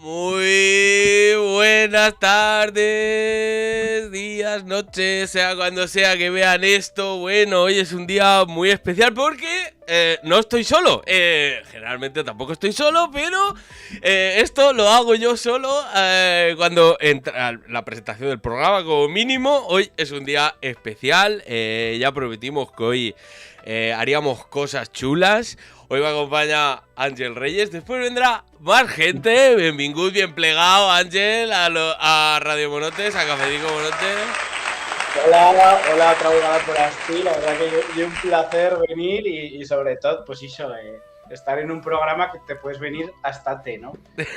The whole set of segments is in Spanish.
Muy buenas tardes, días, noches, sea cuando sea que vean esto. Bueno, hoy es un día muy especial porque no estoy solo. Generalmente tampoco estoy solo, pero esto lo hago yo solo cuando entra la presentación del programa como mínimo. Hoy es un día especial, ya prometimos que hoy haríamos cosas chulas. Hoy me acompaña Ángel Reyes, después vendrá más gente. Benvingut, bien plegado, Ángel, a Radio Monotes, a Cafetico Monotes. Hola, otra vegada por aquí. La verdad que un placer venir y sobre todo, pues eso, estar en un programa que te puedes venir hasta te, ¿no?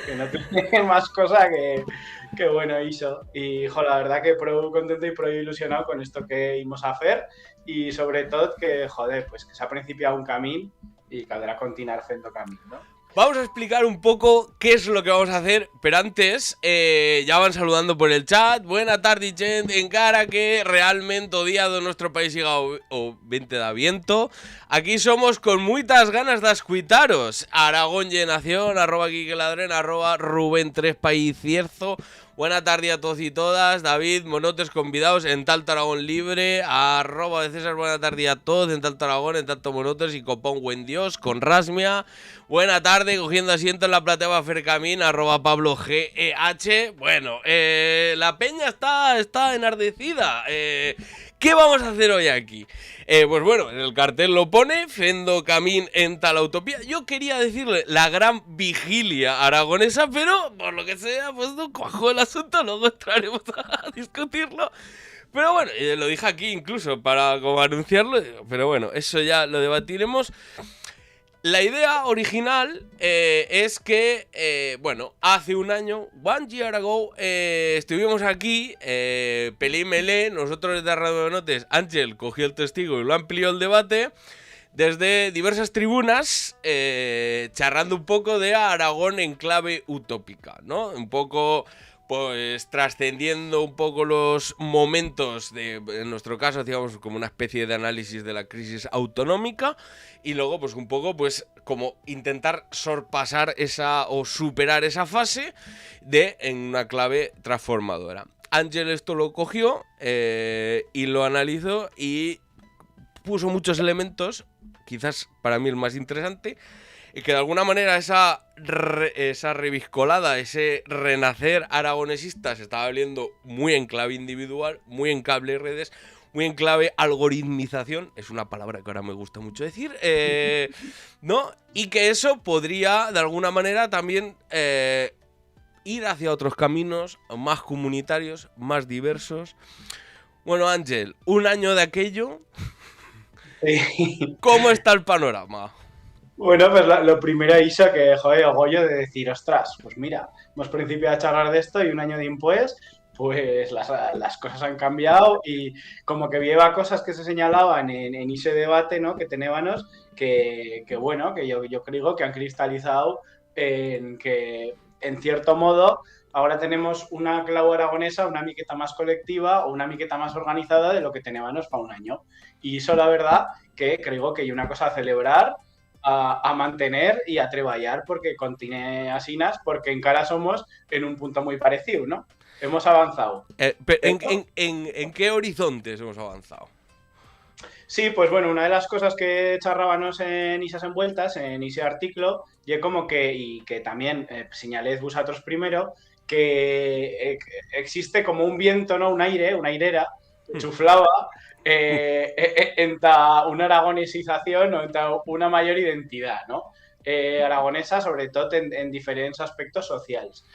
Que no tiene más cosa que bueno, eso. Y, la verdad que prou contento y prou ilusionado con esto que íbamos a hacer y sobre todo que, pues que s'ha principiado un camí y caldrá continuar fent camí, ¿no? Vamos a explicar un poco qué es lo que vamos a hacer, pero antes ya van saludando por el chat. Buena tarde, gente, encara que realmente o día de nuestro país siga o 20 de viento. Aquí somos con muchas ganas de escuitaros. Aragón Llenación, @Quique Ladrén, @Rubén 3 País Cierzo. Buena tarde a todos y todas. David, Monotes convidados en Talto Aragón Libre, @de César, buena tarde a todos en Talto Aragón, en Talto Monotes y Copón Buen Dios con Rasmia. Buena tarde, cogiendo asiento en la platea Fercamín, @Pablo GEH. Bueno, la peña está enardecida. ¿Qué vamos a hacer hoy aquí? Pues bueno, en el cartel lo pone, Fendo Camín en tal utopía. Yo quería decirle la gran vigilia aragonesa, pero por lo que sea, pues no cuajó el asunto, luego entraremos a discutirlo. Pero bueno, lo dije aquí incluso para como anunciarlo, pero bueno, eso ya lo debatiremos. La idea original es que, bueno, hace un año, one year ago, estuvimos aquí, Pelé y Melé, nosotros desde Radio Notes, Ángel cogió el testigo y lo amplió el debate, desde diversas tribunas, charrando un poco de Aragón en clave utópica, ¿no? Un poco, pues, trascendiendo un poco los momentos en nuestro caso, hacíamos como una especie de análisis de la crisis autonómica y luego, pues, un poco, pues, como intentar sorpasar esa o superar esa fase en una clave transformadora. Ángel esto lo cogió y lo analizó y puso muchos elementos, quizás para mí el más interesante, y que de alguna manera esa reviscolada, ese renacer aragonesista se estaba viendo muy en clave individual, muy en cable redes, muy en clave algoritmización, es una palabra que ahora me gusta mucho decir, ¿no? Y que eso podría de alguna manera también ir hacia otros caminos más comunitarios, más diversos. Bueno, Ángel, un año de aquello, ¿cómo está el panorama? Bueno, pues lo primero hizo que, orgullo de decir, ostras, pues mira, hemos principiado a charlar de esto y un año después, pues las cosas han cambiado y como que lleva cosas que se señalaban en ese debate, ¿no?, que teníamos, que bueno, que yo creo que han cristalizado en que, en cierto modo, ahora tenemos una clau aragonesa, una miqueta más colectiva o una miqueta más organizada de lo que teníamos para un año. Y eso, la verdad, que creo que hay una cosa a celebrar, a mantener y a treballar porque continúe asinas, porque encara somos en un punto muy parecido, ¿no? Hemos avanzado. ¿En qué horizontes hemos avanzado? Sí, pues bueno, una de las cosas que charrábamos en esas envueltas, en ese artículo, y como que, y que también señaléis vosotros primero, que existe como un viento, ¿no?, un aire, una airera, chuflaba enta una aragonesización o enta una mayor identidad, ¿no? Aragonesa, sobre todo en diferentes aspectos sociales.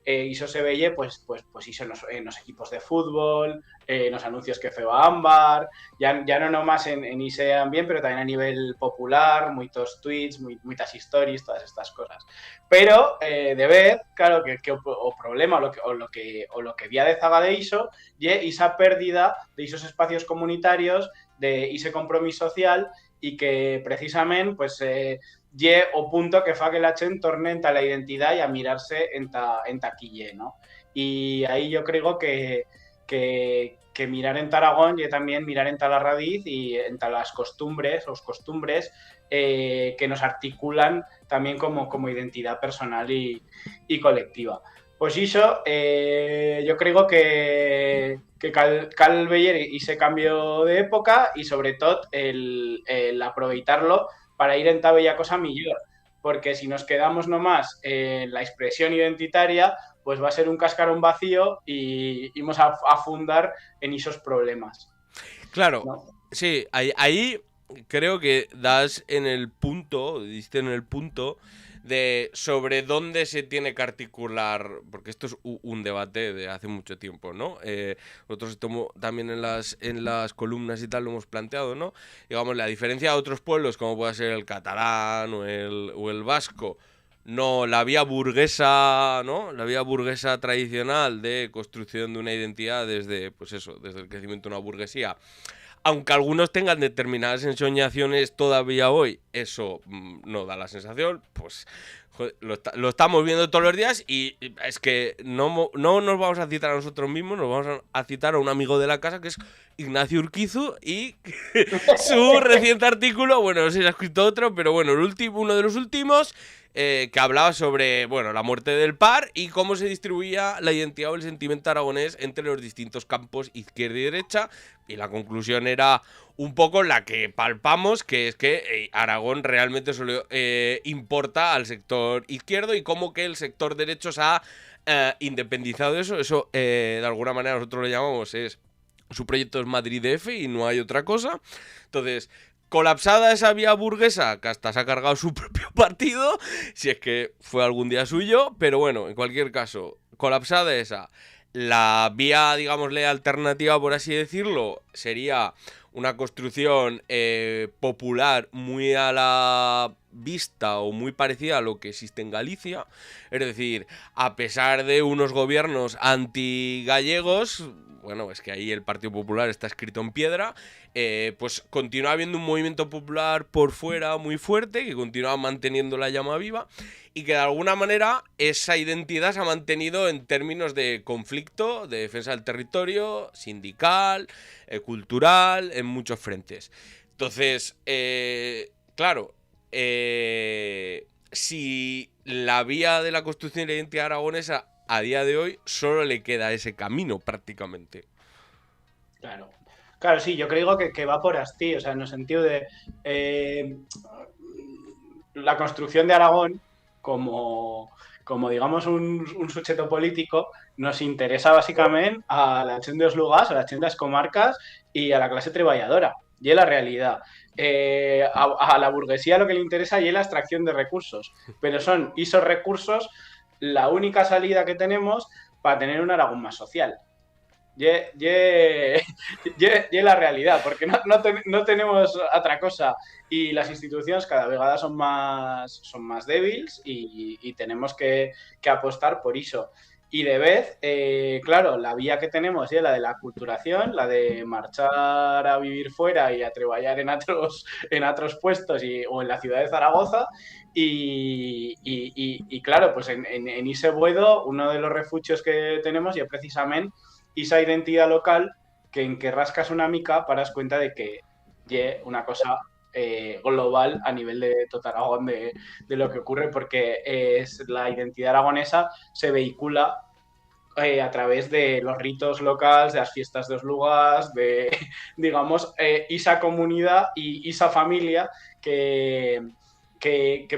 Iso se veía pues iso nos equipos de fútbol, nos anuncios que feba Ámbar, ya no nomás en ese ambiente, pero también a nivel popular, muchos tweets, muchas stories, todas estas cosas. Pero, de vez, claro, que o problema o lo que vía de zaga de iso, y esa pérdida de esos espacios comunitarios, de ese compromiso social, y que precisamente, pues, ye o punto que fa que la chen torne enta la identidad y a mirarse en taquille, ¿no? Y ahí yo creo que mirar en Aragón y también mirar en la radiz y en las costumbres, que nos articulan también como identidad personal y colectiva. Pues eso, yo creo que cal veyer ese cambio de época y sobre todo el aproveitarlo para ir en bella cosa mejor. Porque si nos quedamos nomás en la expresión identitaria, pues va a ser un cascarón vacío y vamos a fundar en esos problemas. Claro, ¿No? sí, ahí creo que das en el punto, diste en el punto de sobre dónde se tiene que articular, porque esto es un debate de hace mucho tiempo, ¿no? Nosotros también en las columnas y tal lo hemos planteado, ¿no? Digamos, la diferencia de otros pueblos, como puede ser el catalán o el vasco, no, la vía burguesa, ¿no? La vía burguesa tradicional de construcción de una identidad desde, pues eso, desde el crecimiento de una burguesía, aunque algunos tengan determinadas ensoñaciones todavía hoy, eso no da la sensación, pues joder, lo estamos viendo todos los días y es que no nos vamos a citar a nosotros mismos, nos vamos a citar a un amigo de la casa que es Ignacio Urquizu y su reciente artículo, bueno, no sé si ha escrito otro, pero bueno, uno de los últimos, que hablaba sobre, bueno, la muerte del par y cómo se distribuía la identidad o el sentimiento aragonés entre los distintos campos izquierda y derecha, y la conclusión era un poco la que palpamos, que es que Aragón realmente solo importa al sector izquierdo y cómo que el sector derecho se ha independizado de eso. Eso, de alguna manera, nosotros lo llamamos, su proyecto es Madrid DF y no hay otra cosa. Entonces, colapsada esa vía burguesa, que hasta se ha cargado su propio partido, si es que fue algún día suyo, pero bueno, en cualquier caso, colapsada esa, la vía, digámosle, alternativa, por así decirlo, sería una construcción popular muy a la vista o muy parecida a lo que existe en Galicia, es decir, a pesar de unos gobiernos antigallegos, bueno, es que ahí el Partido Popular está escrito en piedra, pues continúa habiendo un movimiento popular por fuera muy fuerte, que continúa manteniendo la llama viva, y que de alguna manera esa identidad se ha mantenido en términos de conflicto, de defensa del territorio, sindical, cultural, en muchos frentes. Entonces, claro, si la vía de la construcción de la identidad aragonesa a día de hoy solo le queda ese camino prácticamente. Claro. Claro, sí, yo creo que va por así, o sea, en el sentido de la construcción de Aragón como digamos, un sujeto político, nos interesa básicamente a la gente de los lugares, a la gente de las comarcas y a la clase trabajadora. Y es la realidad. A la burguesía lo que le interesa y es la extracción de recursos, pero son esos recursos la única salida que tenemos para tener un Aragón más social. Y la realidad, porque no tenemos otra cosa y las instituciones cada vez son más débiles y tenemos que apostar por eso. Y de vez, claro, la vía que tenemos es la de la culturación, la de marchar a vivir fuera y a trabajar en otros puestos o en la ciudad de Zaragoza. Y claro, pues en ese buedo, uno de los refugios que tenemos es precisamente esa identidad local que en que rascas una mica paras cuenta de que es una cosa global a nivel de todo Aragón de lo que ocurre, porque es la identidad aragonesa se vehicula a través de los ritos locales, de las fiestas de los lugares, de, digamos, esa comunidad y esa familia que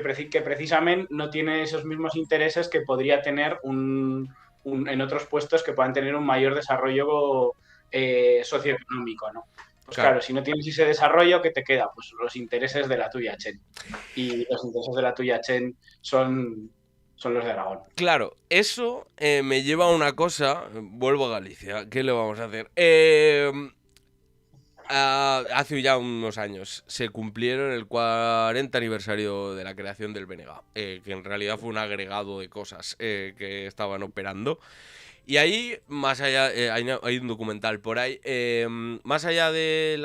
precisamente no tiene esos mismos intereses que podría tener en otros puestos que puedan tener un mayor desarrollo socioeconómico, ¿no? Pues Claro. claro, si no tienes ese desarrollo, ¿qué te queda? Pues los intereses de la tuya, Chen. Y los intereses de la tuya, Chen, son los de Aragón. Claro, eso me lleva a una cosa. Vuelvo a Galicia. ¿Qué le vamos a hacer? Hace ya unos años se cumplieron el 40 aniversario de la creación del BNG, que en realidad fue un agregado de cosas que estaban operando. Y ahí, más allá, hay un documental por ahí, más allá de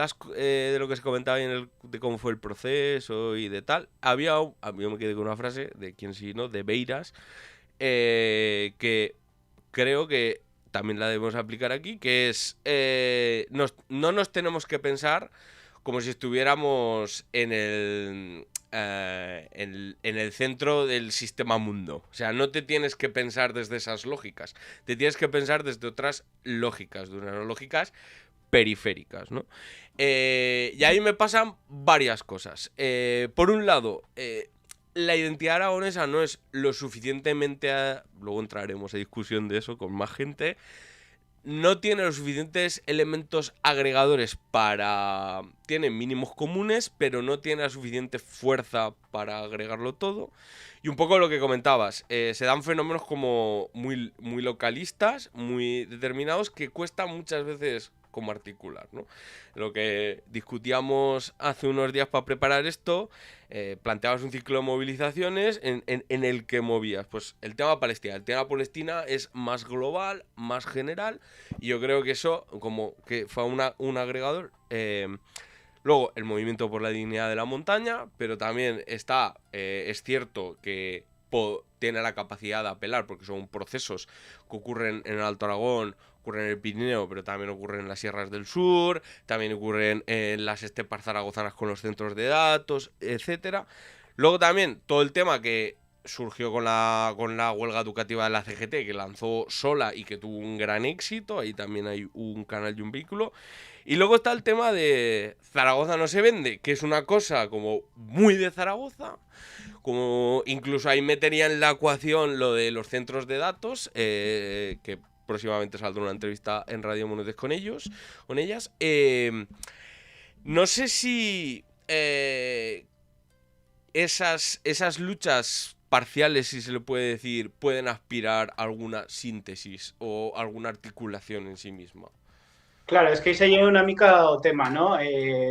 lo que se comentaba de cómo fue el proceso y de tal, yo me quedé con una frase de quién si no, de Beiras, que creo que también la debemos aplicar aquí, que es, no nos tenemos que pensar como si estuviéramos en el centro del sistema mundo. O sea, no te tienes que pensar desde esas lógicas, te tienes que pensar desde otras lógicas, de unas lógicas periféricas, ¿no? Y ahí me pasan varias cosas. Por un lado, la identidad aragonesa no es lo suficientemente... luego entraremos a discusión de eso con más gente. No tiene los suficientes elementos agregadores para... Tiene mínimos comunes, pero no tiene la suficiente fuerza para agregarlo todo. Y un poco lo que comentabas, se dan fenómenos como muy, muy localistas, muy determinados, que cuesta muchas veces como articular, ¿no? Lo que discutíamos hace unos días para preparar esto, planteabas un ciclo de movilizaciones en el que movías. Pues el tema Palestina. El tema Palestina es más global, más general, y yo creo que eso como que fue un agregador. Luego, el movimiento por la dignidad de la montaña, pero también es cierto que tiene la capacidad de apelar, porque son procesos que ocurren en el Alto Aragón, ocurren en el Pirineo, pero también ocurren en las sierras del sur, también ocurren en las estepas zaragozanas con los centros de datos, etcétera. Luego también todo el tema que surgió con la huelga educativa de la CGT, que lanzó sola y que tuvo un gran éxito, ahí también hay un canal y un vehículo. Y luego está el tema de Zaragoza no se vende, que es una cosa como muy de Zaragoza, como incluso ahí metería en la ecuación lo de los centros de datos, que próximamente saldrá una entrevista en Radio Monetes con ellas. No sé si esas luchas parciales, si se le puede decir, pueden aspirar a alguna síntesis o alguna articulación en sí misma. Claro, es que ahí se llega una mica o tema, ¿no?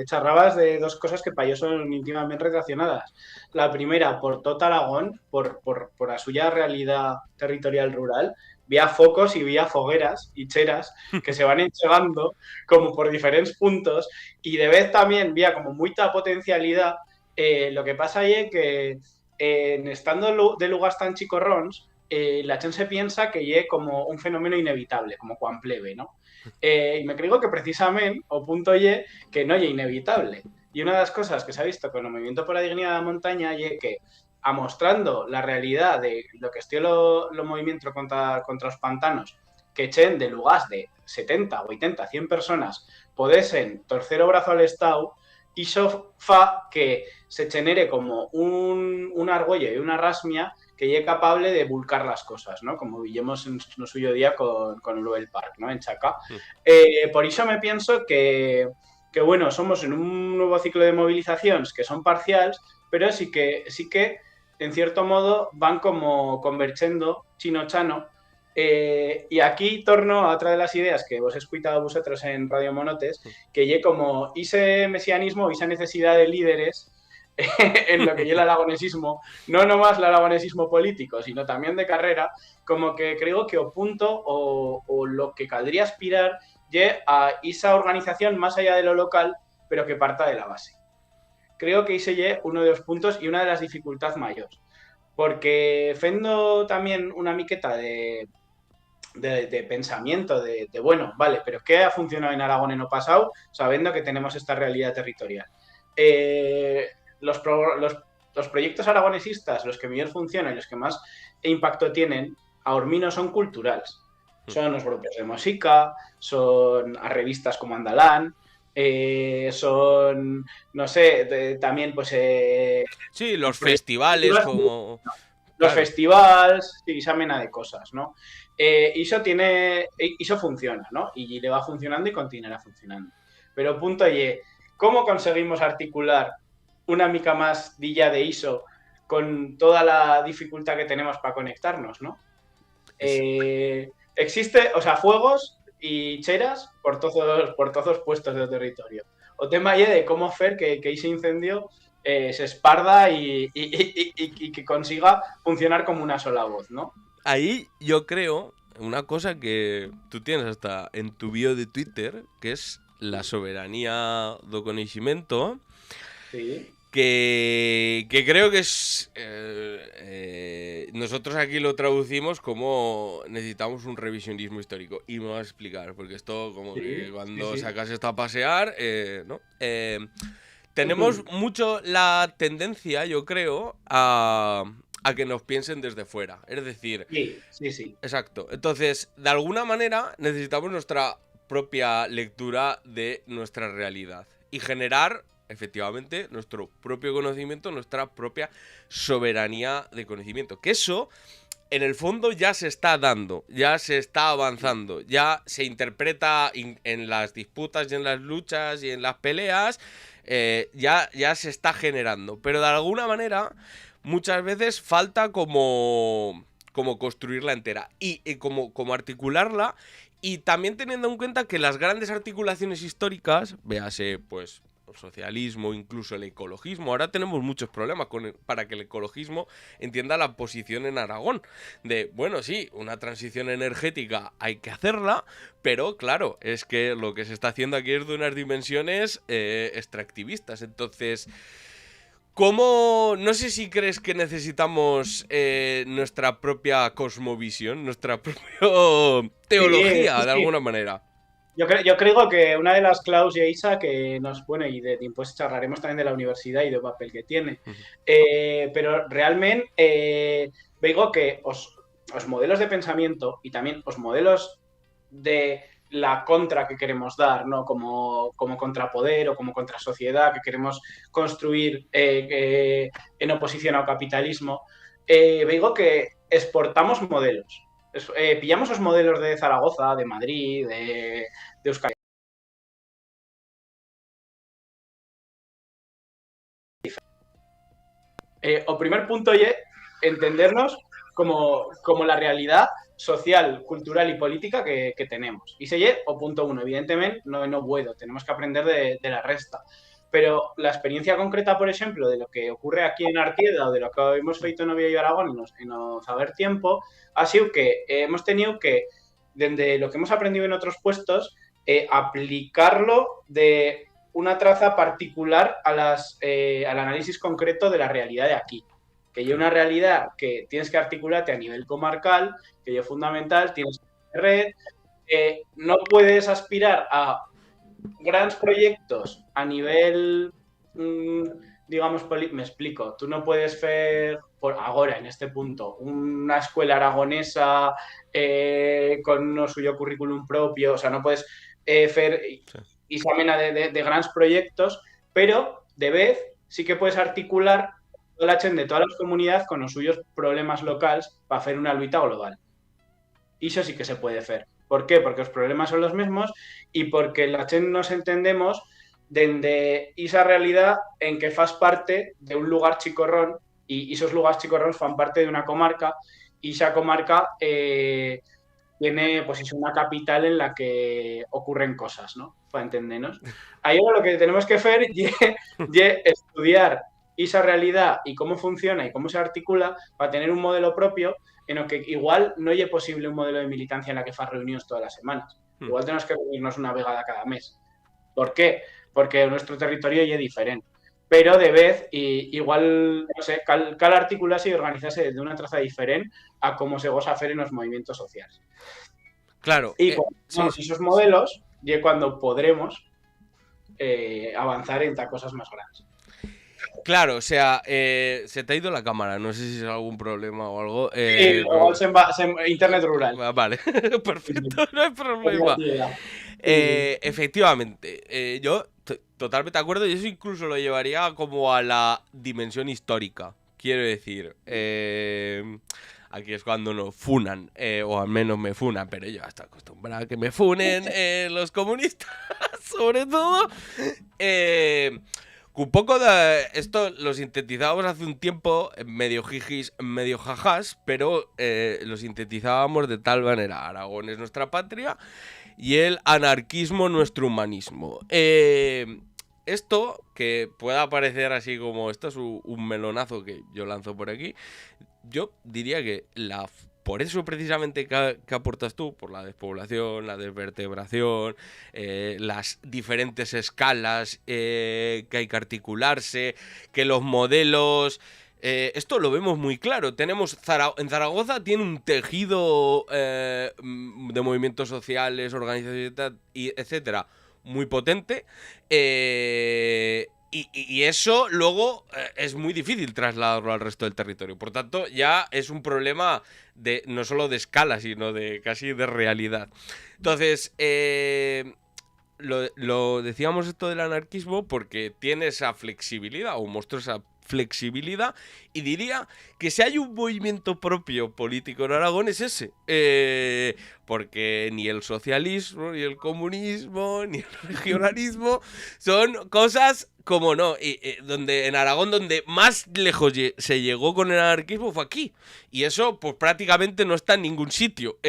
Charrabas de dos cosas que para yo son íntimamente relacionadas. La primera, por todo Aragón, por la suya realidad territorial rural, vía focos y vía fogueras y cheras que se van enchegando como por diferentes puntos y de vez también vía como mucha potencialidad. Lo que pasa ahí es que en estando de lugares tan chicorrons, la gente se piensa que es como un fenómeno inevitable, como cuan plebe, ¿no? Y me creo que precisamente o punto y que no es inevitable. Y una de las cosas que se ha visto con el movimiento por la dignidad de la montaña y que amostrando la realidad de lo que estoy lo movimiento contra los pantanos, que echen de lugares de 70, 80, 100 personas podesen torcer o brazo al Estado, y eso fa que se genere como un argollo y una rasmia que es capaz de vulcar las cosas, ¿no? Como vimos en no suyo día con el Luel Park, ¿no? En Chacá. Por eso me pienso que, bueno, somos en un nuevo ciclo de movilizaciones que son parciales, pero sí que, en cierto modo, van como convergiendo chino-chano. Y aquí torno a otra de las ideas que vos he escuchado vosotros en Radio Monotes, que ye como ese mesianismo y esa necesidad de líderes en lo que lleva el aragonesismo, no nomás el aragonesismo político, sino también de carrera, como que creo que o punto o lo que caldría aspirar ye a esa organización más allá de lo local, pero que parta de la base. Creo que ese ye uno de los puntos y una de las dificultades mayores. Porque fendo también una miqueta de pensamiento, de bueno, vale, pero ¿qué ha funcionado en Aragón en lo pasado, sabiendo que tenemos esta realidad territorial? Los proyectos aragonesistas, los que mejor funcionan y los que más impacto tienen, a Ormino son culturales. Son los grupos de música, son a revistas como Andalán, son, no sé, también pues... sí, los festivales como... Los Claro. festivals, sí, esa mena de cosas, ¿no? ISO funciona, ¿no? Y le va funcionando y continuará funcionando. Pero punto y, ¿cómo conseguimos articular una mica más dilla de ISO con toda la dificultad que tenemos para conectarnos, ¿no? Es, Existe, o sea, fuegos y cheras por todos los puestos del territorio. O tema de cómo hacer que ese incendio se esparda y que consiga funcionar como una sola voz, ¿no? ahí yo creo una cosa que tú tienes hasta en tu bio de Twitter, que es la soberanía do conocimiento, Sí. que creo que es... nosotros aquí lo traducimos como necesitamos un revisionismo histórico. Y me voy a explicar, porque esto como que Sí, sí, cuando sí. sacas esto a pasear, ¿no? Tenemos mucho la tendencia, yo creo, a que nos piensen desde fuera. Es decir, Sí, sí, sí. exacto. Entonces, de alguna manera, necesitamos nuestra propia lectura de nuestra realidad y generar, efectivamente, nuestro propio conocimiento, nuestra propia soberanía de conocimiento. Que eso, en el fondo, ya se está dando, ya se está avanzando, ya se interpreta en las disputas y en las luchas y en las peleas, ya se está generando. Pero de alguna manera, muchas veces falta como construirla entera y como articularla, y también teniendo en cuenta que las grandes articulaciones históricas, véase pues el socialismo, incluso el ecologismo, ahora tenemos muchos problemas para que el ecologismo entienda la posición en Aragón de, bueno, sí, una transición energética hay que hacerla, pero claro, es que lo que se está haciendo aquí es de unas dimensiones extractivistas. Entonces, ¿cómo? No sé si crees que necesitamos nuestra propia cosmovisión, nuestra propia Sí, sí, teología, de sí. alguna manera. Yo creo que una de las claus, Isa, que nos, bueno, y de pues charlaremos también de la universidad y del papel que tiene, pero realmente veo que os modelos de pensamiento y también os modelos de la contra que queremos dar, ¿no? Como contrapoder o como contrasociedad que queremos construir en oposición al capitalismo, veo que exportamos modelos. Pillamos los modelos de Zaragoza, de Madrid, de Euskadi. O primer punto es entendernos como la realidad social, cultural y política que tenemos. Y se o punto uno, evidentemente no puedo, tenemos que aprender de la resta. Pero la experiencia concreta, por ejemplo, de lo que ocurre aquí en Artieda o de lo que hemos feito en Oviedo y Aragón en no saber tiempo, ha sido que hemos tenido que, desde lo que hemos aprendido en otros puestos, aplicarlo de una traza particular al análisis concreto de la realidad de aquí. Que hay una realidad que tienes que articularte a nivel comarcal, que es fundamental, tienes que red, no puedes aspirar a grandes proyectos a nivel, digamos, me explico, tú no puedes hacer, por ahora, en este punto, una escuela aragonesa con un suyo currículum propio, o sea, no puedes hacer Sí. esa mena de grandes proyectos, pero de vez sí que puedes articular toda la gente de todas las comunidades con los suyos problemas locales para hacer una lucha global. Y eso sí que se puede hacer. ¿Por qué? Porque los problemas son los mismos y porque la gente nos entendemos desde esa realidad en que fas parte de un lugar chicorrón y esos lugares chicorrones fan parte de una comarca y esa comarca tiene pues es una capital en la que ocurren cosas, ¿no? Para entendernos. Ahí ahora lo que tenemos que hacer es estudiar esa realidad y cómo funciona y cómo se articula para tener un modelo propio en el que igual no es posible un modelo de militancia en la que fas reuniones todas las semanas. Igual tenemos que reunirnos una vegada cada mes. ¿Por qué? Porque nuestro territorio ya es diferente. Pero de vez, igual, no sé, cal articularse y organizarse de una traza diferente a cómo se goza hacer en los movimientos sociales. Claro, Y cuando sí, tenemos esos modelos, y es cuando podremos avanzar en cosas más grandes. claro, o sea, se te ha ido la cámara, no sé si es algún problema o algo. Sí, igual internet rural. Vale, Sí, sí. perfecto, no hay problema. Sí, Efectivamente, yo totalmente de acuerdo, y eso incluso lo llevaría como a la dimensión histórica. quiero decir, aquí es cuando nos funan, o al menos me funan, pero yo estoy acostumbrado a que me funen los comunistas, sobre todo. Un poco de esto lo sintetizábamos hace un tiempo, medio jijis, medio jajás, pero lo sintetizábamos de tal manera: Aragón es nuestra patria y el anarquismo nuestro humanismo. Esto, que pueda parecer así como esto es un melonazo que yo lanzo por aquí, yo diría que por eso precisamente que aportas tú, por la despoblación, la desvertebración, las diferentes escalas que hay que articularse, que los modelos... esto lo vemos muy claro. En Zaragoza tiene un tejido de movimientos sociales, organizaciones, etcétera, muy potente. Y eso luego es muy difícil trasladarlo al resto del territorio. Por tanto, ya es un problema no solo de escala, sino de casi de realidad. Entonces, lo decíamos esto del anarquismo porque tiene esa flexibilidad, o mostró esa flexibilidad, y diría que si hay un movimiento propio político en Aragón es ese, porque ni el socialismo, ni el comunismo, ni el regionalismo son cosas como no, donde en Aragón donde más lejos se llegó con el anarquismo fue aquí, y eso pues prácticamente no está en ningún sitio.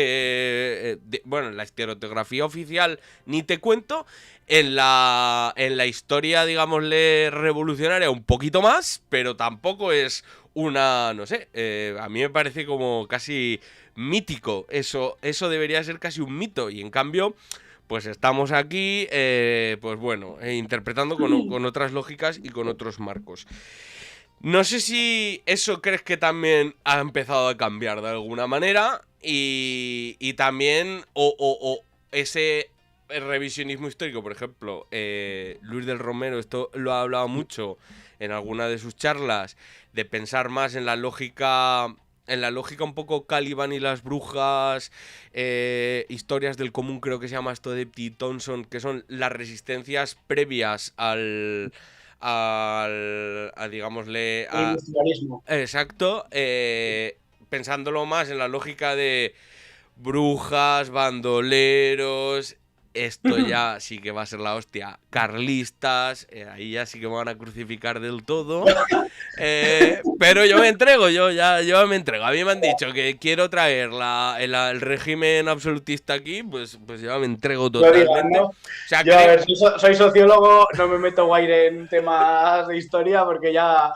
Bueno, en la historiografía oficial ni te cuento. En la historia, digámosle, revolucionaria un poquito más, pero tampoco es una, no sé, a mí me parece como casi mítico. Eso debería ser casi un mito, y en cambio, pues estamos aquí, pues bueno, interpretando con otras lógicas y con otros marcos. No sé si eso crees que también ha empezado a cambiar de alguna manera, y también, o ese... El revisionismo histórico, por ejemplo, Luis del Romero, esto lo ha hablado mucho en alguna de sus charlas, de pensar más en la lógica un poco Caliban y las brujas, historias del común, creo que se llama esto, de P. Thompson, que son las resistencias previas digámosle, El industrialismo. exacto, pensándolo más en la lógica de brujas, bandoleros. Esto ya sí que va a ser la hostia. Carlistas, ahí ya sí que me van a crucificar del todo. Pero yo me entrego, yo me entrego. A mí me han dicho que quiero traer el régimen absolutista aquí, pues yo me entrego totalmente. ¿No? O sea, yo, a ver, soy sociólogo, no me meto guaire en temas de historia porque ya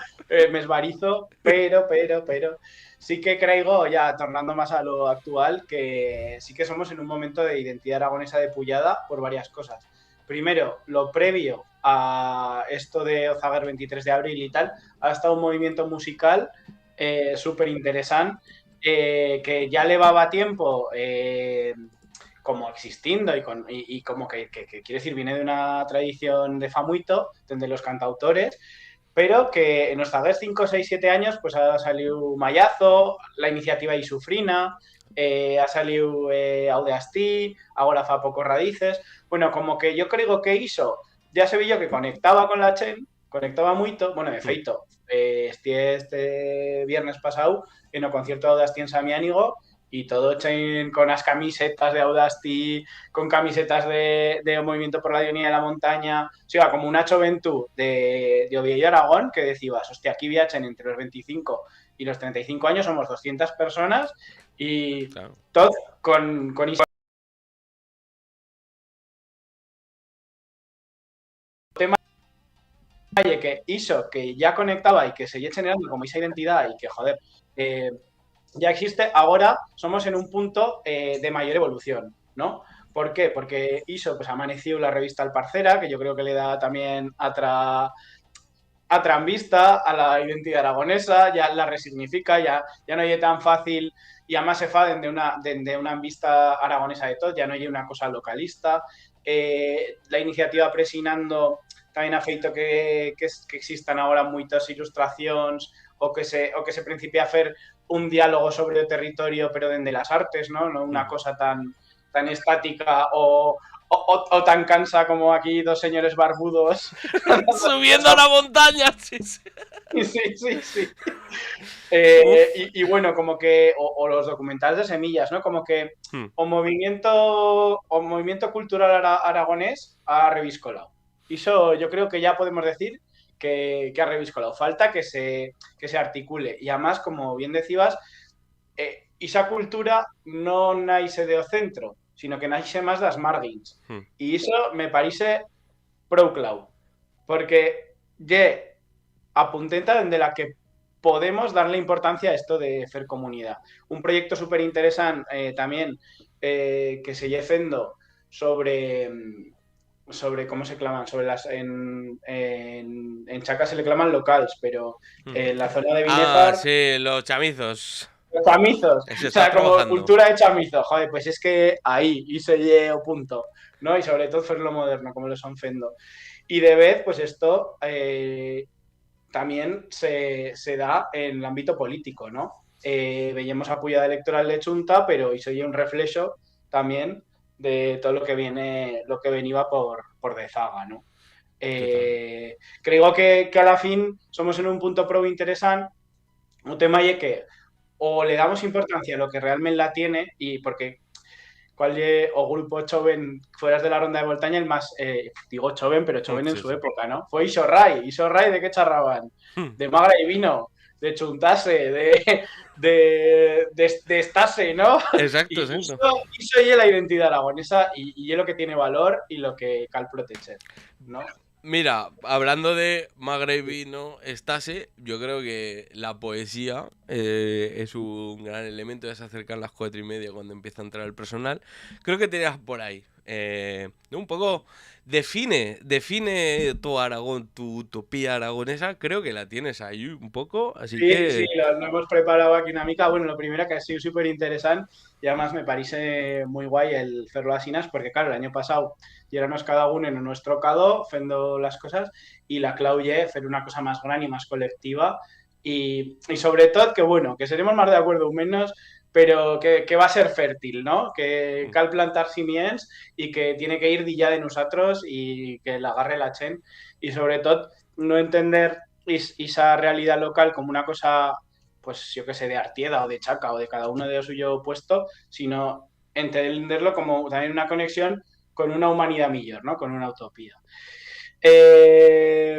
me esbarizo, pero sí que creo, ya tornando más a lo actual, que sí que somos en un momento de identidad aragonesa depullada por varias cosas. Primero, lo previo a esto de Ozager 23 de abril y tal, ha estado un movimiento musical súper interesante, que ya llevaba tiempo como existiendo y como que quiere decir, viene de una tradición de Famuito, donde los cantautores, pero que en los Zaguers 5, 6, 7 años pues ha salido Mayazo, la iniciativa Isufrina, ha salido Audeastí, ahora fa poco Radices. Bueno, como que yo creo que hizo, ya se vio que conectaba con la Chen, conectaba mucho, bueno, de feito, este viernes pasado en el concierto de Audeastí en Samiánigo, y todo chen con las camisetas de Audasti, con camisetas de Movimiento por la Dignidad de la Montaña, o sea, como un Nacho Ventú de Oviedo y Aragón, que decías, hostia, aquí viajan entre los 25 y los 35 años, somos 200 personas, y claro, todo con tema que hizo, que ya conectaba y que seguía generando como esa identidad y que, joder, ya existe, ahora somos en un punto de mayor evolución, ¿no? ¿Por qué? Porque ISO pues, ha amanecido la revista Alparcera, que yo creo que le da también a vista a la identidad aragonesa, ya la resignifica, ya no es tan fácil, y además se fa de una vista aragonesa de todo, ya no hay una cosa localista. La iniciativa Presinando también ha feito que existan ahora muchas ilustraciones o que se principie a hacer un diálogo sobre el territorio, pero desde las artes, ¿no? No una cosa tan estática o tan cansa como aquí dos señores barbudos subiendo a la montaña. Sí. Y bueno, como que, o los documentales de semillas, ¿no? Como que o movimiento cultural aragonés ha reviscolado. Y eso yo creo que ya podemos decir que ha reviscolado. Falta que se articule. Y además, como bien decías, esa cultura no nace de o centro, sino que nace más das margins. Y eso me parece prou clau. Porque ye apuntenta desde la que podemos darle importancia a esto de hacer comunidad. Un proyecto súper interesante también que se lle fendo sobre cómo se claman, en Chaca se le claman locals, pero en la zona de Ah, Binefar, sí, los chamizos. los chamizos, Se o está sea, como trabajando. cultura de chamizo, joder, pues es que ahí, y se lle o punto, ¿no? Y sobre todo hacerlo moderno, como lo son fendo. Y de vez, pues esto también se da en el ámbito político, ¿no? Veíamos apoyada electoral de Chunta, pero hizo ya un reflejo también de todo lo que venía por Dezaga, ¿no? Total. Creo que a la fin somos en un punto pro interesante, un tema y que o le damos importancia a lo que realmente la tiene, y porque cuál o grupo Choven fueras de la ronda de Voltaña el más, digo Choven, pero Choven en Sí, su sí. época, ¿no? Fue Isorray, ¿de qué charraban? De Magra y Vino, de Chuntase, de Estase, ¿no? Exacto, Y exacto. eso es la identidad aragonesa y es lo que tiene valor y lo que cal proteger, ¿no? Mira, hablando de Magrebino Estase, yo creo que la poesía es un gran elemento. Ya se acercan las 4:30 cuando empieza a entrar el personal. Creo que tenías por ahí. Un poco define tu Aragón, tu utopía aragonesa. Creo que la tienes ahí un poco. Así Sí, sí, que. lo hemos preparado aquí una mica. Bueno, lo primero que ha sido súper interesante y además me parece muy guay el hacerlo así, porque claro, el año pasado éramos cada uno en nuestro cado, haciendo las cosas, y la clau ye hacer una cosa más grande y más colectiva y sobre todo que bueno, que seremos más de acuerdo o menos, pero que va a ser fértil, ¿no? Que cal plantar simients y que tiene que ir ya de nosotros y que la agarre la chen y sobre todo no entender esa realidad local como una cosa, pues yo que sé, de Artieda o de Chaca o de cada uno de lo suyo puesto, sino entenderlo como también una conexión con una humanidad mejor, ¿no? Con una utopía.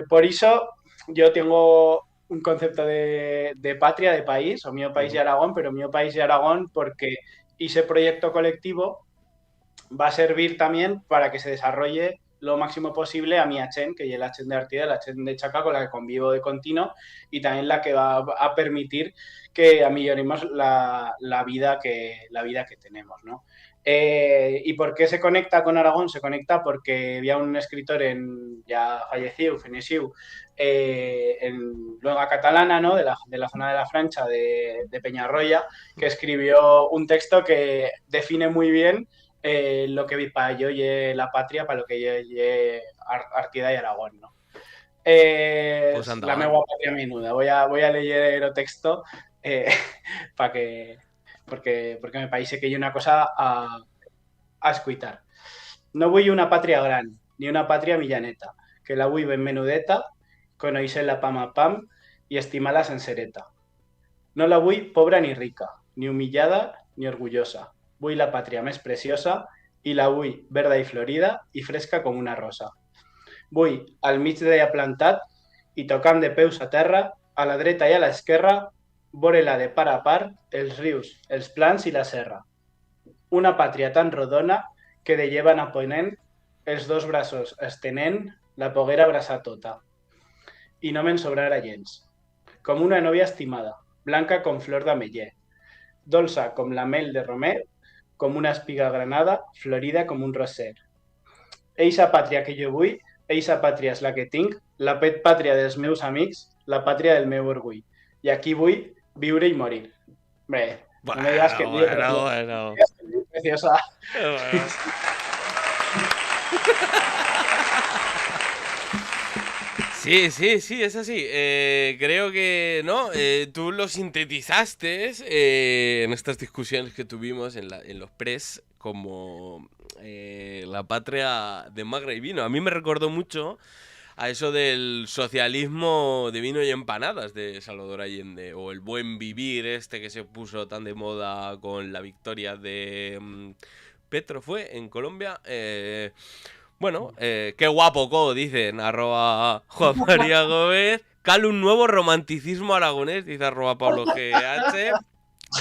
Por eso yo tengo un concepto de patria, de país, o mío país de Aragón, pero mío país de Aragón porque ese proyecto colectivo va a servir también para que se desarrolle lo máximo posible a mi Achen, que es el Achen de Artida, el Achen de Chaca, con la que convivo de continuo, y también la que va a permitir que amelioremos la vida que tenemos, ¿no? ¿Y por qué se conecta con Aragón? Se conecta porque había un escritor ya fallecido, Fenesiu, en luega catalana, ¿no? de la zona de la Francha, de Peñarroya, que escribió un texto que define muy bien lo que para yo ye la patria, para lo que ye Artida y Aragón, ¿no? Pues Es anda, la va. meva patria menuda. Voy a leer el texto eh, para porque me parece que hay una cosa a escuitar. No voy una patria gran, ni una patria millaneta, que la vull ben menudeta, conoise la pam a pam y estimala sensereta. No la vull pobra ni rica, ni humillada ni orgullosa. Vull la patria més preciosa i la vull verda i florida i fresca com una rosa. Vull al mig d'ella plantat i tocant de peus a terra, a la dreta i a l'esquerra, vore-la de par a par, els rius, els plans i la serra. Una pàtria tan rodona que de llevant a ponent els dos braços estenent la poguera abraçar tota. I no me'n sobrara gens. Com una novia estimada, blanca com flor d'ameller, dolça com la mel de romer, com una espiga granada, florida com un roser. Eixa pàtria que jo vull, eixa pàtria és la que tinc, la pet pàtria dels meus amics, la pàtria del meu orgull. I aquí vull viure i morir. Bé, no me digas que Bueno, el lío bueno, preciosa. bueno. Preciosa. Bueno. Sí, sí, sí, es así. Creo que, ¿no? Tú lo sintetizaste en estas discusiones que tuvimos en los press como la patria de Magra y Vino. A mí me recordó mucho a eso del socialismo de vino y empanadas de Salvador Allende, o el buen vivir este que se puso tan de moda con la victoria de Petro, fue en Colombia. Bueno, qué guapo, dicen, arroba Juan María Gómez. Cale un nuevo romanticismo aragonés, dice arroba Pablo GH.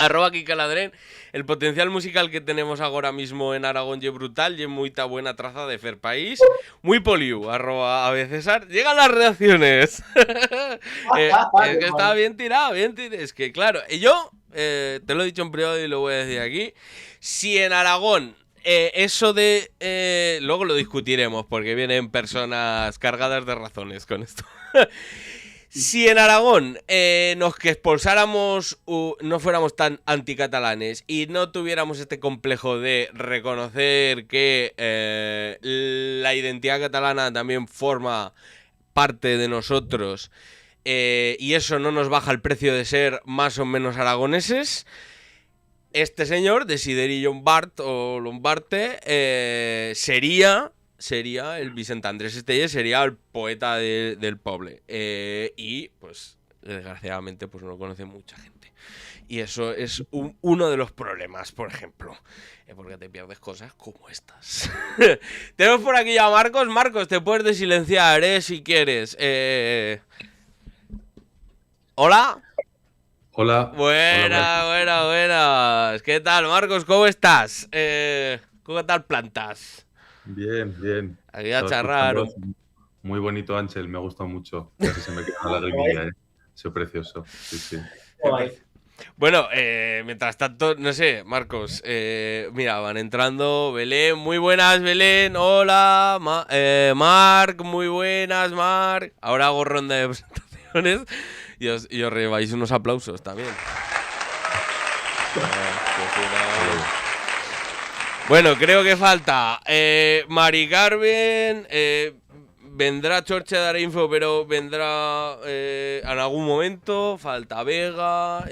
Arroba Kike Ladrén. El potencial musical que tenemos ahora mismo en Aragón es brutal y es muy buena traza de Fer País. Muy poliu, arroba Ave César. Llegan las reacciones. Es que estaba bien tirado, bien tirado. Es que claro, yo te lo he dicho en privado y lo voy a decir aquí. Si en Aragón eso de... luego lo discutiremos porque vienen personas cargadas de razones con esto. Si en Aragón nos que expulsáramos, no fuéramos tan anticatalanes y no tuviéramos este complejo de reconocer que la identidad catalana también forma parte de nosotros y eso no nos baja el precio de ser más o menos aragoneses, este señor, Desideri Llombart o Lombarte, sería el Vicent Andrés Estelle, sería el poeta del pueblo. Y, pues, desgraciadamente, pues no lo conoce mucha gente. Y eso es uno de los problemas, por ejemplo. Porque te pierdes cosas como estas. Tenemos por aquí ya a Marcos. Marcos, te puedes desilenciar, si quieres. ¿Hola? Hola. Buenas. ¿Qué tal, Marcos? ¿Cómo estás? ¿Cómo tal plantas? Bien. Aquí a charrar. Muy bonito, Ángel, me ha gustado mucho. Casi se me queda la lagrimilla, Es precioso. Sí. Bueno, mientras tanto, no sé, Marcos, mira, van entrando Belén, muy buenas, Belén, hola, Marc, muy buenas, Marc. Ahora hago ronda de presentaciones y os lleváis unos aplausos también. Bueno, creo que falta Mari Carmen, vendrá Chorche a dar info, pero vendrá en algún momento, falta Vega,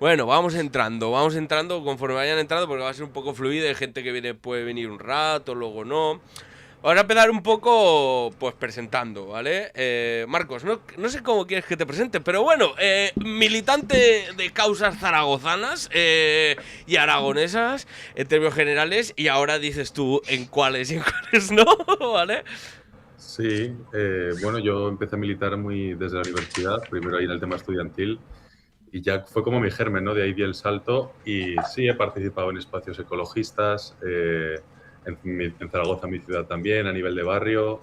bueno, vamos entrando conforme vayan entrando porque va a ser un poco fluido, hay gente que puede venir un rato, luego no. Vamos a empezar un poco, pues, presentando, ¿vale? Marcos, no sé cómo quieres que te presente, pero bueno, militante de causas zaragozanas y aragonesas, en términos generales, y ahora dices tú en cuáles y en cuáles no, ¿vale? Sí, bueno, yo empecé a militar desde la universidad, primero ahí en el tema estudiantil, y ya fue como mi germen, ¿no? De ahí di el salto, y sí, he participado en espacios ecologistas, en Zaragoza, mi ciudad también, a nivel de barrio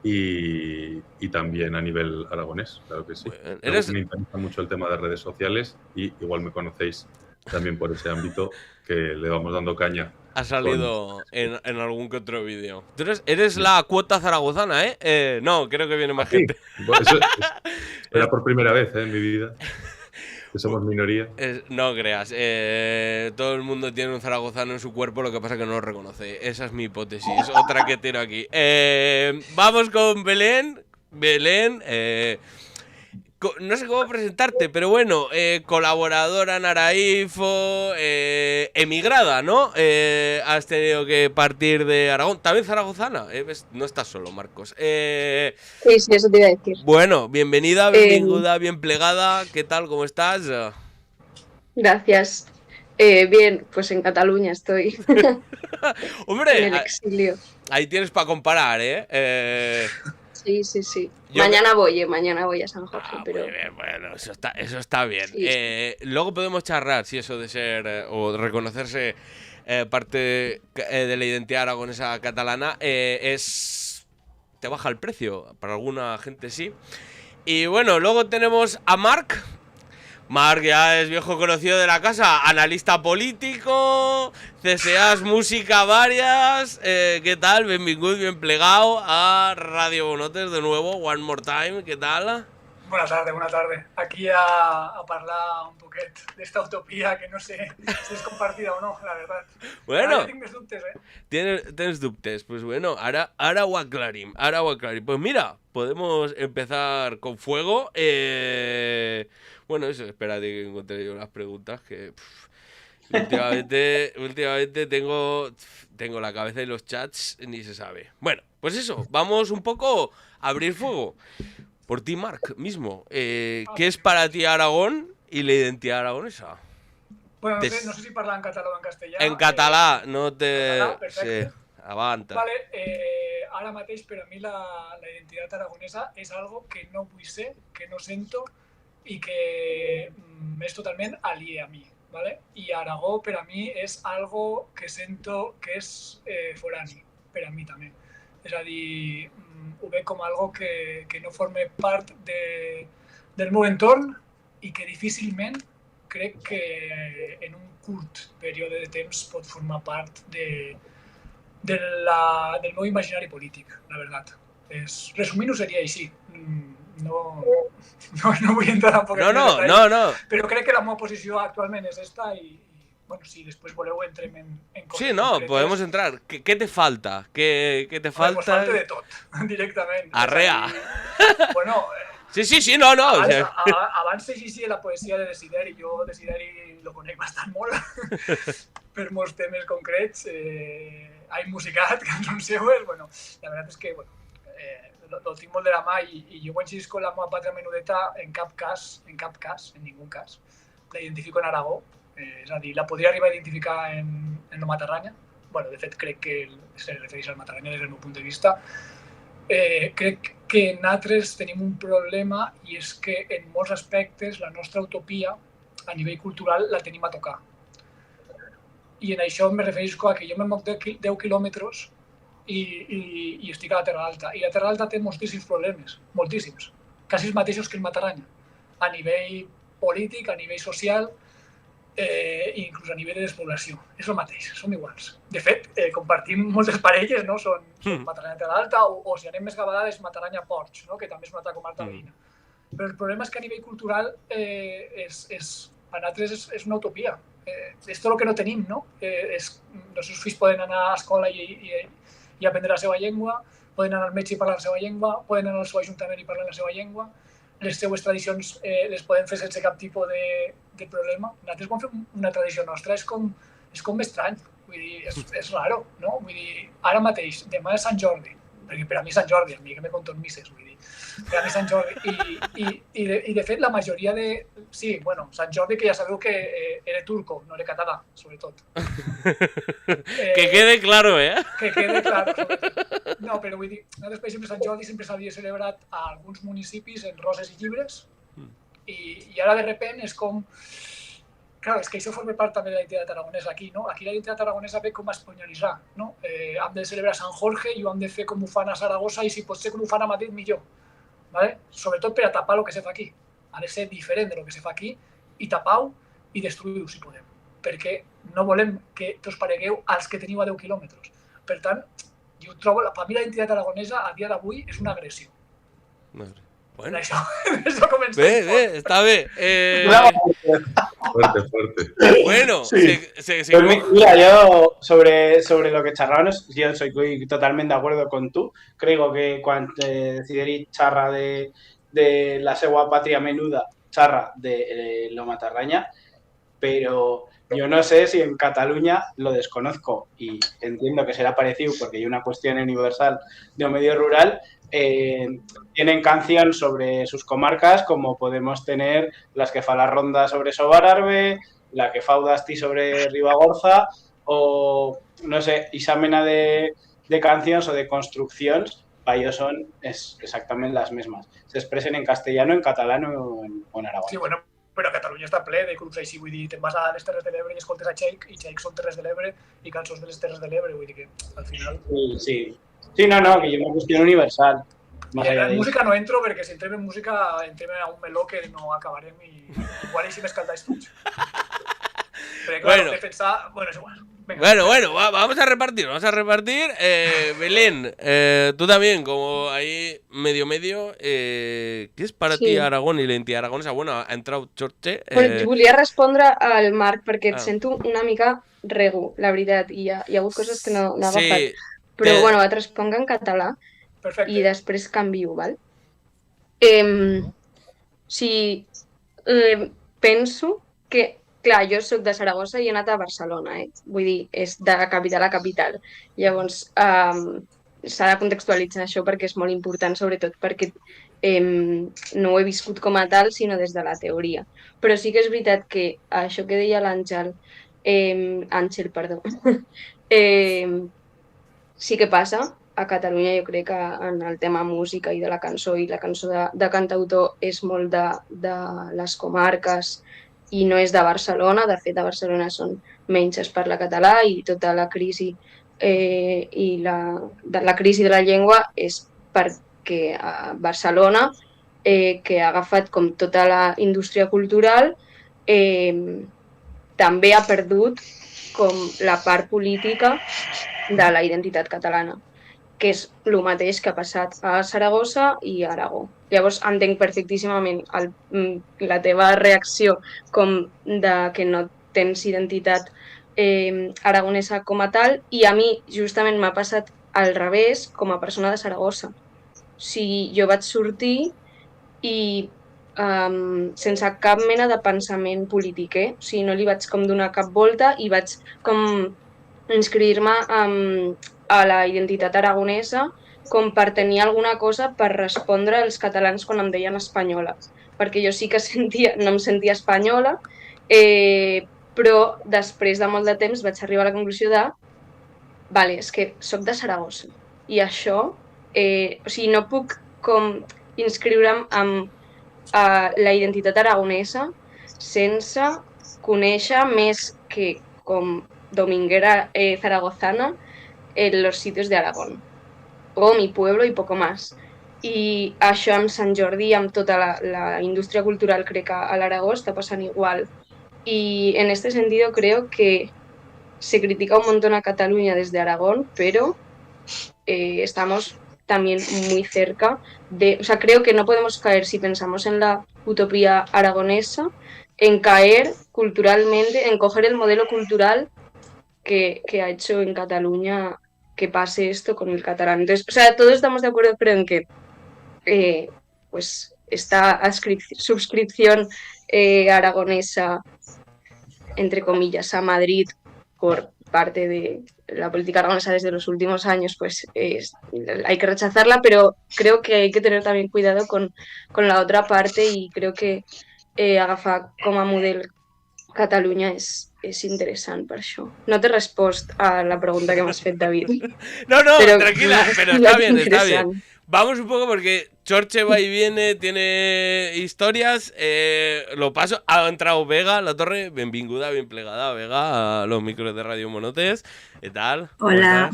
y también a nivel aragonés, claro que sí. Me interesa mucho el tema de redes sociales y igual me conocéis también por ese ámbito que le vamos dando caña. Ha salido en algún que otro vídeo. Eres la cuota zaragozana, ¿eh? No, creo que viene más gente. Bueno, eso era por primera vez en mi vida. Que somos minoría. No creas, todo el mundo tiene un zaragozano en su cuerpo, lo que pasa es que no lo reconoce. Esa es mi hipótesis, otra que tiro aquí. Vamos con Belén. No sé cómo presentarte, pero bueno, colaboradora en Araifo, emigrada, ¿no? Has tenido que partir de Aragón, también zaragozana, no estás solo, Marcos. Sí, eso te iba a decir. Bueno, bienvenida, bienvenida, bien plegada, ¿qué tal, cómo estás? Gracias. Bien, pues en Cataluña estoy. Hombre, en el exilio. Ahí tienes para comparar, ¿eh? Sí. Mañana voy a San Jorge, pero... Muy bien, bueno, eso está bien. Sí. Luego podemos charlar si eso de ser o reconocerse parte de la identidad aragonesa catalana te baja el precio, para alguna gente sí. Y bueno, luego tenemos a Marc. Marc ya es viejo conocido de la casa, analista político, CSAs, música varias, ¿qué tal? Benvingut, bien plegado a Radio Bonotes de nuevo, one more time, ¿qué tal? Buenas tardes. Aquí a hablar un poquet d'esta utopia que no sé si es compartida o no, la verdad. Bueno, tinc més dubtes, tienes dubtes, pues bueno, ara ho aclarim, Pues mira, podemos empezar con fuego. Bueno, eso, espérate que encontré yo las preguntas que últimamente tengo la cabeza y los chats ni se sabe. Bueno, Pues eso, vamos un poco a abrir fuego. Por ti, Marc, mismo. ¿Qué es para ti Aragón y la identidad aragonesa? Bueno, no sé si parla en català o en castellà. En català, no te... Català, perfecte. Sí, avanta. Vale, ara mateix per a mi la identitat aragonesa és algo que no vull ser, que no sento i que és totalment aliè a mi. ¿Vale? I Aragó per a mi és algo que sento que és forani, per a mi també. És a dir, ho veig com algo que no forma part del meu entorn i que difícilment crec que en un curt període de temps pot formar part del meu imaginari polític, la veritat. Resumint-ho seria així. No vull entrar tampoc en detalls, no. Però crec que la meva posició actualment és esta i bueno, si después voleu entrem en coses Sí, no, concretes. podemos entrar. ¿Qué te falta? ¿Qué te falta? Pues falta de tot, directament. Arrea. Bueno, Sí, no. Abans llegia la poesia de Desideri. Jo Desideri lo conec bastant molt per molts temes concrets. Ha musicat cançons seues. Bueno, la veritat és que lo tinc molt de la mà i jo quan xisco la meva pàtria menudeta en cap cas, en ningú cas, la identifico en Aragó. És a dir, la podria arribar a identificar en la Matarranya. Bueno, de fet, crec que se refereix al Matarranya des del meu punt de vista. Crec que nosaltres tenim un problema i és que en molts aspectes la nostra utopia a nivell cultural la tenim a tocar. I en això em refereixo a que jo me moc 10 quilòmetres i estic a la Terra Alta. I la Terra Alta té moltíssims problemes, moltíssims, quasi els mateixos que el Matarranya, a nivell polític, a nivell social, inclús a nivell de despoblació. És el mateix, som iguals. De fet, compartim moltes parelles, no? Són Matarranya Terra Alta o si anem més gavadades, Matarranya Ports, no? Que també és una altra comarca veïna. Però el problema és que a nivell cultural a nosaltres és una utopia. És tot el que no tenim, no? Els seus fills poden anar a escola i aprendre la seva llengua, poden anar al metge i parlar la seva llengua, poden anar al seu ajuntament i parlar la seva llengua, les seues tradicions les podem fer sense cap tipus de problema. Nosaltres quan fem una tradició nostra és com estrany, vull dir, és raro, no? Vull dir, ara mateix, demà és Sant Jordi, perquè per a mi és Sant Jordi, a mi que me conto en misses, vull dir, per a mi és Sant Jordi, i de fet la majoria de... Sí, bueno, Sant Jordi que ja sabeu que era turco, no era català, sobretot. Que quede claro, Que quede claro, sobretot. No, però vull dir, nosaltres, per exemple, Sant Jordi sempre s'havia celebrat a alguns municipis en roses i llibres, i ara de repent és com... Clar, és que això forma part també de la identitat aragonesa aquí, no? Aquí la identitat aragonesa ve com a espanyolitzar, no? Hem de celebrar Sant Jorge i ho hem de fer com ho fan a Saragossa i si pot ser com ho fan a Madrid, millor. ¿Vale? Sobretot per a tapar el que se fa aquí. Ha de ser diferent del que se fa aquí i tapar-ho i destruir-ho, si podem. Perquè no volem que us paregueu als que teniu a 10 quilòmetres. Per tant, jo trobo, per mi la identitat aragonesa a dia d'avui és una agressió. Bueno, això comença. Bé, està bé. Fuerte. Bueno, sí. Mira, yo sobre lo que charrábamos, yo soy totalmente de acuerdo con tú. Creo que cuando Desideri charra de la segua patria menuda, charra de lo Matarranya, pero yo no sé si en Cataluña, lo desconozco y entiendo que será parecido porque hay una cuestión universal de un medio rural, tienen canción sobre sus comarcas como podemos tener las que fa la Ronda sobre Sobararbe, la que fa Udasti sobre Ribagorza o, no sé, esa mena de canciones o de construcciones para ellos son exactament les mesmes. S'expressen en castellano, en català o en aragó. Sí, bueno, però Catalunya està ple de grups així, vull dir, te'n vas a les Terres de l'Ebre i escoltes a Cheik, i Cheik són Terres de l'Ebre i cançons de les Terres de l'Ebre, vull dir que al final... Sí, no, que hi ha una qüestió universal. En música no entro perquè si entrem en música entrem a un meló que no acabarem i igual així m'escaldáis tots. Pero claro, defensar... Bueno, es igual. Venga. Bueno, vamos a repartir. Belén, tú también, como ahí medio, ¿qué es para ti Aragón i la identitat aragonesa? Bueno, ha entrado Chorche. Pues volia respondre al Marc perquè et sento una mica rego, la veritat, i hi ha hagut coses que no he agafat. Però bueno, et responc en català. Perfecte. I després canvio, val? Penso que, clar, jo soc de Saragossa i he anat a Barcelona, Vull dir, és de capital a capital. Llavors, s'ha de contextualitzar això perquè és molt important, sobretot perquè no ho he viscut com a tal, sinó des de la teoria. Però sí que és veritat que això que deia l'Àngel, perdó, sí que passa. A Catalunya jo crec que en el tema música i de la cançó, i la cançó de cantautor és molt de les comarques i no és de Barcelona. De fet, a Barcelona menys es parla català i tota la crisi i la crisi de la llengua és perquè a Barcelona, que ha agafat com tota la indústria cultural, també ha perdut com la part política de la identitat catalana, que és el mateix que ha passat a Saragossa i a Aragó. Llavors entenc perfectíssimament la teva reacció com de que no tens identitat aragonesa com a tal, i a mi justament m'ha passat al revés com a persona de Saragossa. O sigui, jo vaig sortir i sense cap mena de pensament polític, O sigui, no li vaig com donar cap volta i vaig com inscriure-me a la identitat aragonesa com per tenir alguna cosa per respondre als catalans quan em deien espanyola, perquè jo sí que no em sentia espanyola, però després de molt de temps vaig arribar a la conclusió de vale, és que soc de Saragossa i això, o sigui, no puc com inscriure'm a la identitat aragonesa sense conèixer més que com dominguera zaragozana en los sitios de Aragón, o mi pueblo y poco más. I això amb Sant Jordi, amb tota la indústria cultural, crec que a l'Aragó està passant igual. Y en este sentido creo que se critica un montón a Cataluña desde Aragón, pero estamos también muy cerca de... O sea, creo que no podemos caer, si pensamos en la utopía aragonesa, en caer culturalmente, en coger el modelo cultural que ha hecho en Cataluña que pase esto con el catalán. Entonces, o sea, todos estamos de acuerdo, creo, en que pues esta suscripción aragonesa, entre comillas, a Madrid por parte de la política aragonesa desde los últimos años, pues hay que rechazarla, pero creo que hay que tener también cuidado con la otra parte, y creo que agafar com a model Catalunya és interessant per això. No t'he respost a la pregunta que m'has fet, David. No, pero, tranquila, pero está bien. Vamos un poco porque Chorche va y viene, tiene historias. Lo paso. Ha entrado Vega, la torre. Benvinguda, bien plegada, Vega, a los micros de Radio Monotes. ¿Qué tal? Hola.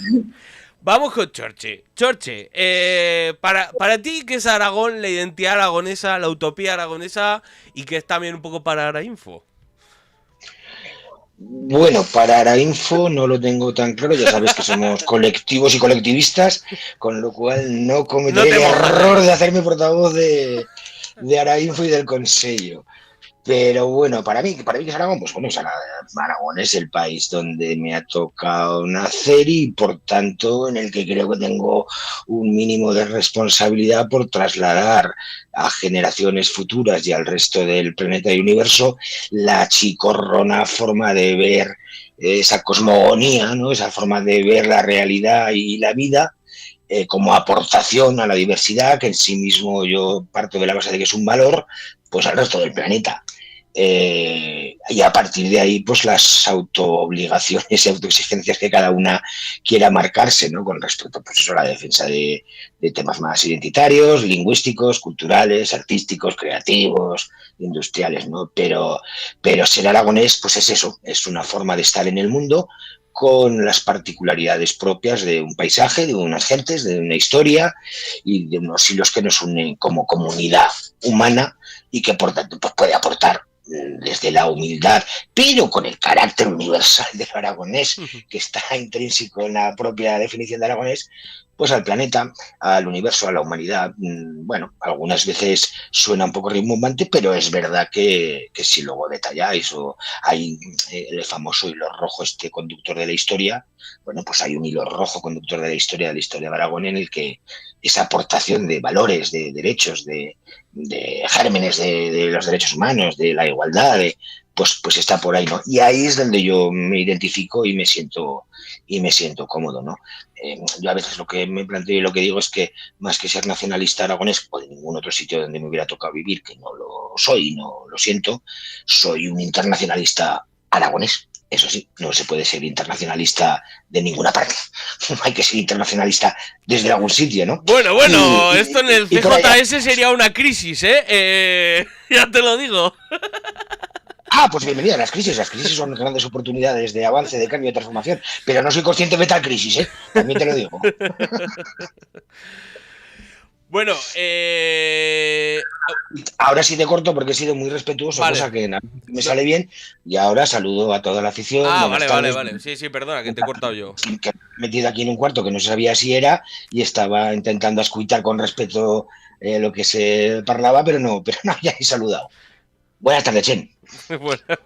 Vamos con Chorche. Chorche, para ti, ¿qué es Aragón, la identidad aragonesa, la utopía aragonesa, y qué es también un poco para Arainfo? Bueno, para Arainfo no lo tengo tan claro, ya sabes que somos colectivos y colectivistas, con lo cual no cometeré el error de hacerme portavoz de Arainfo y del Consello. Pero bueno, para mí que es Aragón, pues bueno, Aragón es el país donde me ha tocado nacer y por tanto en el que creo que tengo un mínimo de responsabilidad por trasladar a generaciones futuras y al resto del planeta y universo la chicorrona forma de ver esa cosmogonía, ¿no? Esa forma de ver la realidad y la vida como aportación a la diversidad, que en sí mismo yo parto de la base de que es un valor, pues al resto del planeta. Y a partir de ahí, pues las autoobligaciones y autoexigencias que cada una quiera marcarse, ¿no? Con respecto, pues eso, a la defensa de temas más identitarios, lingüísticos, culturales, artísticos, creativos, industriales, ¿no? Pero ser aragonés, pues es eso, es una forma de estar en el mundo con las particularidades propias de un paisaje, de unas gentes, de una historia y de unos hilos que nos unen como comunidad humana y que por tanto pues puede aportar desde la humildad, pero con el carácter universal del aragonés, que está intrínseco en la propia definición de aragonés, pues al planeta, al universo, a la humanidad. Bueno, algunas veces suena un poco rimbombante, pero es verdad que si luego detalláis, o hay el famoso hilo rojo, conductor de la historia, bueno, pues hay un hilo rojo conductor de la historia de Aragón, en el que esa aportación de valores, de derechos, de gérmenes de los derechos humanos, de la igualdad, pues está por ahí, ¿no? Y ahí es donde yo me identifico y me siento cómodo, ¿no? yo a veces lo que me planteo y lo que digo es que más que ser nacionalista aragonés o de ningún otro sitio donde me hubiera tocado vivir, que no lo soy, no lo siento, soy un internacionalista aragonés. Eso sí, no se puede ser internacionalista de ninguna parte. Hay que ser internacionalista desde algún sitio, ¿no? Bueno, esto en el CJS sería una crisis, ¿eh? Ya te lo digo. Pues bienvenida a las crisis. Las crisis son grandes oportunidades de avance, de cambio, de transformación. Pero no soy consciente de tal crisis, ¿eh? También te lo digo. Bueno, ahora sí te corto porque he sido muy respetuoso, vale. Cosa que me sale bien. Y ahora saludo a toda la afición. Vale. Sí, perdona, que te he cortado yo. Que me he metido aquí en un cuarto que no sabía si era y estaba intentando escuchar con respeto lo que se parlaba, pero no, ya he saludado. Buenas tardes, Chen.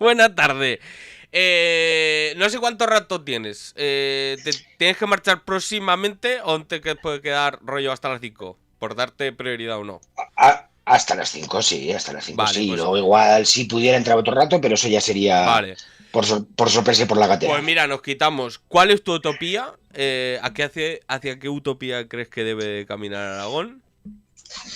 Buena tarde. No sé cuánto rato tienes. ¿Te tienes que marchar próximamente o te puede quedar rollo hasta las 5? Por darte prioridad o no. Hasta las 5, sí, hasta las 5, vale, sí. Pues, luego igual si pudiera entrar otro rato, pero eso ya sería vale. por sorpresa y por la gatera. Pues mira, nos quitamos. ¿Cuál es tu utopía? ¿Hacia qué utopía crees que debe caminar Aragón?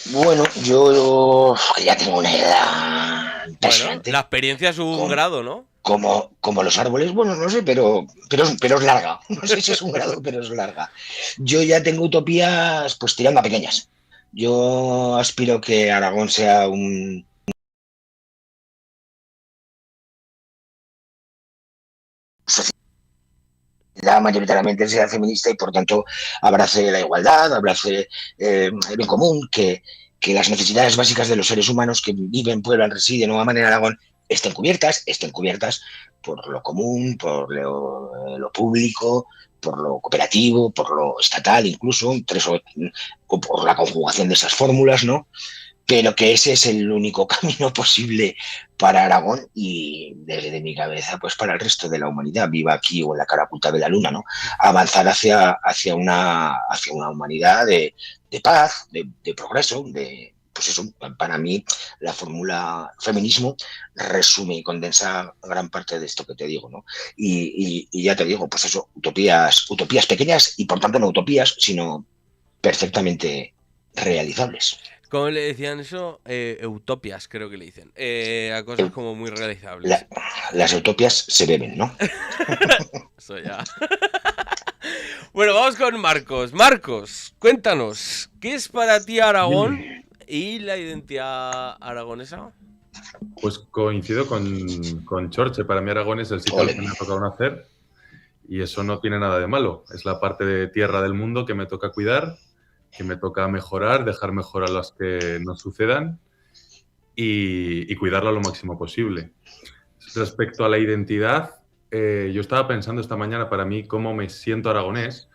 Bueno, yo ya tengo una edad impresionante. Bueno, la experiencia es un grado, ¿no? Como los árboles, bueno, no sé, pero es larga. No sé si es un grado, pero es larga. Yo ya tengo utopías, pues tirando a pequeñas. Yo aspiro que Aragón sea un sociedad mayoritariamente sea feminista y por tanto abrace la igualdad, abrace el bien común, que las necesidades básicas de los seres humanos que viven, pueblan, residen o aman en Aragón estén cubiertas por lo común, por lo público, por lo cooperativo, por lo estatal incluso, o por la conjugación de esas fórmulas, ¿no? Pero que ese es el único camino posible para Aragón y desde mi cabeza, pues para el resto de la humanidad, viva aquí o en la cara oculta de la luna, ¿no? Avanzar hacia una humanidad de paz, de progreso, pues eso, para mí la fórmula feminismo resume y condensa gran parte de esto que te digo, ¿no? Y ya te digo, pues eso, utopías pequeñas y por tanto no utopías, sino perfectamente realizables. ¿Cómo le decían eso? Utopias, creo que le dicen. A cosas como muy realizables. Las utopias se beben, ¿no? Eso ya. Bueno, vamos con Marcos. Marcos, cuéntanos, ¿qué es para ti Aragón y la identidad aragonesa? Pues coincido con Chorche. Para mí Aragón es el sitio que me ha tocado nacer y eso no tiene nada de malo. Es la parte de tierra del mundo que me toca cuidar, que me toca mejorar, dejar mejorar las que nos sucedan y cuidarla lo máximo posible. Respecto a la identidad, yo estaba pensando esta mañana para mí cómo me siento aragonés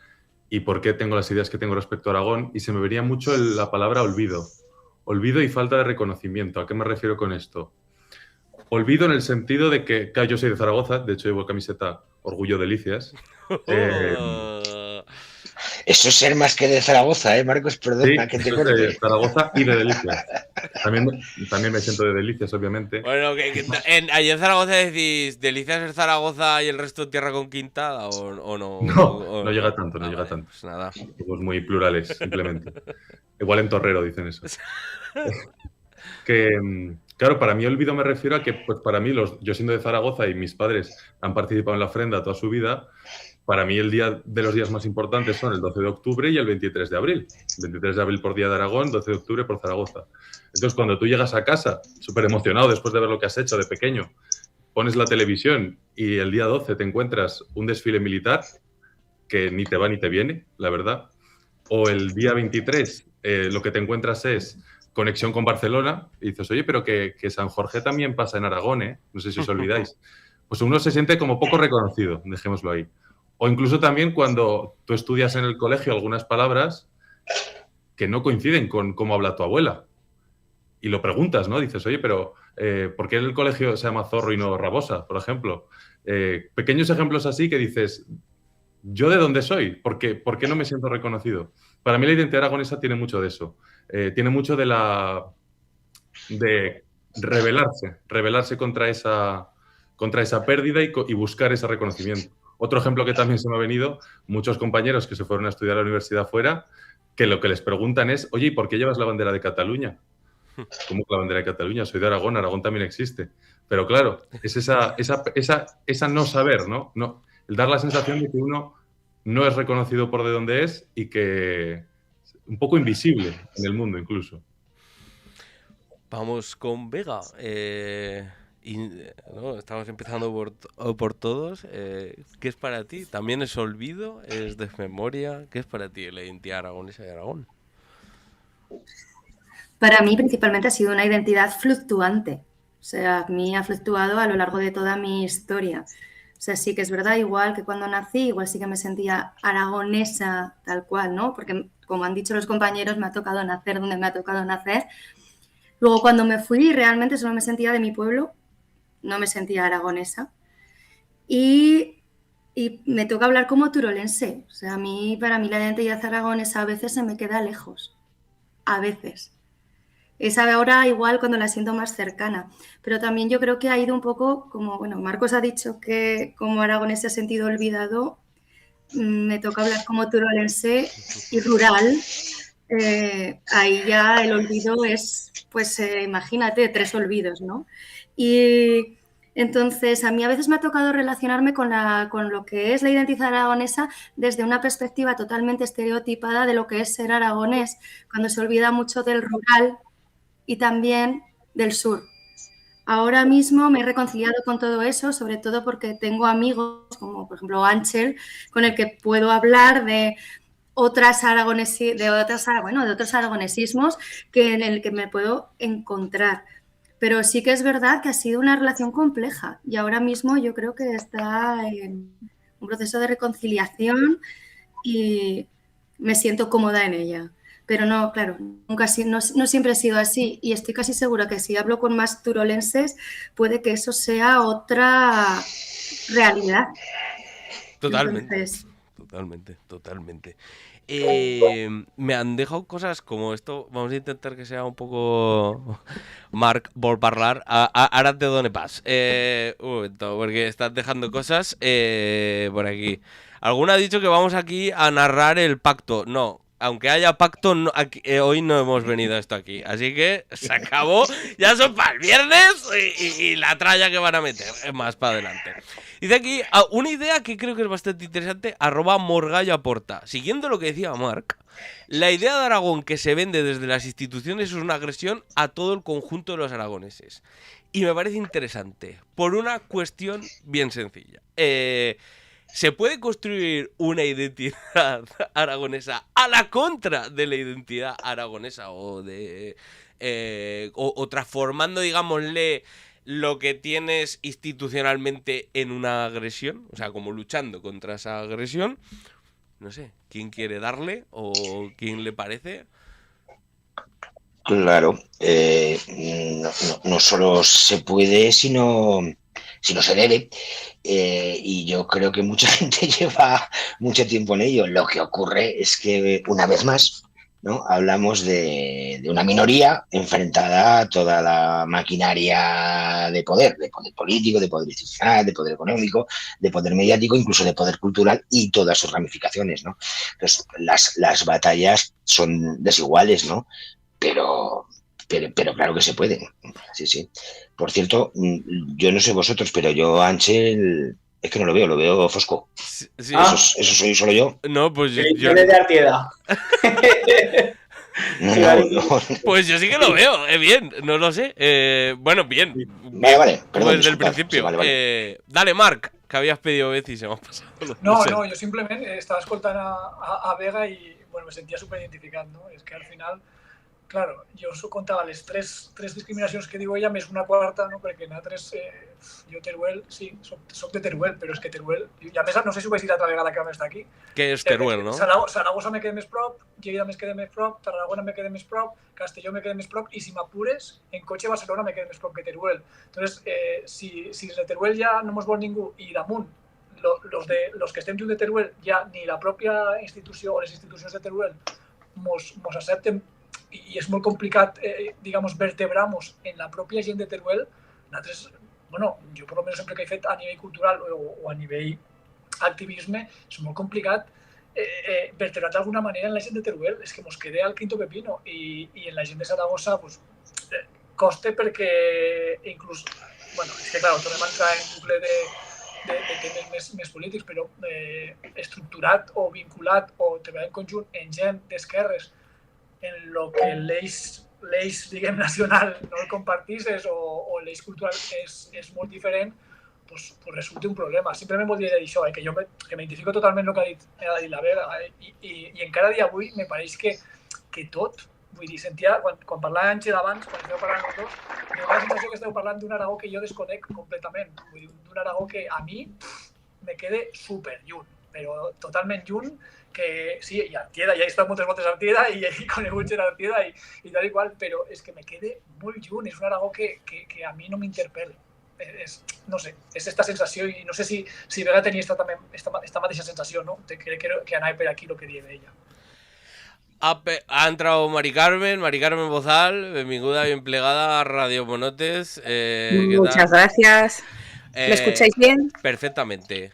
y por qué tengo las ideas que tengo respecto a Aragón y se me venía mucho la palabra olvido. Olvido y falta de reconocimiento. ¿A qué me refiero con esto? Olvido en el sentido de que claro, yo soy de Zaragoza, de hecho llevo camiseta Orgullo Delicias. Eso es ser más que de Zaragoza, Marcos, perdona, sí, que te corte. De Zaragoza y de Delicias. También me siento de Delicias, obviamente. Bueno, ¿allí en Zaragoza decís Delicias es Zaragoza y el resto tierra conquistada o no? No llega tanto, no llega tanto. Pues nada. Somos muy plurales, simplemente. Igual en Torrero dicen eso. Claro, para mí olvido me refiero a que, pues para mí, yo siendo de Zaragoza y mis padres han participado en la ofrenda toda su vida, para mí el día de los días más importantes son el 12 de octubre y el 23 de abril. 23 de abril por Día de Aragón, 12 de octubre por Zaragoza. Entonces, cuando tú llegas a casa, súper emocionado después de ver lo que has hecho de pequeño, pones la televisión y el día 12 te encuentras un desfile militar que ni te va ni te viene, la verdad. O el día 23 lo que te encuentras es conexión con Barcelona y dices, oye, pero que San Jorge también pasa en Aragón, ¿eh? No sé si os olvidáis. Pues uno se siente como poco reconocido, dejémoslo ahí. O incluso también cuando tú estudias en el colegio algunas palabras que no coinciden con cómo habla tu abuela. Y lo preguntas, ¿no? Dices, oye, pero ¿por qué en el colegio se llama Zorro y no Rabosa, por ejemplo? Pequeños ejemplos así que dices, ¿yo de dónde soy? ¿Por qué no me siento reconocido? Para mí la identidad aragonesa tiene mucho de eso. Tiene mucho de rebelarse contra esa pérdida y buscar ese reconocimiento. Otro ejemplo que también se me ha venido, muchos compañeros que se fueron a estudiar a la universidad fuera, que lo que les preguntan es, oye, ¿y por qué llevas la bandera de Cataluña? ¿Cómo que la bandera de Cataluña? Soy de Aragón, Aragón también existe. Pero claro, es esa no saber, ¿no? El dar la sensación de que uno no es reconocido por de dónde es y que un poco invisible en el mundo incluso. Vamos con Vega. ¿No? Estamos empezando por todos. ¿Qué es para ti? ¿También es olvido? ¿Es desmemoria? ¿Qué es para ti la identidad aragonesa de Aragón? Para mí principalmente ha sido una identidad fluctuante. O sea, a mí ha fluctuado a lo largo de toda mi historia. O sea, sí que es verdad, igual que cuando nací, igual sí que me sentía aragonesa tal cual, ¿no? Porque, como han dicho los compañeros, me ha tocado nacer donde me ha tocado nacer. Luego, cuando me fui, realmente solo me sentía de mi pueblo, no me sentía aragonesa. Y me toca hablar como turolense. O sea, para mí la identidad aragonesa a veces se me queda lejos. A veces. Esa ahora igual cuando la siento más cercana. Pero también yo creo que ha ido un poco, como, bueno, Marcos ha dicho que como aragonés se ha sentido olvidado, me toca hablar como turolense y rural. Ahí ya el olvido es, pues imagínate, 3 olvidos, ¿no? Y entonces a mí a veces me ha tocado relacionarme con lo que es la identidad aragonesa desde una perspectiva totalmente estereotipada de lo que es ser aragonés, cuando se olvida mucho del rural y también del sur. Ahora mismo me he reconciliado con todo eso, sobre todo porque tengo amigos, como por ejemplo Ángel, con el que puedo hablar de otros aragonesismos en el que me puedo encontrar. Pero sí que es verdad que ha sido una relación compleja y ahora mismo yo creo que está en un proceso de reconciliación y me siento cómoda en ella. Pero no, claro, no siempre ha sido así y estoy casi segura que si hablo con más turolenses puede que eso sea otra realidad. Totalmente. Entonces, Totalmente. Me han dejado cosas como esto. Vamos a intentar que sea un poco Marc vol parlar. Ara te done pas. Un momento, porque estás dejando cosas por aquí. Alguno ha dicho que vamos aquí a narrar el pacto. No. Aunque haya pacto, hoy no hemos venido a esto aquí. Así que se acabó. Ya son para el viernes y la tralla que van a meter más para adelante. Dice aquí una idea que creo que es bastante interesante. @morgallaporta. Siguiendo lo que decía Marc, la idea de Aragón que se vende desde las instituciones es una agresión a todo el conjunto de los aragoneses. Y me parece interesante por una cuestión bien sencilla. ¿Se puede construir una identidad aragonesa a la contra de la identidad aragonesa o transformando, digámosle, lo que tienes institucionalmente en una agresión? O sea, como luchando contra esa agresión. No sé, ¿quién quiere darle o quién le parece? Claro, no solo se puede, sino se debe. Y yo creo que mucha gente lleva mucho tiempo en ello. Lo que ocurre es que, una vez más, ¿no? Hablamos de una minoría enfrentada a toda la maquinaria de poder político, de poder institucional, de poder económico, de poder mediático, incluso de poder cultural y todas sus ramificaciones, ¿no? Entonces, las batallas son desiguales, ¿no? Pero claro que se puede. Sí. Por cierto, yo no sé vosotros, pero yo a Ángel es que no lo veo fosco. Sí. Eso soy solo yo. No, pues yo Tienes de Artieda. No. Pues yo sí que lo veo, bien, no lo sé. Bueno, bien. Vale, perdón. Desde el disculpad. principio. Sí, vale. Dale, Marc, que habías pedido vez y se me ha pasado. No, yo simplemente estaba escoltant a Vega i bueno, me sentia superidentificat, no? És que al final, claro, jo us contava les tres discriminacions que diu ella, més una quarta, no? Perquè nosaltres, jo Teruel, sí, soc de Teruel, però és que Teruel, i a més no sé si ho vaig dir l'altra vegada que vam estar aquí. Que és Teruel, no? Saragossa me queda més prop, Lleida me queda més prop, Tarragona me queda més prop, Castelló me queda més prop, i si m'apures, en cotxe a Barcelona me queda més prop que Teruel. Entonces, si de Teruel ja no mos vol ningú, i damunt, los que estem lluny de Teruel, ja ni la pròpia institució o les institucions de Teruel mos accepten i és molt complicat, digamos, vertebrar-nos en la pròpia gent de Teruel. Nosaltres, bueno, jo per almenys sempre que he fet a nivell cultural o a nivell activisme, és molt complicat vertebrar d'alguna manera en la gent de Teruel. És que mos quedé al quinto pepino i en la gent de Saragossa pues, costa perquè inclús, bueno, és que clar, tornem a entrar en bucle de temes més polítics, però estructurat o vinculat o treballar en conjunt en gent d'esquerres en lo que l'eix diguem, nacional no el compartisses o l'eix cultural és molt diferent, pues resulta un problema. Simplement voldria dir això, que jo m'identifico totalment el que ha dit la Vega i encara dia avui me pareix que tot, vull dir, sentia, quan parlava Àngel abans, quan esteu parlant els dos, me fa la sensació que esteu parlant d'un Aragó que jo desconec completament. Vull dir, d'un Aragó que a mi me quede super lluny, però totalment lluny, que sí, i Artieda, ja he estat moltes voltes a Artieda i he conegut gent a Artieda i tal i qual, però és que me quede molt lluny, és un Aragó que a mi no m'interpel·la. No sé, és aquesta sensació i no sé si Vega tenia esta mateixa sensació, no? Crec que anava per aquí el que deia ella. Ha entrado Mari Carmen Bozal, benvinguda, bien plegada a Radio Monotes. Muchas gracias. ¿Me escucháis bien? Perfectamente.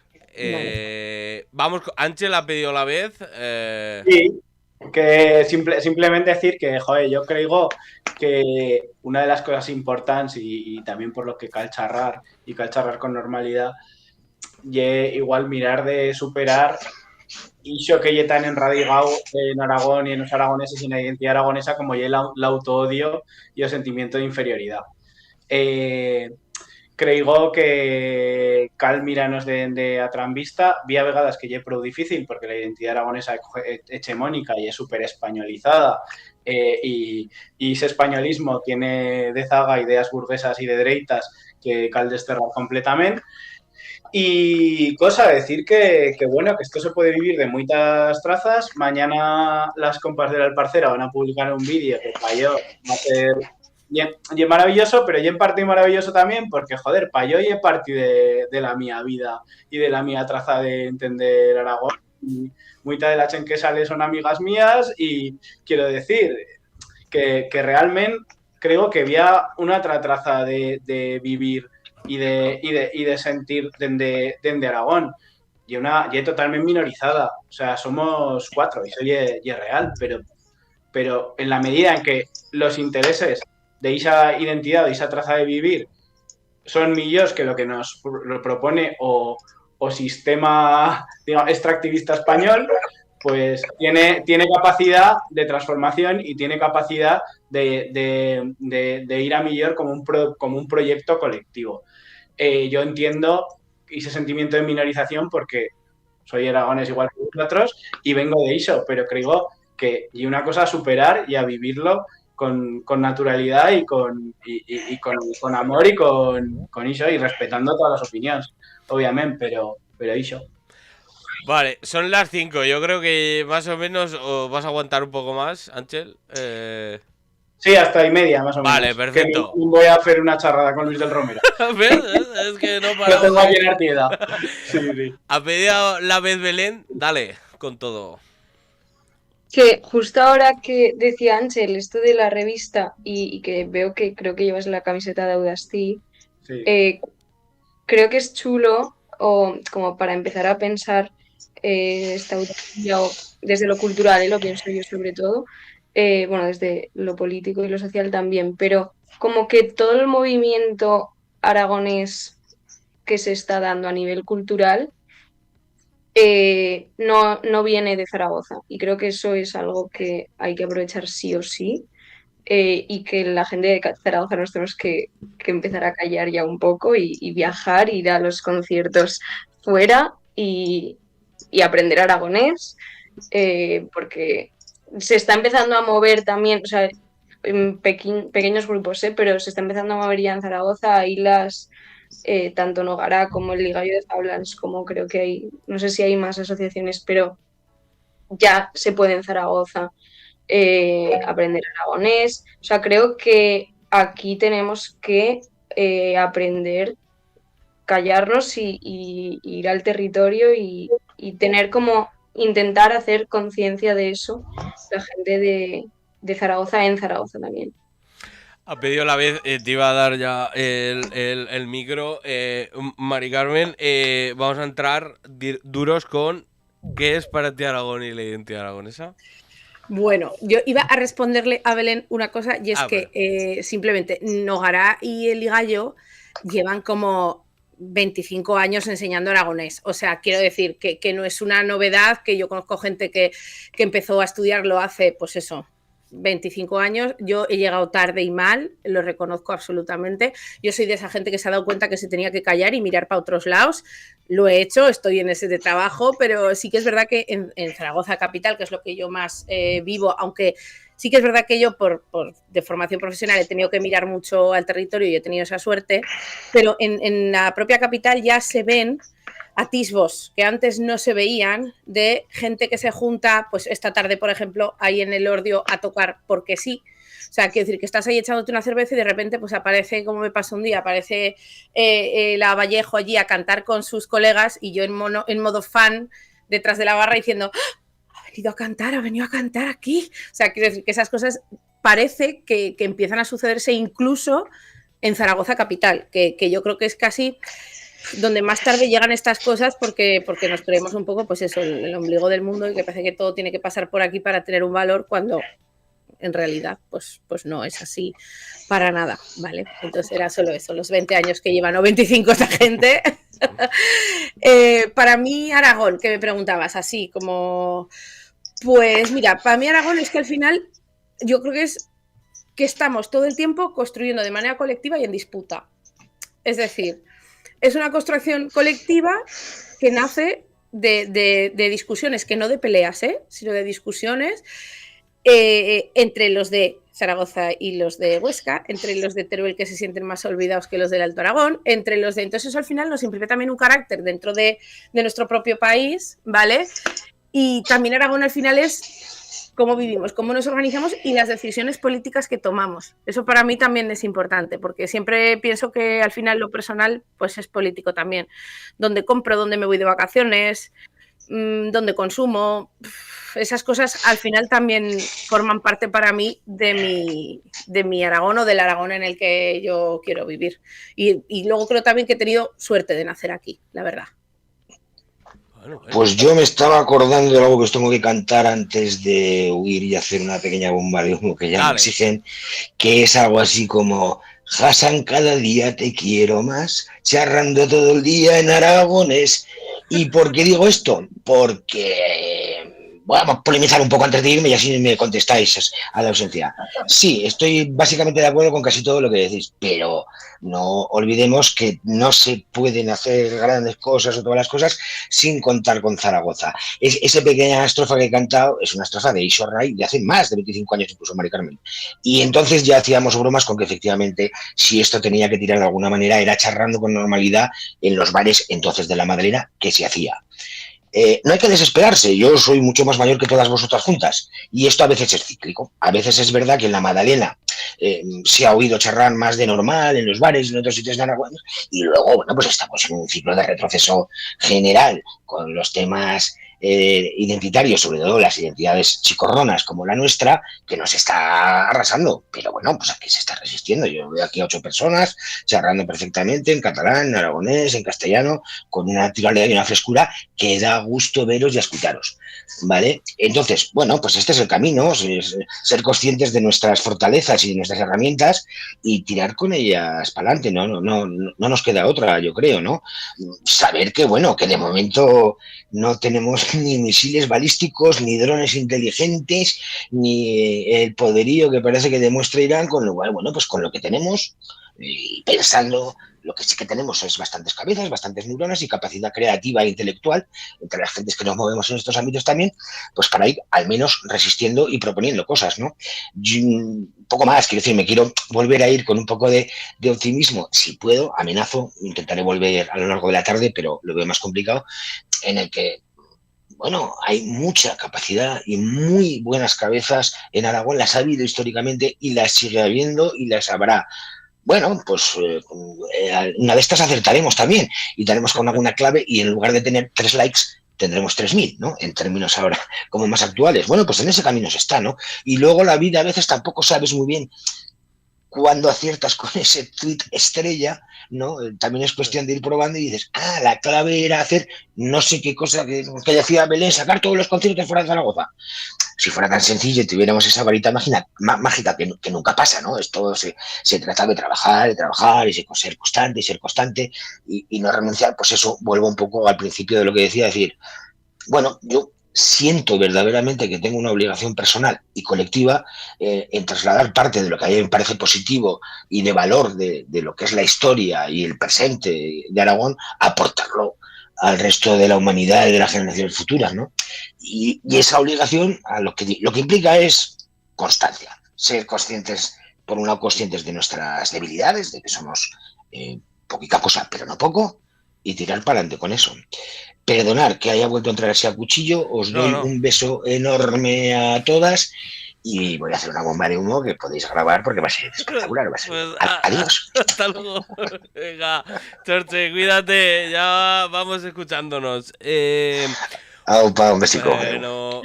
Vamos, Ángel ha pedido la vez. Sí, que simplemente decir que, joder, yo creo que una de las cosas importantes y también por lo que cal charrar con normalidad, igual mirar de superar iso que ya tan enradigado en Aragón y en los aragoneses y en la identidad aragonesa como ya el autoodio y el sentimiento de inferioridad. Creo que cal miranos de atrán vista, vía vegadas que ya es prou difícil porque la identidad aragonesa es hegemónica y es súper españolizada y ese españolismo tiene de zaga ideas burguesas y de dereitas que cal desterrar completamente. Y cosa, decir que bueno, que esto se puede vivir de muchas trazas. Mañana las compas de la Alparcera van a publicar un vídeo que para yo va a ser y maravilloso, pero y en parte maravilloso también porque, joder, para yo y en parte de la mía vida y de la mía traza de entender Aragón. Mucha de la gente que sale son amigas mías y quiero decir que realmente creo que había una traza de vivir y de sentir desde Aragón y es totalmente minorizada, o sea, somos 4 y eso es real, pero en la medida en que los intereses de esa identidad, de esa traza de vivir son millors que lo que nos propone o sistema, digamos, extractivista español, pues tiene capacidad de transformación y tiene capacidad de ir a millor como un proyecto colectivo. Yo entiendo ese sentimiento de minorización porque soy aragonés igual que vosotros y vengo de eso, pero creo que y una cosa a superar y a vivirlo con naturalidad y con amor y con eso y respetando todas las opiniones, obviamente, pero eso. Vale, son las 5. Yo creo que más o menos vas a aguantar un poco más, Ángel. Sí, hasta y media, más o menos. Vale, perfecto. Que voy a hacer una charrada con Luis del Romero. ¿Ves? Es que no Lo paramos. tengo aquí en Artieda. Sí. A pedido la vez Belén, dale, con todo. Que justo ahora que decía Ángel esto de la revista y que veo que creo que llevas la camiseta de Audacity, Sí. creo que es chulo o como para empezar a pensar esta utopía desde lo cultural, lo pienso yo sobre todo, bueno, desde lo político y lo social también, pero como que todo el movimiento aragonés que se está dando a nivel cultural no viene de Zaragoza y creo que eso es algo que hay que aprovechar sí o sí y que la gente de Zaragoza nos tenemos que empezar a callar ya un poco y viajar, ir a los conciertos fuera y aprender aragonés porque se está empezando a mover también, o sea, en pequeños grupos, pero se está empezando a mover ya en Zaragoza, ahí tanto Nogará como el Ligallo de Fablans, como creo que hay, no sé si hay más asociaciones, pero ya se puede en Zaragoza aprender aragonés. O sea, creo que aquí tenemos que aprender, callarnos y ir al territorio y tener como intentar hacer conciencia de eso la gente de Zaragoza en Zaragoza también. Ha pedido la vez, te iba a dar ya el micro. Mari Carmen, vamos a entrar duros con ¿qué es para ti Aragón y la identidad aragonesa? Bueno, yo iba a responderle a Belén una cosa y es que simplemente Nogará y el Gallo llevan como 25 años enseñando aragonés. O sea, quiero decir que no es una novedad, que yo conozco gente que empezó a estudiarlo hace, pues eso, 25 años. Yo he llegado tarde y mal, lo reconozco absolutamente. Yo soy de esa gente que se ha dado cuenta que se tenía que callar y mirar para otros lados. Lo he hecho, estoy en ese de trabajo, pero sí que es verdad que en Zaragoza capital, que es lo que yo más vivo, aunque sí que es verdad que yo de formación profesional he tenido que mirar mucho al territorio y he tenido esa suerte, pero en la propia capital ya se ven atisbos que antes no se veían de gente que se junta, pues esta tarde, por ejemplo, ahí en el Ordio a tocar porque sí. O sea, quiero decir que estás ahí echándote una cerveza y de repente pues aparece, como me pasó un día, aparece la Vallejo allí a cantar con sus colegas y yo en modo fan detrás de la barra diciendo ha venido a cantar aquí. O sea, quiero decir que esas cosas parece que empiezan a sucederse incluso en Zaragoza capital, que yo creo que es casi donde más tarde llegan estas cosas porque nos creemos un poco, pues eso, el ombligo del mundo y que parece que todo tiene que pasar por aquí para tener un valor cuando en realidad pues no es así para nada, ¿vale? Entonces era solo eso, los 20 años que llevan o 25 esta gente. Para mí Aragón, que me preguntabas así como... Pues mira, para mí Aragón es que al final yo creo que es que estamos todo el tiempo construyendo de manera colectiva y en disputa. Es decir, es una construcción colectiva que nace de discusiones, que no de peleas, sino de discusiones entre los de Zaragoza y los de Huesca, entre los de Teruel que se sienten más olvidados que los del Alto Aragón, entre los de... Entonces eso al final nos imprime también un carácter dentro de nuestro propio país, ¿vale? Y también Aragón al final es cómo vivimos, cómo nos organizamos y las decisiones políticas que tomamos. Eso para mí también es importante, porque siempre pienso que al final lo personal pues es político también. Dónde compro, dónde me voy de vacaciones, dónde consumo, esas cosas al final también forman parte para mí de mi Aragón o del Aragón en el que yo quiero vivir. Y luego creo también que he tenido suerte de nacer aquí, la verdad. Pues yo me estaba acordando de algo que os tengo que cantar antes de huir y hacer una pequeña bomba de humo que ya me exigen, que es algo así como Hassan, cada día te quiero más, charrando todo el día en aragonés. ¿Y por qué digo esto? Porque vamos a polemizar un poco antes de irme y así me contestáis a la ausencia. Sí, estoy básicamente de acuerdo con casi todo lo que decís, pero no olvidemos que no se pueden hacer grandes cosas o todas las cosas sin contar con Zaragoza. Esa pequeña estrofa que he cantado es una estrofa de Isho Ray de hace más de 25 años, incluso Mari Carmen. Y entonces ya hacíamos bromas con que efectivamente si esto tenía que tirar de alguna manera era charrando con normalidad en los bares entonces de la Madalena que se hacía. No hay que desesperarse, yo soy mucho más mayor que todas vosotras juntas y esto a veces es cíclico. A veces es verdad que en la Madalena se ha oído charrar más de normal en los bares, en otros sitios de Aragón y luego, bueno, pues estamos en un ciclo de retroceso general con los temas identitarios, sobre todo las identidades chicorronas como la nuestra, que nos está arrasando. Pero bueno, pues aquí se está resistiendo. Yo veo aquí a 8 personas charlando perfectamente en catalán, en aragonés, en castellano, con una naturalidad y una frescura que da gusto veros y escucharos, ¿vale? Entonces, bueno, pues este es el camino, es ser conscientes de nuestras fortalezas y de nuestras herramientas y tirar con ellas para adelante, no nos queda otra, yo creo, ¿no? Saber que, bueno, que de momento no tenemos ni misiles balísticos, ni drones inteligentes, ni el poderío que parece que demuestra Irán, con lo cual, bueno, pues con lo que tenemos y pensando, lo que sí que tenemos es bastantes cabezas, bastantes neuronas y capacidad creativa e intelectual, entre las gentes que nos movemos en estos ámbitos también, pues para ir al menos resistiendo y proponiendo cosas, ¿no? Un poco más, quiero decir, me quiero volver a ir con un poco de optimismo, si puedo, amenazo, intentaré volver a lo largo de la tarde, pero lo veo más complicado, en el que bueno, hay mucha capacidad y muy buenas cabezas en Aragón, las ha habido históricamente y las sigue habiendo y las habrá. Bueno, pues una de estas acertaremos también y daremos con alguna clave y en lugar de tener 3 likes tendremos 3.000, ¿no? En términos ahora como más actuales. Bueno, pues en ese camino se está, ¿no? Y luego la vida a veces tampoco sabes muy bien cuando aciertas con ese tweet estrella, ¿no? También es cuestión de ir probando y dices, la clave era hacer no sé qué cosa que decía Belén, sacar todos los conciertos fuera de Zaragoza. Si fuera tan sencillo y tuviéramos esa varita mágica que nunca pasa, ¿no? Esto se trata de trabajar y ser constante y no renunciar. Pues eso, vuelvo un poco al principio de lo que decía, decir, bueno, yo siento verdaderamente que tengo una obligación personal y colectiva en trasladar parte de lo que a mí me parece positivo y de valor de lo que es la historia y el presente de Aragón, aportarlo al resto de la humanidad y de las generaciones futuras, ¿no? Y esa obligación lo que implica es constancia, ser conscientes, por un lado, conscientes de nuestras debilidades, de que somos poquita cosa, pero no poco, y tirar para adelante con eso. Perdonar que haya vuelto a entrar así a cuchillo, os doy un beso enorme a todas y voy a hacer una bomba de humo que podéis grabar porque va a ser espectacular. Va a ser... Pues, adiós. Hasta luego. Venga, Chorche, cuídate, ya vamos escuchándonos. Aupa, un besico. Bueno,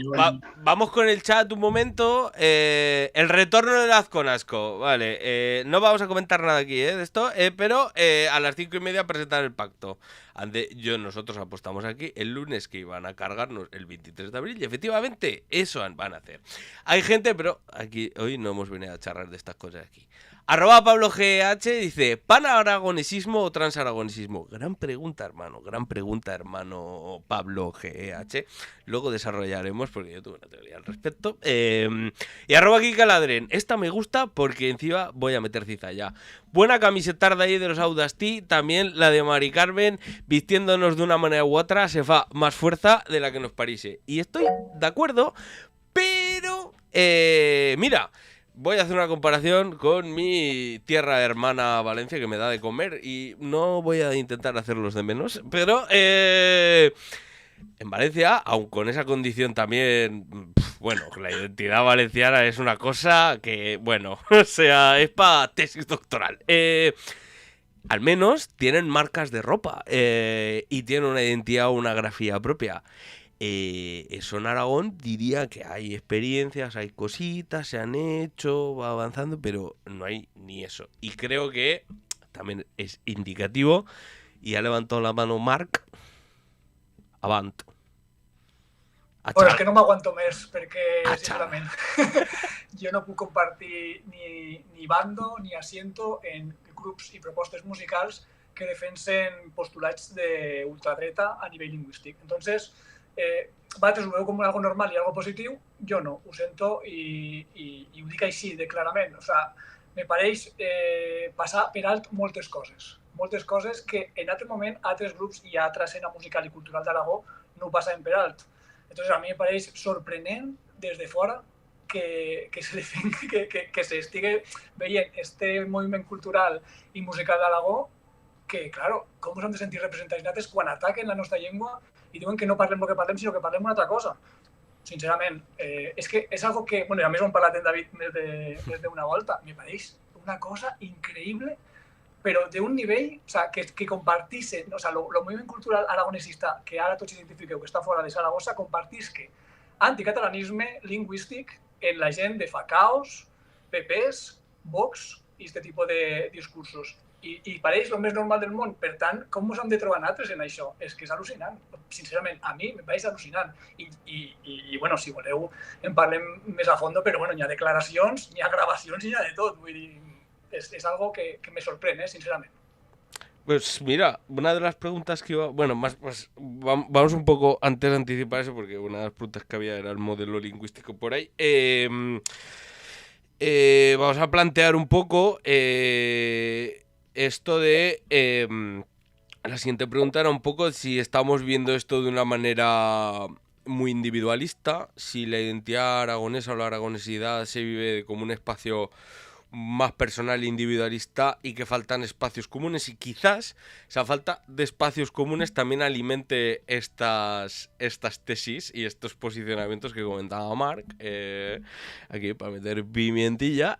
vamos con el chat un momento. El retorno de Azconasco. Vale, no vamos a comentar nada aquí de esto, pero a las 5:30 presentar el pacto. Nosotros apostamos aquí el lunes que iban a cargarnos el 23 de abril y efectivamente eso van a hacer. Hay gente, pero aquí hoy no hemos venido a charlar de estas cosas aquí. @PabloGH dice, ¿pan-aragonesismo o transaragonesismo? Gran pregunta, hermano Pablo GH. Luego desarrollaremos, porque yo tuve una teoría al respecto. Y @KikaLadren, esta me gusta porque encima voy a meter cizalla. Buena camiseta de ahí de los Audasti, también la de Mari Carmen, vistiéndonos de una manera u otra, se fa más fuerza de la que nos parise. Y estoy de acuerdo, pero mira, voy a hacer una comparación con mi tierra hermana Valencia, que me da de comer, y no voy a intentar hacerlos de menos, pero en Valencia, aun con esa condición también, bueno, la identidad valenciana es una cosa que, bueno, o sea, es para tesis doctoral. Al menos tienen marcas de ropa y tienen una identidad o una grafía propia. Eso en Aragón diría que hay experiencias, hay cositas, se han hecho, va avanzando, pero no hay ni eso. Y creo que también es indicativo, y ha levantado la mano Marc, avant. Bueno, és que no m'aguanto més, perquè, sincerament, jo no puc compartir ni bando ni asiento en grups i propostes musicals que defensen postulats d'ultradreta a nivell lingüístic. Entonces, vosaltres ho veu com algo normal i algo positiu, jo no, ho sento i ho dic així, de clarament. O sigui, me pareix passar per alt moltes coses que en altre moment altres grups i altra escena musical i cultural d'Aragó no ho passaven per alt. Entonces, a mi me pareix sorprenent des de fora que se estigui veient este moviment cultural i musical d'Aragó que, claro, com s'han de sentir representats nosaltres quan ataquen la nostra llengua i diuen que no parlem el que parlem, sinó que parlem una altra cosa. Sincerament, és que és algo que, bueno, a més ho hem parlat amb David més d'una volta, me pareix una cosa increïble, però d'un nivell, o sea, que compartixen, o sea, el moviment cultural aragonesista, que ara tots identifiqueu que està fora de Saragossa, compartisque anticatalanisme lingüístic en la gent de Facaos, PPs, Vox i aquest tipus de discursos. I pareix el més normal del món. Per tant, com ens hem de trobar nosaltres en això? És que és al·lucinant. Sincerament, a mi me pareix al·lucinant. I bueno, si voleu, en parlem més a fons, però bueno, hi ha declaracions, hi ha gravacions i hi ha de tot. Vull dir, es algo que me sorprende, sinceramente. Pues mira, una de las preguntas que iba... Bueno, pues vamos un poco antes de anticipar eso, porque una de las preguntas que había era el modelo lingüístico por ahí. Vamos a plantear un poco esto de... la siguiente pregunta era un poco si estamos viendo esto de una manera muy individualista, si la identidad aragonesa o la aragonesidad se vive como un espacio más personal e individualista y que faltan espacios comunes, y quizás esa falta de espacios comunes también alimente estas tesis y estos posicionamientos que comentaba Marc, aquí para meter pimientilla,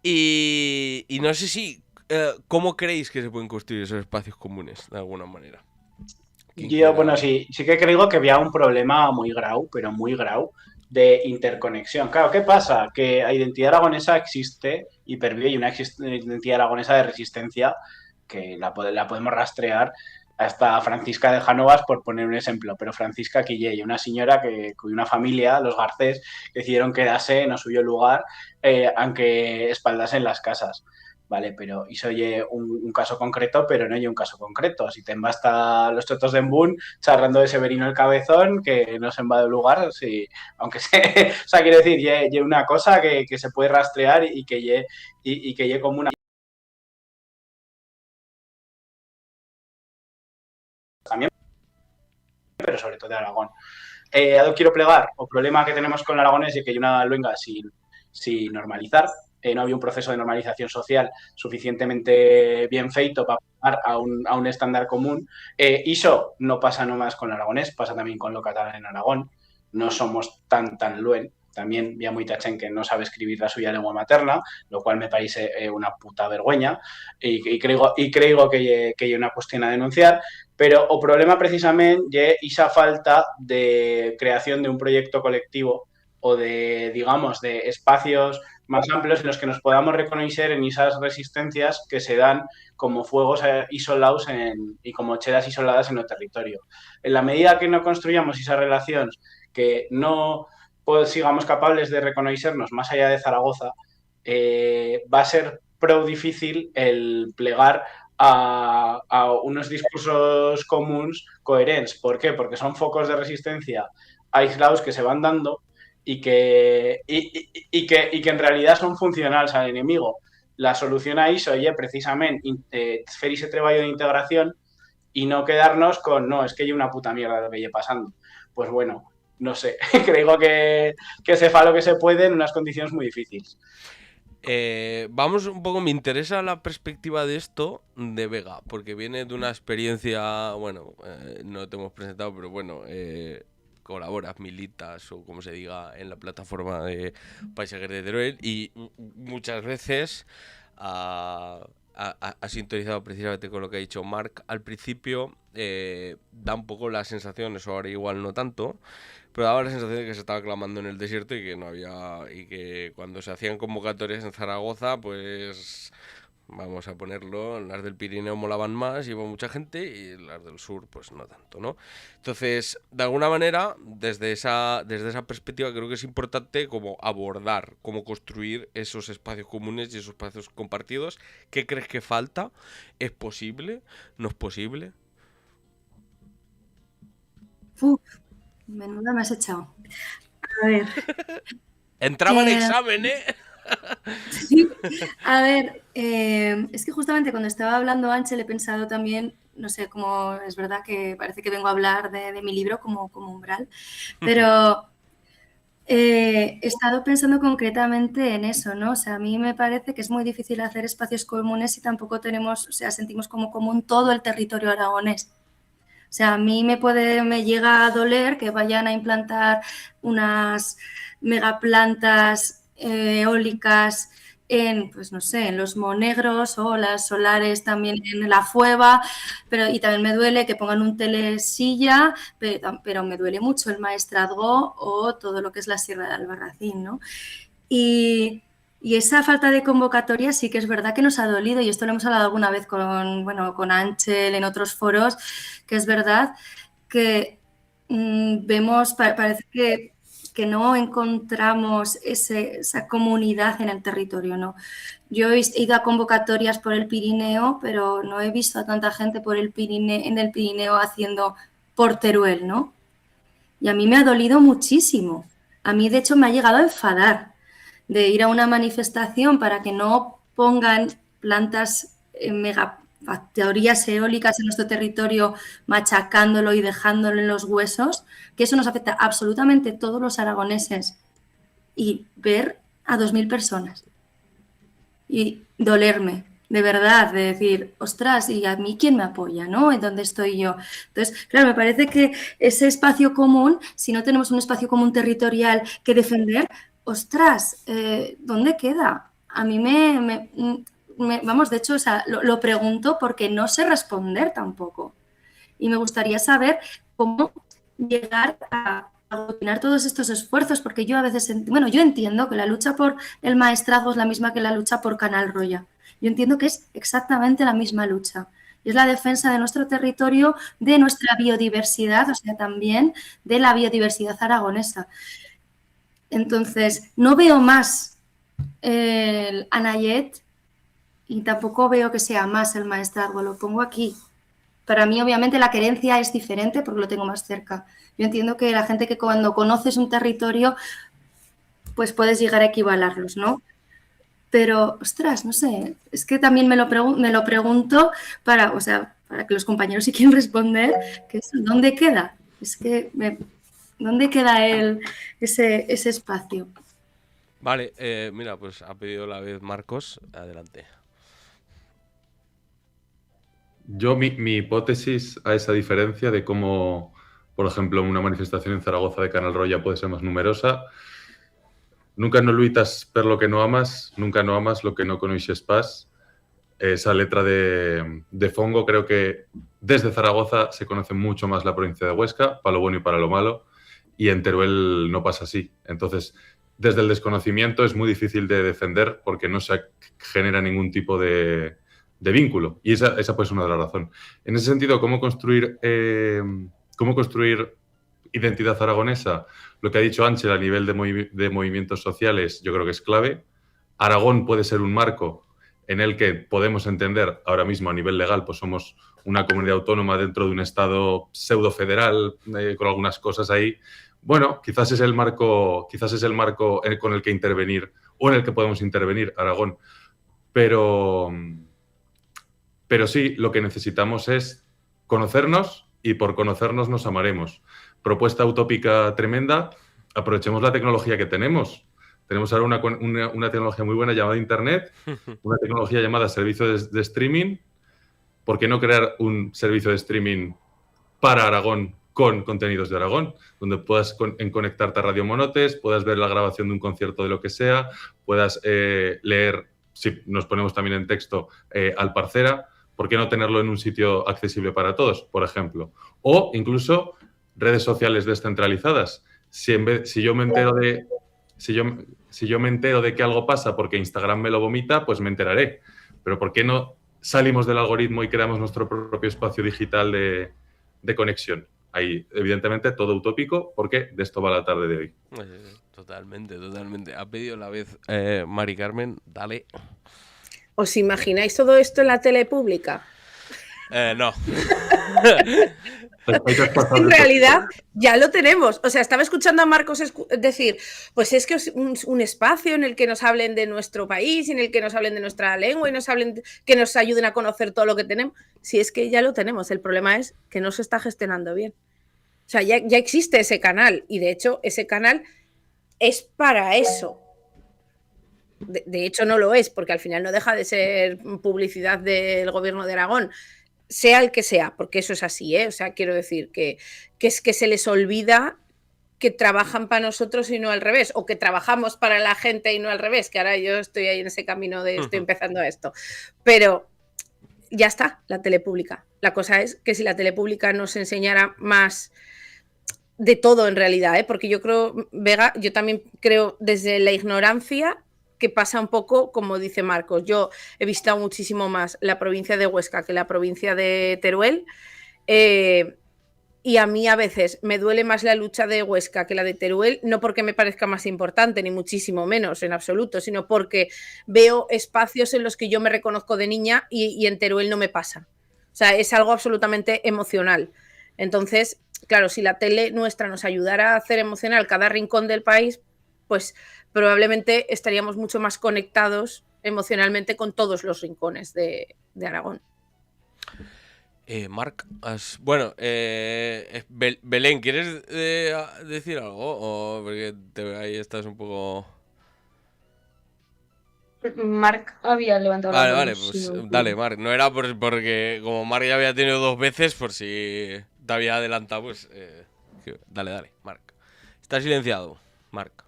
y no sé si ¿cómo creéis que se pueden construir esos espacios comunes de alguna manera? Jo, bueno, sí que creo que hi ha un problema muy grau, però muy grau, de interconexión. Claro, ¿qué pasa? Que la identidad aragonesa existe y pervive, y una identidad aragonesa de resistencia que la podemos rastrear hasta Francisca de Jánovas, por poner un ejemplo, pero Francisca Quillé, una señora cuya una familia, los Garcés, decidieron quedarse en el suyo lugar, aunque espaldasen las casas. Vale, pero hizo un caso concreto, pero no hay un caso concreto. Si te basta los chotos de Embún charlando de Severino el Cabezón, que no se va de lugar, sí, aunque se, o sea, quiero decir, hay una cosa que se puede rastrear y que lle como una también, pero sobre todo de Aragón. A quiero plegar, o problema que tenemos con el aragonés es que hay una luenga sin normalizar. No había un proceso de normalización social suficientemente bien feito para pasar a un estándar común. Iso no pasa nomás con el aragonés, pasa también con lo catalán en Aragón. No somos tan luen. También había mucha gente que no sabe escribir la suya lengua materna, lo cual me parece una puta vergüenza y creo que hay una cuestión a denunciar. Pero o problema precisamente es esa falta de creación de un proyecto colectivo o de, digamos, de espacios más amplios en los que nos podamos reconocer en esas resistencias que se dan como fuegos isolados y como cheras isoladas en el territorio. En la medida que no construyamos esas relaciones, que no sigamos capaces de reconocernos más allá de Zaragoza, va a ser pro difícil el plegar a unos discursos comunes coherentes. ¿Por qué? Porque son focos de resistencia aislados que se van dando y que en realidad son funcionales al enemigo. La solución a eso es precisamente hacer ese trabajo de integración y no quedarnos con, no, es que hay una puta mierda lo que lleve pasando. Pues bueno, no sé, creo que se fa lo que se puede en unas condiciones muy difíciles. Vamos un poco, me interesa la perspectiva de esto de Vega, porque viene de una experiencia, bueno, no te hemos presentado, pero bueno, colaboras, militas o como se diga en la plataforma de Paisajes de Teruel y muchas veces ha sintonizado precisamente con lo que ha dicho Marc al principio. Da un poco la sensación, eso ahora igual no tanto, pero daba la sensación de que se estaba clamando en el desierto y que no había, y que cuando se hacían convocatorias en Zaragoza, pues vamos a ponerlo, las del Pirineo molaban más, iba mucha gente, y las del sur pues no tanto, ¿no? Entonces, de alguna manera, desde esa perspectiva creo que es importante como abordar, cómo construir esos espacios comunes y esos espacios compartidos. ¿Qué crees que falta? ¿Es posible? ¿No es posible? Uf, menuda me has echado. A ver. Entraba en examen, ¿eh? Sí. A ver, es que justamente cuando estaba hablando Ángel he pensado también, no sé, como es verdad que parece que vengo a hablar de mi libro como umbral, pero he estado pensando concretamente en eso, ¿no? O sea, a mí me parece que es muy difícil hacer espacios comunes si tampoco tenemos, o sea, sentimos como común todo el territorio aragonés. O sea, a mí me llega a doler que vayan a implantar unas megaplantas eólicas en, pues no sé, en los Monegros o las solares también en la Fueva, y también me duele que pongan un telesilla, pero me duele mucho el Maestrazgo o todo lo que es la Sierra de Albarracín, ¿no? Y esa falta de convocatoria sí que es verdad que nos ha dolido, y esto lo hemos hablado alguna vez con Ángel en otros foros, que es verdad que vemos, parece que no encontramos esa comunidad en el territorio, ¿no? Yo he ido a convocatorias por el Pirineo, pero no he visto a tanta gente en el Pirineo haciendo por Teruel, ¿no? Y a mí me ha dolido muchísimo. A mí, de hecho, me ha llegado a enfadar de ir a una manifestación para que no pongan plantas megafactorías eólicas en nuestro territorio, machacándolo y dejándolo en los huesos, que eso nos afecta absolutamente a todos los aragoneses, y ver a 2.000 personas y dolerme, de verdad, de decir, ostras, ¿y a mí quién me apoya, no? ¿En dónde estoy yo? Entonces, claro, me parece que ese espacio común, si no tenemos un espacio común territorial que defender, ostras, ¿dónde queda? A mí vamos, de hecho, o sea, lo pregunto porque no sé responder tampoco. Y me gustaría saber cómo llegar a aglutinar todos estos esfuerzos, porque yo a veces, yo entiendo que la lucha por el maestrazgo es la misma que la lucha por Canal Roya. Yo entiendo que es exactamente la misma lucha. Y es la defensa de nuestro territorio, de nuestra biodiversidad, o sea, también de la biodiversidad aragonesa. Entonces, no veo más el Anayet y tampoco veo que sea más el maestrazgo, lo pongo aquí. Para mí, obviamente, la querencia es diferente porque lo tengo más cerca. Yo entiendo que la gente que cuando conoces un territorio, pues puedes llegar a equivalarlos, ¿no? Pero, ostras, no sé, es que también me lo pregunto para que los compañeros si quieren responder, que es, ¿dónde queda? Es que, ¿dónde queda ese espacio? Vale, mira, pues ha pedido la vez Marcos. Adelante. Yo, mi hipótesis a esa diferencia de cómo, por ejemplo, una manifestación en Zaragoza de Canal Roya puede ser más numerosa. Nunca no luitas per lo que no amas, nunca no amas lo que no coneixes pas. Esa letra de Fongo, creo que desde Zaragoza se conoce mucho más la provincia de Huesca, para lo bueno y para lo malo, y en Teruel no pasa así. Entonces, desde el desconocimiento es muy difícil de defender porque no se genera ningún tipo de vínculo. Y esa puede ser una de las razones. En ese sentido, ¿cómo construir identidad aragonesa? Lo que ha dicho Ángel a nivel de movimientos sociales yo creo que es clave. Aragón puede ser un marco en el que podemos entender ahora mismo a nivel legal, pues somos una comunidad autónoma dentro de un estado pseudo federal con algunas cosas ahí. Bueno, quizás es el marco con el que intervenir o en el que podemos intervenir Aragón. Pero sí, lo que necesitamos es conocernos y por conocernos nos amaremos. Propuesta utópica tremenda, aprovechemos la tecnología que tenemos. Tenemos ahora una tecnología muy buena llamada Internet, una tecnología llamada servicio de streaming. ¿Por qué no crear un servicio de streaming para Aragón con contenidos de Aragón, donde puedas conectarte a Radio Monotes, puedas ver la grabación de un concierto de lo que sea, puedas leer, si nos ponemos también en texto, Alparcera? ¿Por qué no tenerlo en un sitio accesible para todos, por ejemplo? O incluso redes sociales descentralizadas. Si yo me entero de que algo pasa porque Instagram me lo vomita, pues me enteraré. Pero ¿por qué no salimos del algoritmo y creamos nuestro propio espacio digital de conexión? Ahí, evidentemente, todo utópico, porque de esto va la tarde de hoy. Totalmente. Ha pedido la vez Mari Carmen, dale. ¿Os imagináis todo esto en la tele pública? No. En realidad ya lo tenemos. O sea, estaba escuchando a Marcos decir, pues es que es un espacio en el que nos hablen de nuestro país, en el que nos hablen de nuestra lengua y que nos ayuden a conocer todo lo que tenemos. Si es que ya lo tenemos, el problema es que no se está gestionando bien. O sea, ya existe ese canal y de hecho ese canal es para eso. De hecho no lo es, porque al final no deja de ser publicidad del gobierno de Aragón, sea el que sea, porque eso es así, ¿eh? O sea, quiero decir que es que se les olvida que trabajan para nosotros y no al revés, o que trabajamos para la gente y no al revés, que ahora yo estoy ahí en ese camino de estoy empezando a esto. Pero ya está, la tele pública. La cosa es que si la tele pública nos enseñara más de todo en realidad, ¿eh? Porque yo creo, Vega, yo también creo desde la ignorancia que pasa un poco como dice Marcos. Yo he visitado muchísimo más la provincia de Huesca que la provincia de Teruel y a mí a veces me duele más la lucha de Huesca que la de Teruel, no porque me parezca más importante ni muchísimo menos en absoluto, sino porque veo espacios en los que yo me reconozco de niña y en Teruel no me pasa. O sea, es algo absolutamente emocional. Entonces, claro, si la tele nuestra nos ayudara a hacer emocional cada rincón del país, pues probablemente estaríamos mucho más conectados emocionalmente con todos los rincones de Aragón. Marc, bueno, Belén, ¿quieres decir algo? O porque ahí estás un poco... Marc había levantado la mano. Vale, pues dale, Marc. No era porque como Marc ya había tenido 2 veces, por si te había adelantado, pues... Dale, Marc. Está silenciado, Marc.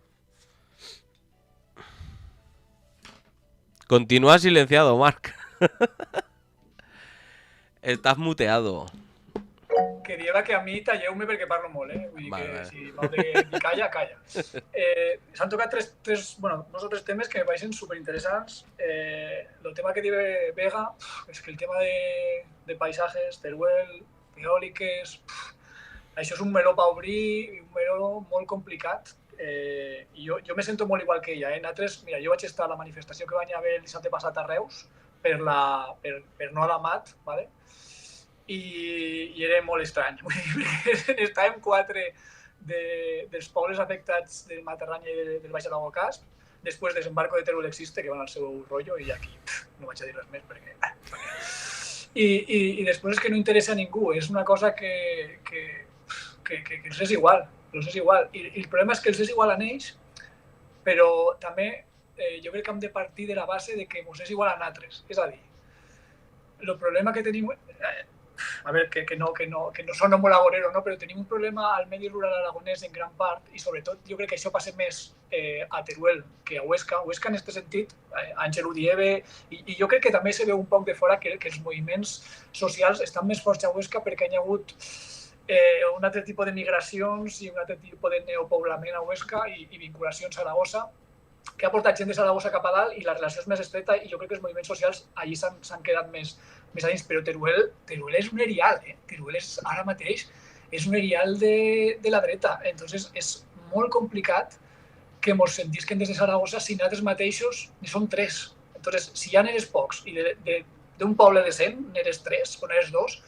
Continúa silenciado, Marc. Estás muteado. Quería Queda que a mi talleu-me perquè parlo molt, vull dir que si m'heu de dir calla, calla. S'han tocat dos o tres temes que me pareixen superinteressants. El tema que diu Vega és que el tema de paisatges, Teruel, eòliques, això és un meló per obrir, un meló molt complicat. I jo me sento molt igual que ella. Nosaltres, mira, jo vaig estar a la manifestació que va haver el dissabte passat a Reus per no a la MAT, ¿vale? I era molt estrany. Estàvem 4 dels pobles afectats de Matarranya i del Baix Aragó Casp, després desembarco de Teruel Existe, que van al seu rotllo, i aquí no vaig a dir res més perquè... I després és que no interessa a ningú, és una cosa que els és igual, I el problema és que els és igual a ells, però també jo crec que hem de partir de la base de que ens és igual a nosaltres. És a dir, el problema que tenim... A veure, que no sona molt agorero, no? Però tenim un problema al medi rural aragonès en gran part i sobretot jo crec que això passa més a Teruel que a Huesca. Huesca en aquest sentit, Àngel ho dieve, i jo crec que també se veu un poc de fora que els moviments socials estan més forts a Huesca perquè hi ha hagut un altre tipus de migracions i un altre tipus de neopoblament a Huesca i vinculacions a Saragossa que ha portat gent de Saragossa cap a dalt i la relació és més estreta i jo crec que els moviments socials allí s'han quedat més a dins, però Teruel és un erial, Teruel ara mateix és un erial de la dreta, entonces és molt complicat que ens sentisquen des de Saragossa si nosaltres mateixos som 3. Entonces, si ja n'eres pocs i d'un poble de 100 n'eres 3 o n'eres 2,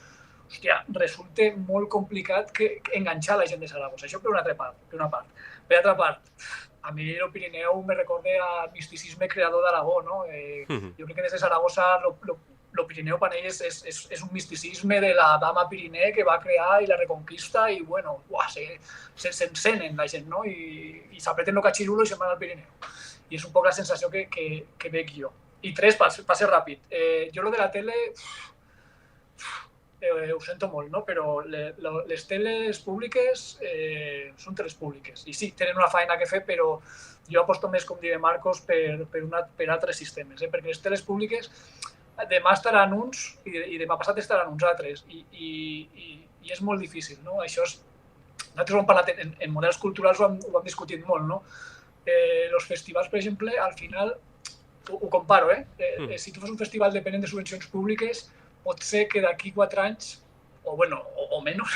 hòstia, resulta molt complicat enganxar la gent de Saragossa. Això per una part. Per altra part, a mi el Pirineu me recorda al misticisme creador d'Aragó, no? Jo crec que des de Saragossa el Pirineu per ells és un misticisme de la dama Pirineu que va crear i la reconquista i, bueno, s'encenen la gent, no? I s'apreten el catxirulo i se'n van al Pirineu. I és un poc la sensació que veig jo. I 3, per ser ràpid. Jo lo de la tele... ho sento molt, no? Però les teles públiques són teles públiques. I sí, tenen una feina que fer, però jo aposto més, com diu Marcos, per altres sistemes. Perquè les teles públiques demà estaran uns i demà passat estaran uns altres. I és molt difícil, no? Això és... Nosaltres ho hem parlat en models culturals, ho hem discutit molt, no? Els festivals, per exemple, al final, ho comparo, si tu fas un festival dependent de subvencions públiques, pot ser que d'aquí 4 anys, o menys,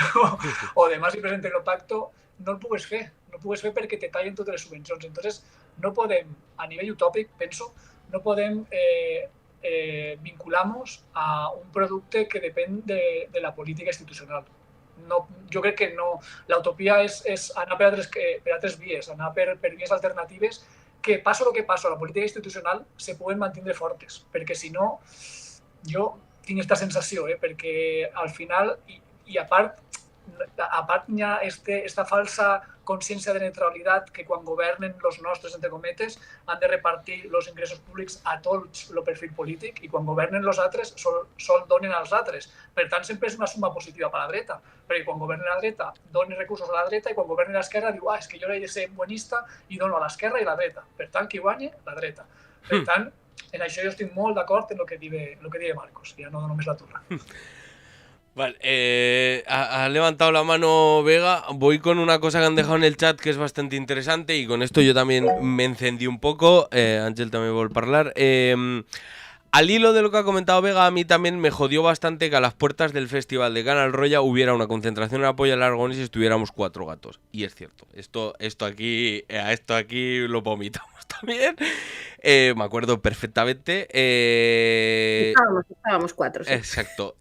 o demà si presenten el pacto, no el pugues fer. No el pugues fer perquè te tallen totes les subvencions. Entonces, no podem, a nivell utòpic, penso, no podem vincular-nos a un producte que depèn de la política institucional. Jo crec que no. L'utopia és anar per altres vies, anar per vies alternatives que, passa el que passa, la política institucional se puguen mantenir fortes, perquè si no, jo tinc aquesta sensació, perquè al final, i a part hi ha aquesta falsa consciència de neutralitat que quan governen els nostres, entre cometes, han de repartir els ingressos públics a tots el perfil polític i quan governen els altres sol donen als altres. Per tant, sempre és una suma positiva per a la dreta, perquè quan governen la dreta donen recursos a la dreta i quan governen l'esquerra diu és que jo he de ser buenista i dono a l'esquerra i a la dreta. Per tant, qui guanya? La dreta. Per tant, en això yo estoy muy de acuerdo en lo que dice Marcos, ya no dono más la turra. Vale, ha levantado la mano Vega. Voy con una cosa que han dejado en el chat que es bastante interesante y con esto yo también me encendí un poco. Ángel también va a hablar. Al hilo de lo que ha comentado Vega, a mí también me jodió bastante que a las puertas del festival de Canal Roya hubiera una concentración en apoyo al Aragonés y estuviéramos 4 gatos. Y es cierto, esto aquí lo vomitamos también. Me acuerdo perfectamente. Estábamos 4, sí. Exacto.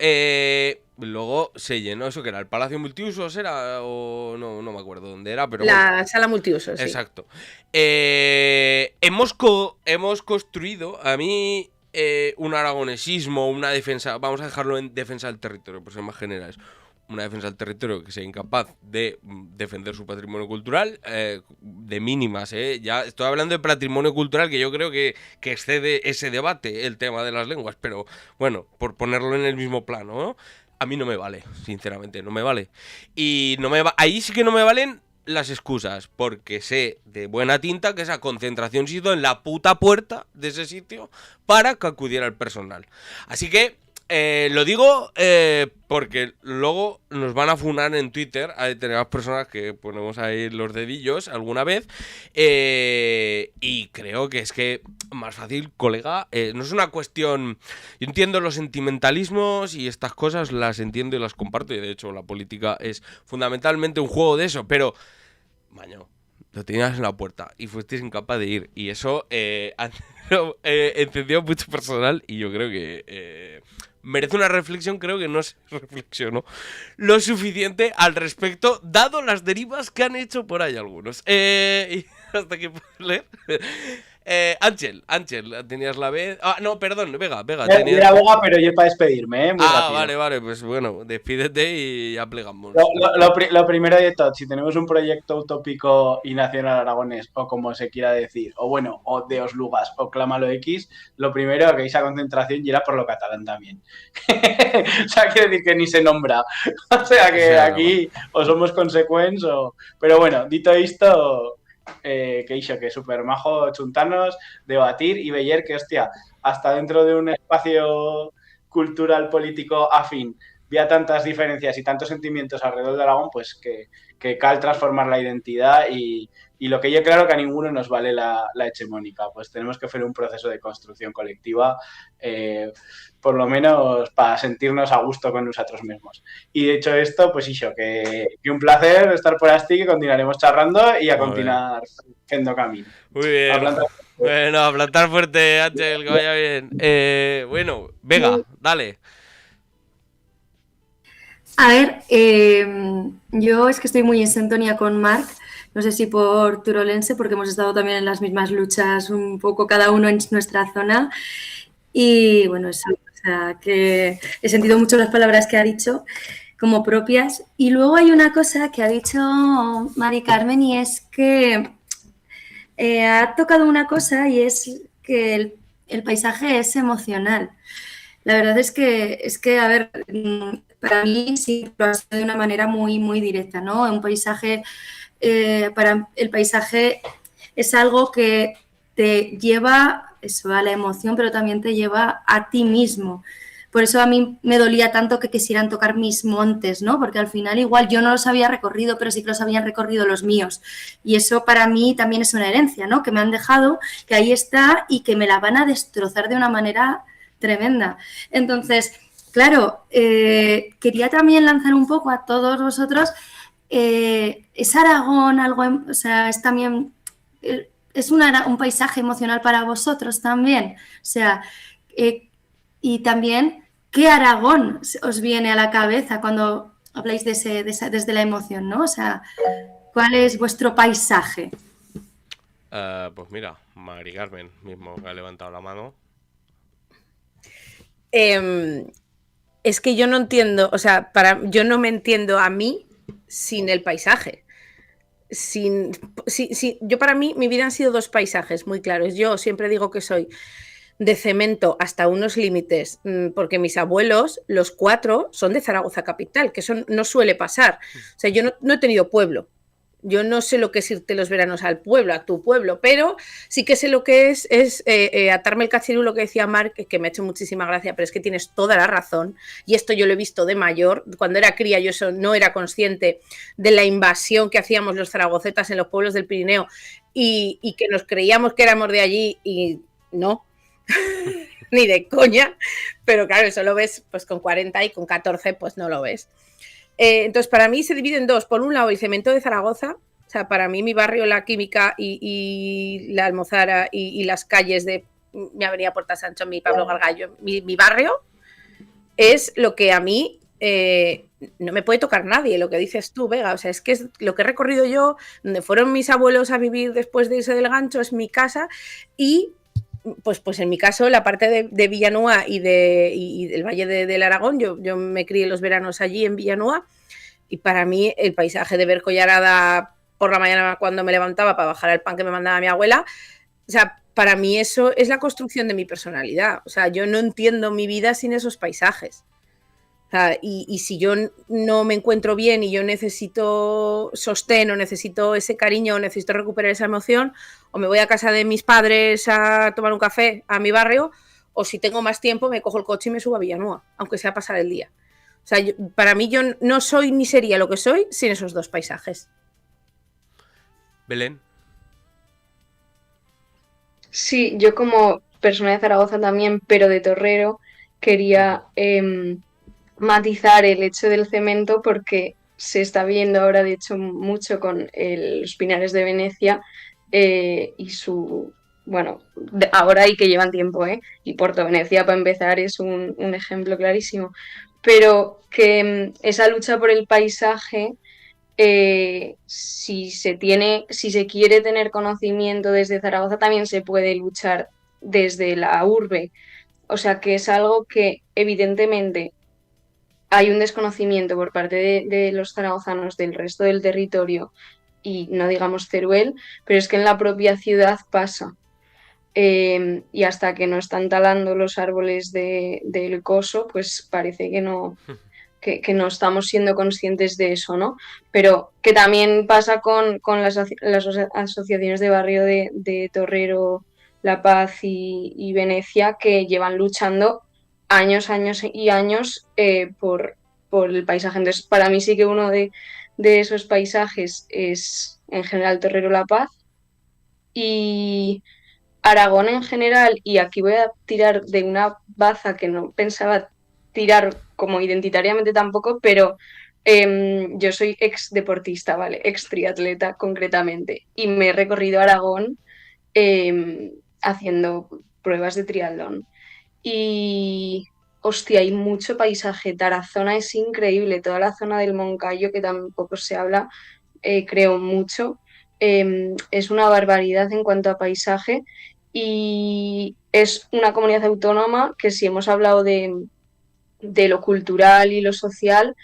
Luego se llenó eso, que era el Palacio Multiusos, ¿era? O no me acuerdo dónde era, pero la sala multiusos, sí. Exacto. Hemos construido, a mí, un aragonesismo, una defensa, vamos a dejarlo en defensa del territorio, por ser más generales. Una defensa del territorio que sea incapaz de defender su patrimonio cultural, de mínimas, ya estoy hablando de patrimonio cultural que yo creo que excede ese debate, el tema de las lenguas, pero bueno, por ponerlo en el mismo plano, ¿no? A mí no me vale, sinceramente, no me vale. Y ahí sí que no me valen las excusas, porque sé de buena tinta que esa concentración se hizo en la puta puerta de ese sitio para que acudiera el personal. Así que Lo digo porque luego nos van a funar en Twitter a determinadas personas que ponemos ahí los dedillos alguna vez. Y creo que es que más fácil, colega, no es una cuestión... Yo entiendo los sentimentalismos y estas cosas, las entiendo y las comparto. Y de hecho la política es fundamentalmente un juego de eso. Pero, maño, lo tenías en la puerta y fuiste incapaz de ir. Y eso encendió mucho personal y yo creo que... merece una reflexión, creo que no se reflexionó lo suficiente al respecto, dado las derivas que han hecho por ahí algunos. Y hasta que puedo leer. Ángel, tenías la vez. Ah, no, perdón, Vega. Tenías... Era Vega, pero yo para despedirme, muy rápido. Vale, pues bueno, despídete y ya plegamos. Lo primero de todo, si tenemos un proyecto utópico y nacional aragonés, o como se quiera decir, o bueno, o de Oslugas, o clámalo X, lo primero que esa concentración y era por lo catalán también. O sea, quiere decir que ni se nombra. O sea, que aquí o somos consecuentes o... Pero bueno, dito esto... que hizo que super majo chuntarnos, debatir y ver que, hostia, hasta dentro de un espacio cultural político afín había tantas diferencias y tantos sentimientos alrededor de Aragón, pues que cal transformar la identidad y lo que yo claro que a ninguno nos vale la hegemónica, pues tenemos que hacer un proceso de construcción colectiva, por lo menos para sentirnos a gusto con nosotros mismos. Y de hecho esto, pues hizo que un placer estar por aquí, que continuaremos charlando y a continuar haciendo camino. Muy bien. Bueno, a plantar fuerte, Ángel, que vaya bien. Bueno, Vega, dale. A ver, yo es que estoy muy en sintonía con Marc, no sé si por turolense, porque hemos estado también en las mismas luchas, un poco cada uno en nuestra zona. Y bueno, eso, o sea, que he sentido mucho las palabras que ha dicho como propias. Y luego hay una cosa que ha dicho Mari Carmen y es que ha tocado una cosa y es que el paisaje es emocional. La verdad es que, a ver, para mí sí lo ha sido de una manera muy, muy directa, ¿no? Un paisaje, para el paisaje es algo que te lleva eso, a la emoción, pero también te lleva a ti mismo. Por eso a mí me dolía tanto que quisieran tocar mis montes, ¿no? Porque al final igual yo no los había recorrido, pero sí que los habían recorrido los míos. Y eso para mí también es una herencia, ¿no? Que me han dejado, que ahí está y que me la van a destrozar de una manera tremenda. Entonces, claro, quería también lanzar un poco a todos vosotros, ¿es Aragón algo, o sea, es también, es un paisaje emocional para vosotros también? O sea, y también, ¿qué Aragón os viene a la cabeza cuando habláis desde la emoción, ¿no? O sea, ¿cuál es vuestro paisaje? Pues mira, Mari Carmen mismo que ha levantado la mano. Es que yo no entiendo, o sea, yo no me entiendo a mí sin el paisaje. Yo para mí, mi vida han sido dos paisajes muy claros. Yo siempre digo que soy de cemento hasta unos límites, porque mis abuelos, los 4, son de Zaragoza capital, que eso no suele pasar. O sea, yo no he tenido pueblo. Yo no sé lo que es irte los veranos al pueblo, a tu pueblo, pero sí que sé lo que es atarme el cachirulo, que decía Marc, que me ha hecho muchísima gracia, pero es que tienes toda la razón, y esto yo lo he visto de mayor. Cuando era cría yo eso no era consciente de la invasión que hacíamos los zaragocetas en los pueblos del Pirineo y que nos creíamos que éramos de allí y no, ni de coña, pero claro, eso lo ves pues con 40 y con 14 pues no lo ves. Entonces, para mí se divide en dos. Por un lado, el cemento de Zaragoza. O sea, para mí mi barrio, la Química y la Almozara y las calles de mi avenida Puerta Sancho, mi Pablo Gargallo, mi barrio, es lo que a mí no me puede tocar nadie, lo que dices tú, Vega. O sea, es que es lo que he recorrido yo, donde fueron mis abuelos a vivir después de irse del Gancho, es mi casa. Y pues en mi caso, la parte de Villanueva y del Valle del Aragón, yo me crié los veranos allí en Villanueva, y para mí el paisaje de ver Collarada por la mañana cuando me levantaba para bajar el pan que me mandaba mi abuela, o sea, para mí eso es la construcción de mi personalidad. O sea, yo no entiendo mi vida sin esos paisajes. O sea, y si yo no me encuentro bien y yo necesito sostén o necesito ese cariño o necesito recuperar esa emoción, o me voy a casa de mis padres a tomar un café a mi barrio, o si tengo más tiempo me cojo el coche y me subo a Villanueva, aunque sea pasar el día. O sea, para mí yo no soy ni sería lo que soy sin esos dos paisajes. Belén. Sí, yo como persona de Zaragoza también, pero de Torrero, quería matizar el hecho del cemento porque se está viendo ahora, de hecho, mucho con los Pinares de Venecia y su... Bueno, ahora y que llevan tiempo, y Puerto Venecia, para empezar, es un ejemplo clarísimo. Pero que esa lucha por el paisaje, si se quiere tener conocimiento desde Zaragoza, también se puede luchar desde la urbe. O sea que es algo que evidentemente hay un desconocimiento por parte de los zaragozanos del resto del territorio y no digamos Teruel, pero es que en la propia ciudad pasa. Y hasta que no están talando los árboles del coso, pues parece que no estamos siendo conscientes de eso, ¿no? Pero que también pasa con las asociaciones de barrio de Torrero, La Paz y Venecia, que llevan luchando años y años por el paisaje. Entonces, para mí sí que uno de esos paisajes es, en general, Torrero, La Paz. Y Aragón en general, y aquí voy a tirar de una baza que no pensaba tirar como identitariamente tampoco, pero yo soy ex deportista, ¿vale? Ex triatleta concretamente, y me he recorrido Aragón haciendo pruebas de triatlón. Y, hostia, hay mucho paisaje. Tarazona es increíble, toda la zona del Moncayo, que tampoco se habla, creo mucho. Es una barbaridad en cuanto a paisaje y es una comunidad autónoma que, si hemos hablado de lo cultural y lo social,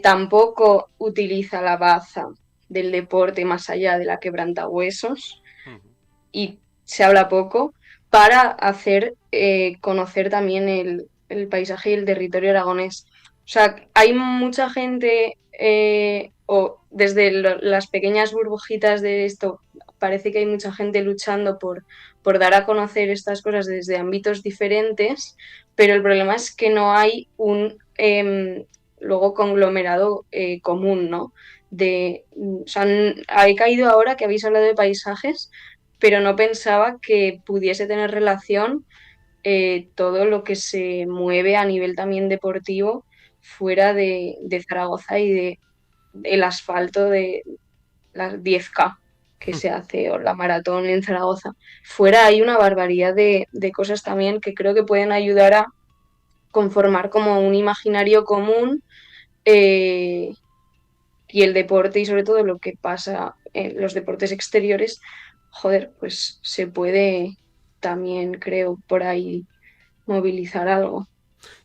tampoco utiliza la baza del deporte más allá de la quebrantahuesos y se habla poco para hacer conocer también el paisaje y el territorio aragonés. O sea, hay mucha gente, o desde las pequeñas burbujitas de esto, parece que hay mucha gente luchando por dar a conocer estas cosas desde ámbitos diferentes, pero el problema es que no hay un luego conglomerado común, ¿no? O sea, he caído ahora que habéis hablado de paisajes, pero no pensaba que pudiese tener relación todo lo que se mueve a nivel también deportivo fuera de Zaragoza y del asfalto de las 10K que se hace, o la maratón en Zaragoza. Fuera hay una barbaridad de cosas también que creo que pueden ayudar a conformar como un imaginario común, y el deporte, y sobre todo lo que pasa en los deportes exteriores, joder, pues se puede también, creo, por ahí movilizar algo.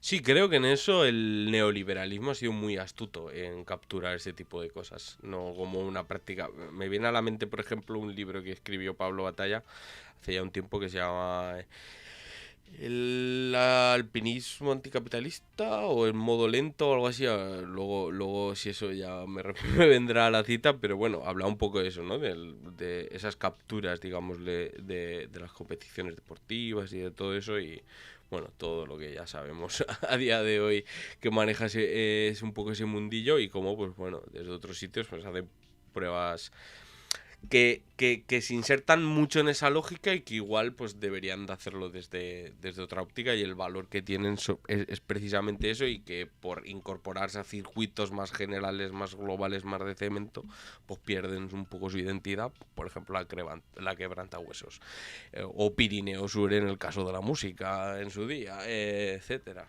Sí, creo que en eso el neoliberalismo ha sido muy astuto en capturar ese tipo de cosas, no como una práctica. Me viene a la mente, por ejemplo, un libro que escribió Pablo Batalla hace ya un tiempo que se llama El alpinismo anticapitalista o el modo lento o algo así. Luego si eso ya me vendrá a la cita, pero bueno, habla un poco de eso, ¿no? De esas capturas, digamos, de las competiciones deportivas y de todo eso, y bueno, todo lo que ya sabemos a día de hoy que maneja es un poco ese mundillo, y cómo, pues bueno, desde otros sitios pues hacen pruebas que se insertan mucho en esa lógica y que igual pues deberían de hacerlo desde otra óptica, y el valor que tienen es precisamente eso, y que por incorporarse a circuitos más generales, más globales, más de cemento, pues pierden un poco su identidad. Por ejemplo, la quebrantahuesos, o Pirineo Sur en el caso de la música en su día, etcétera.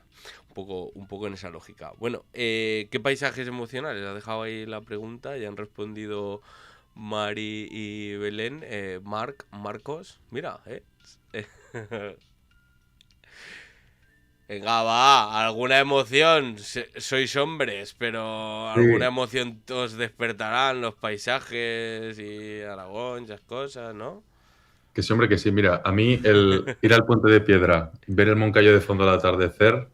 Un poco en esa lógica. Bueno, ¿qué paisajes emocionales? Ha dejado ahí la pregunta, ya han respondido Mari y Belén. Marcos, mira, venga, va, alguna emoción, sois hombres, pero alguna emoción os despertarán los paisajes y Aragón, esas cosas, ¿no? Que sí, hombre, que sí. Mira, a mí el ir al Puente de Piedra, ver el Moncayo de fondo al atardecer,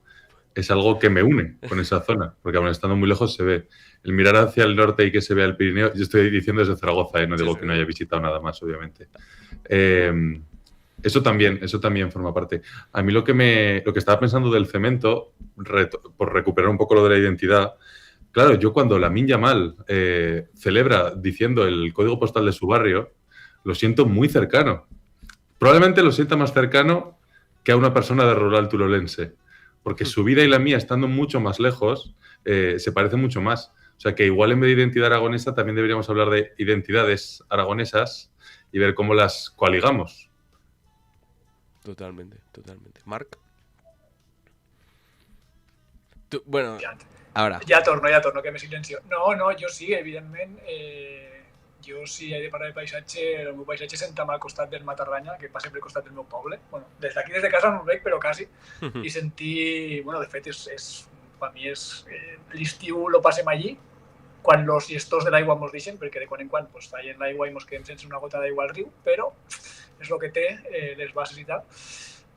es algo que me une con esa zona, porque aún estando muy lejos se ve. El mirar hacia el norte y que se vea el Pirineo, yo estoy diciendo desde Zaragoza, no digo que no haya visitado nada más, obviamente. Eso también forma parte. A mí lo que estaba pensando del cemento, por recuperar un poco lo de la identidad, claro, yo cuando Lamine Yamal celebra diciendo el código postal de su barrio, lo siento muy cercano. Probablemente lo sienta más cercano que a una persona de rural turolense, porque su vida y la mía, estando mucho más lejos, se parecen mucho más. O sea que igual en vez de identidad aragonesa también deberíamos hablar de identidades aragonesas y ver cómo las coaligamos. Totalmente. Marc? Bueno, ara. Ja torno, que me silencio. No, jo sí, evidentment. Jo sí he de parlar de paisatge, el meu paisatge s'entama al costat del Matarranya, que passa per costat del meu poble. Bueno, des d'aquí, des de casa no el veig, però quasi. I sentir... Bueno, de fet, per mi l'estiu lo passem allí, quan els gestors de l'aigua mos deixen, perquè de quan en quan pues, tallen l'aigua i mos quedem sense una gota d'aigua al riu, però és el que té, les bases i tal.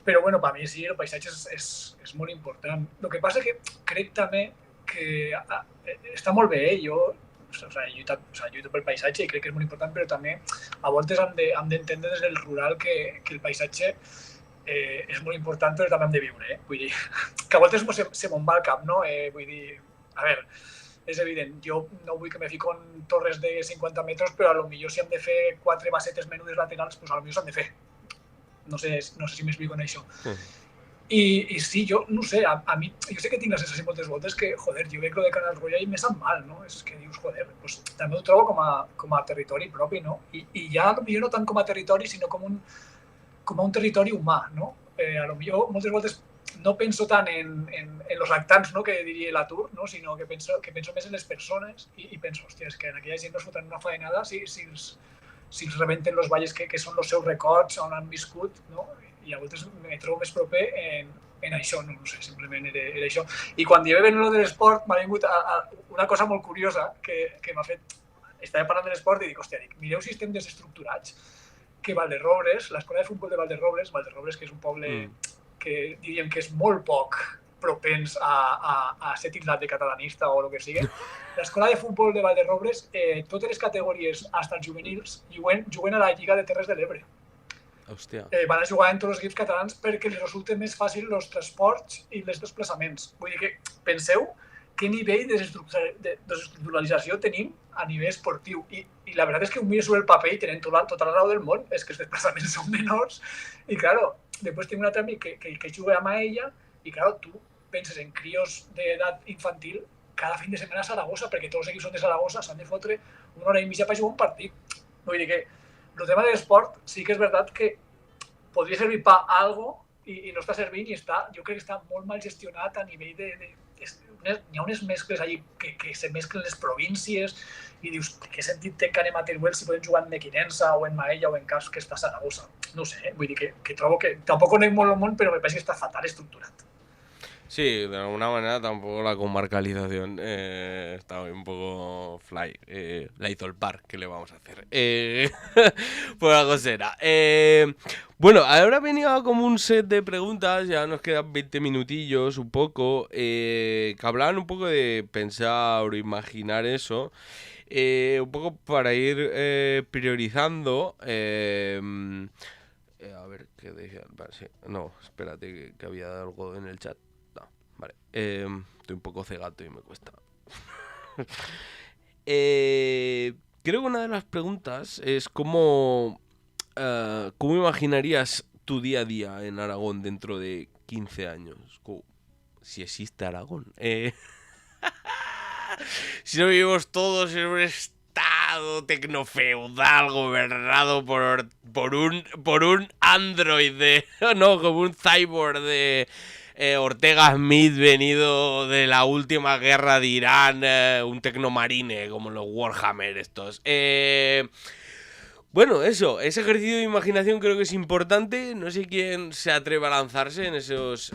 Però, bueno, per mi sí, el paisatge és molt important. El que passa que crec també que està molt bé, jo lluito pel paisatge i crec que és molt important, però també a voltes hem d'entendre des del rural que el paisatge és molt important, però també hem de viure. Vull dir, que a voltes se me'n va al cap, no? Vull dir, a veure, és evident, jo no vull que me fico en torres de 50 metres, però a lo millor si hem de fer 4 basetes menudes laterals, doncs a lo millor s'han de fer. No sé si m'explico en això. I sí, jo no sé, a mi, jo sé que tinc la sensació moltes voltes que, joder, jo veig lo de Canal Roja i me sap mal, no? És que dius, joder, pues, també ho trobo com a territori propi, no? I ja potser no tant com a territori, sinó com un territori humà, no? A lo millor moltes voltes no penso tant en los actants, no? Que diria l'atur, no? Sinó que penso més en les persones i penso, hòstia, és que en aquella gent no es fotran una faenada si els rebenten los valles que són els seus records, on han viscut, no? I a voltes me trobo més proper en això, no sé, simplement era això. I quan jo ven lo de l'esport m'ha vingut una cosa molt curiosa que m'ha fet... Estava parlant de l'esport i dic, hòstia, mireu si estem desestructurats, que Valderrobres, l'escola de futbol de Valderrobres, que és un poble que diríem que és molt poc propens a ser titlat de catalanista o el que sigui. L'escola de futbol de Valderrobres, totes les categories, fins als juvenils, juguen a la Lliga de Terres de l'Ebre. Hòstia. Van a jugar en tots els equips catalans perquè els resulta més fàcil els transports i els desplaçaments. Vull dir que penseu qué nivell de desestructuralització tenim a nivell esportiu. I la veritat és que ho mires sobre el paper i tenen tota la raó del món, és que els desplaçaments són menors i, claro, després tinc un altre amic que juga a Maella i, claro, tu penses en crios d'edat infantil cada fin de setmana a Saragossa, perquè tots els equips són de Saragossa, s'han de fotre una hora i mitja per jugar un partit. Vull dir que el tema de l'esport sí que és veritat que podria servir per algo i no està servint i jo crec que està molt mal gestionat a nivell de... Hi ha unes mescles allí que se mesclen les províncies i dius, què sentit té que anem a Teruel si podem jugar en Mequinensa o en Maella o en Cas que està a Saragossa? No sé, vull dir que trobo que tampoc conec molt el món, però me parece que està fatal estructurat. Sí, de alguna manera tampoco la comarcalización está un poco fly. La hizo el par, ¿qué le vamos a hacer? Por algo será. Bueno, ahora venía como un set de preguntas, ya nos quedan 20 minutillos, un poco, que hablaban un poco de pensar o imaginar eso, un poco para ir priorizando. A ver, ¿qué decían? Vale, sí. No, espérate, que había algo en el chat. Vale, estoy un poco cegato y me cuesta. Creo que una de las preguntas es ¿cómo imaginarías tu día a día en Aragón dentro de 15 años? Si existe Aragón. Si no vivimos todos en un estado tecnofeudal gobernado por un androide, no, como un cyborg de... Ortega Smith venido de la última guerra de Irán, un tecnomarine como los Warhammer estos. Bueno, eso, ese ejercicio de imaginación creo que es importante. No sé quién se atreve a lanzarse en esos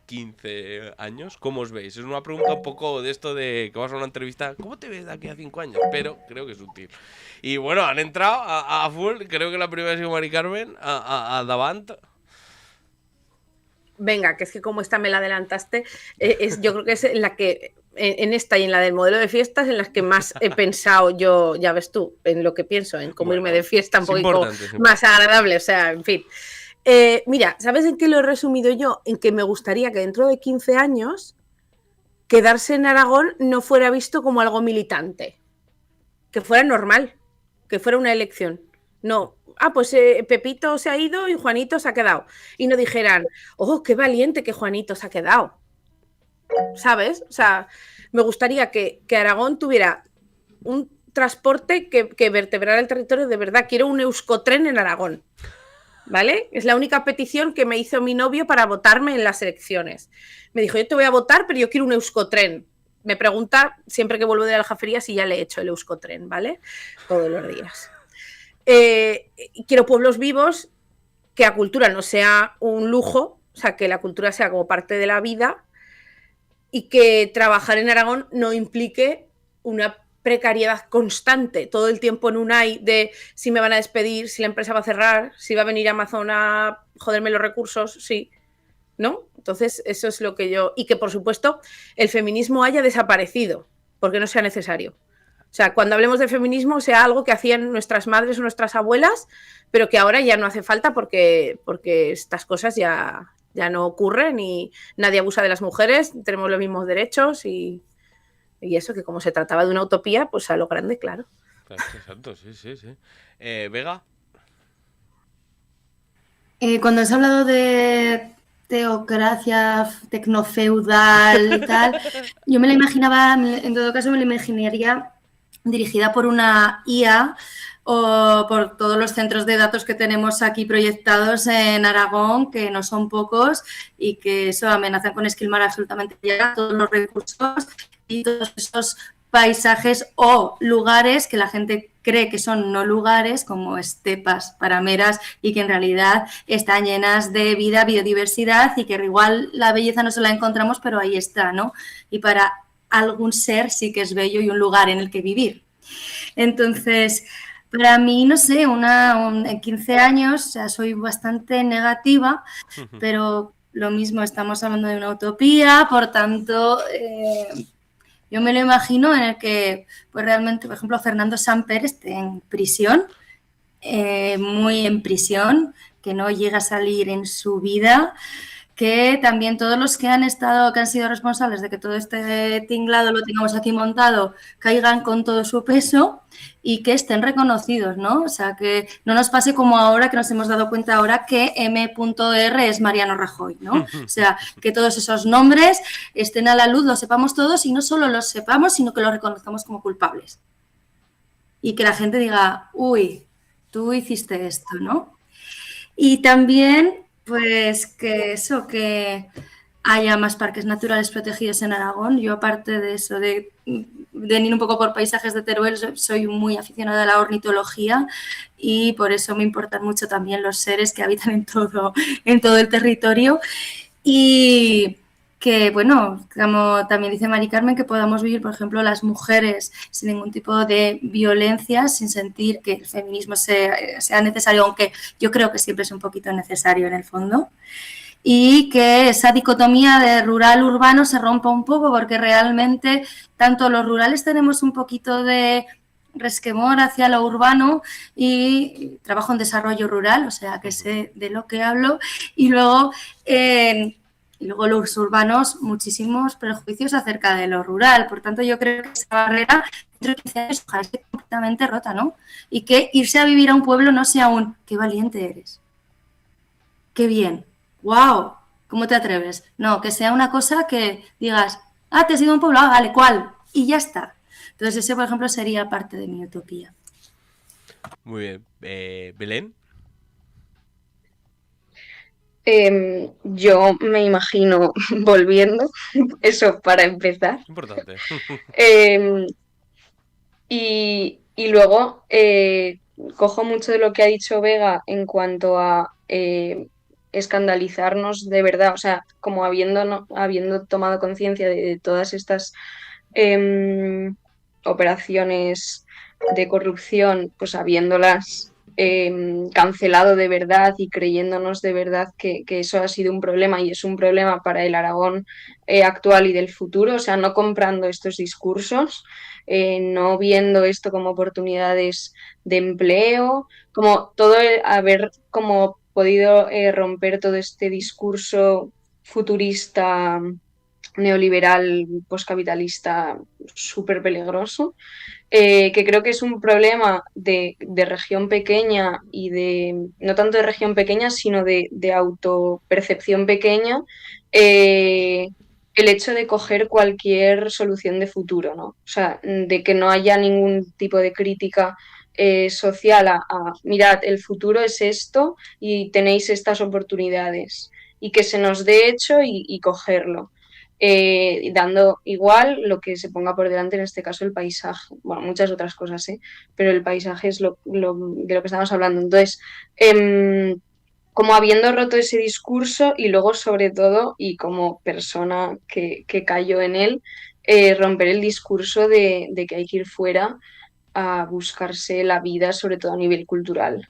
15 años. ¿Cómo os veis? Es una pregunta un poco de esto de que vas a una entrevista. ¿Cómo te ves de aquí a 5 años? Pero creo que es útil. Y bueno, han entrado a full. Creo que la primera ha sido Mari Carmen, a Davant. Venga, que es que como esta me la adelantaste, yo creo que es la que en esta y en la del modelo de fiestas en las que más he pensado yo, ya ves tú, en lo que pienso, en cómo irme de fiesta un poquito más agradable, o sea, en fin. Mira, ¿sabes en qué lo he resumido yo? En que me gustaría que dentro de 15 años quedarse en Aragón no fuera visto como algo militante, que fuera normal, que fuera una elección. No, pues Pepito se ha ido y Juanito se ha quedado. Y no dijeran, oh, qué valiente que Juanito se ha quedado. ¿Sabes? O sea, me gustaría que Aragón tuviera un transporte que vertebrara el territorio de verdad. Quiero un Euskotren en Aragón, ¿vale? Es la única petición que me hizo mi novio para votarme en las elecciones. Me dijo, yo te voy a votar, pero yo quiero un Euskotren. Me pregunta siempre que vuelvo de la Aljafería si ya le he hecho el Euskotren, ¿vale? Todos los días. Quiero pueblos vivos, que la cultura no sea un lujo, o sea, que la cultura sea como parte de la vida, y que trabajar en Aragón no implique una precariedad constante, todo el tiempo en un ay de si me van a despedir, si la empresa va a cerrar, si va a venir Amazon a joderme los recursos, sí, ¿no? Entonces eso es lo que yo... Y que por supuesto el feminismo haya desaparecido, porque no sea necesario. O sea, cuando hablemos de feminismo sea algo que hacían nuestras madres o nuestras abuelas, pero que ahora ya no hace falta porque estas cosas ya no ocurren y nadie abusa de las mujeres, tenemos los mismos derechos y eso, que como se trataba de una utopía, pues a lo grande, claro. Exacto, sí. Vega. Cuando has hablado de teocracia tecnofeudal y tal, yo me la imaginaba, en todo caso me la imaginaría dirigida por una IA o por todos los centros de datos que tenemos aquí proyectados en Aragón, que no son pocos y que eso amenazan con esquilmar absolutamente ya todos los recursos y todos esos paisajes o lugares que la gente cree que son no lugares, como estepas parameras, y que en realidad están llenas de vida, biodiversidad, y que igual la belleza no se la encontramos, pero ahí está, ¿no? Y para algún ser sí que es bello y un lugar en el que vivir. Entonces, para mí, no sé, en 15 años, o sea, soy bastante negativa, pero lo mismo, estamos hablando de una utopía, por tanto, yo me lo imagino en el que, pues realmente, por ejemplo, Fernando Samper esté en prisión, muy en prisión, que no llega a salir en su vida, que también todos los que han sido responsables de que todo este tinglado lo tengamos aquí montado, caigan con todo su peso y que estén reconocidos, ¿no? O sea, que no nos pase como ahora, que nos hemos dado cuenta ahora que M.R. es Mariano Rajoy, ¿no? O sea, que todos esos nombres estén a la luz, los sepamos todos y no solo los sepamos, sino que los reconozcamos como culpables. Y que la gente diga, uy, tú hiciste esto, ¿no? Y también... pues que haya más parques naturales protegidos en Aragón. Yo, aparte de eso, de venir un poco por paisajes de Teruel, soy muy aficionada a la ornitología y por eso me importan mucho también los seres que habitan en todo el territorio. Y que, bueno, como también dice Mari Carmen, que podamos vivir, por ejemplo, las mujeres sin ningún tipo de violencia, sin sentir que el feminismo sea necesario, aunque yo creo que siempre es un poquito necesario en el fondo, y que esa dicotomía de rural-urbano se rompa un poco, porque realmente tanto los rurales tenemos un poquito de resquemor hacia lo urbano y trabajo en desarrollo rural, o sea que sé de lo que hablo, y luego los urbanos, muchísimos prejuicios acerca de lo rural. Por tanto, yo creo que esa barrera dentro de 15 años ojalá esté completamente rota, ¿no? Y que irse a vivir a un pueblo no sea un qué valiente eres, qué bien, wow, ¿cómo te atreves? No, que sea una cosa que digas, te has ido a un pueblo, vale, ¿cuál? Y ya está. Entonces ese, por ejemplo, sería parte de mi utopía. Muy bien. ¿Belén? Yo me imagino volviendo, eso para empezar. Importante. Y luego cojo mucho de lo que ha dicho Vega en cuanto a escandalizarnos de verdad, o sea, como habiendo tomado conciencia de todas estas operaciones de corrupción, pues habiéndolas cancelado de verdad y creyéndonos de verdad que eso ha sido un problema y es un problema para el Aragón actual y del futuro, o sea, no comprando estos discursos, no viendo esto como oportunidades de empleo, como todo haber como podido romper todo este discurso futurista, neoliberal, postcapitalista, súper peligroso, que creo que es un problema de región pequeña y no tanto de región pequeña, sino de autopercepción pequeña, el hecho de coger cualquier solución de futuro, ¿no? O sea, de que no haya ningún tipo de crítica social mirad, el futuro es esto y tenéis estas oportunidades y que se nos dé hecho y cogerlo. Dando igual lo que se ponga por delante, en este caso el paisaje, bueno, muchas otras cosas, pero el paisaje es de lo que estamos hablando. Entonces, como habiendo roto ese discurso y luego sobre todo, y como persona que cayó en él, romper el discurso de que hay que ir fuera a buscarse la vida, sobre todo a nivel cultural.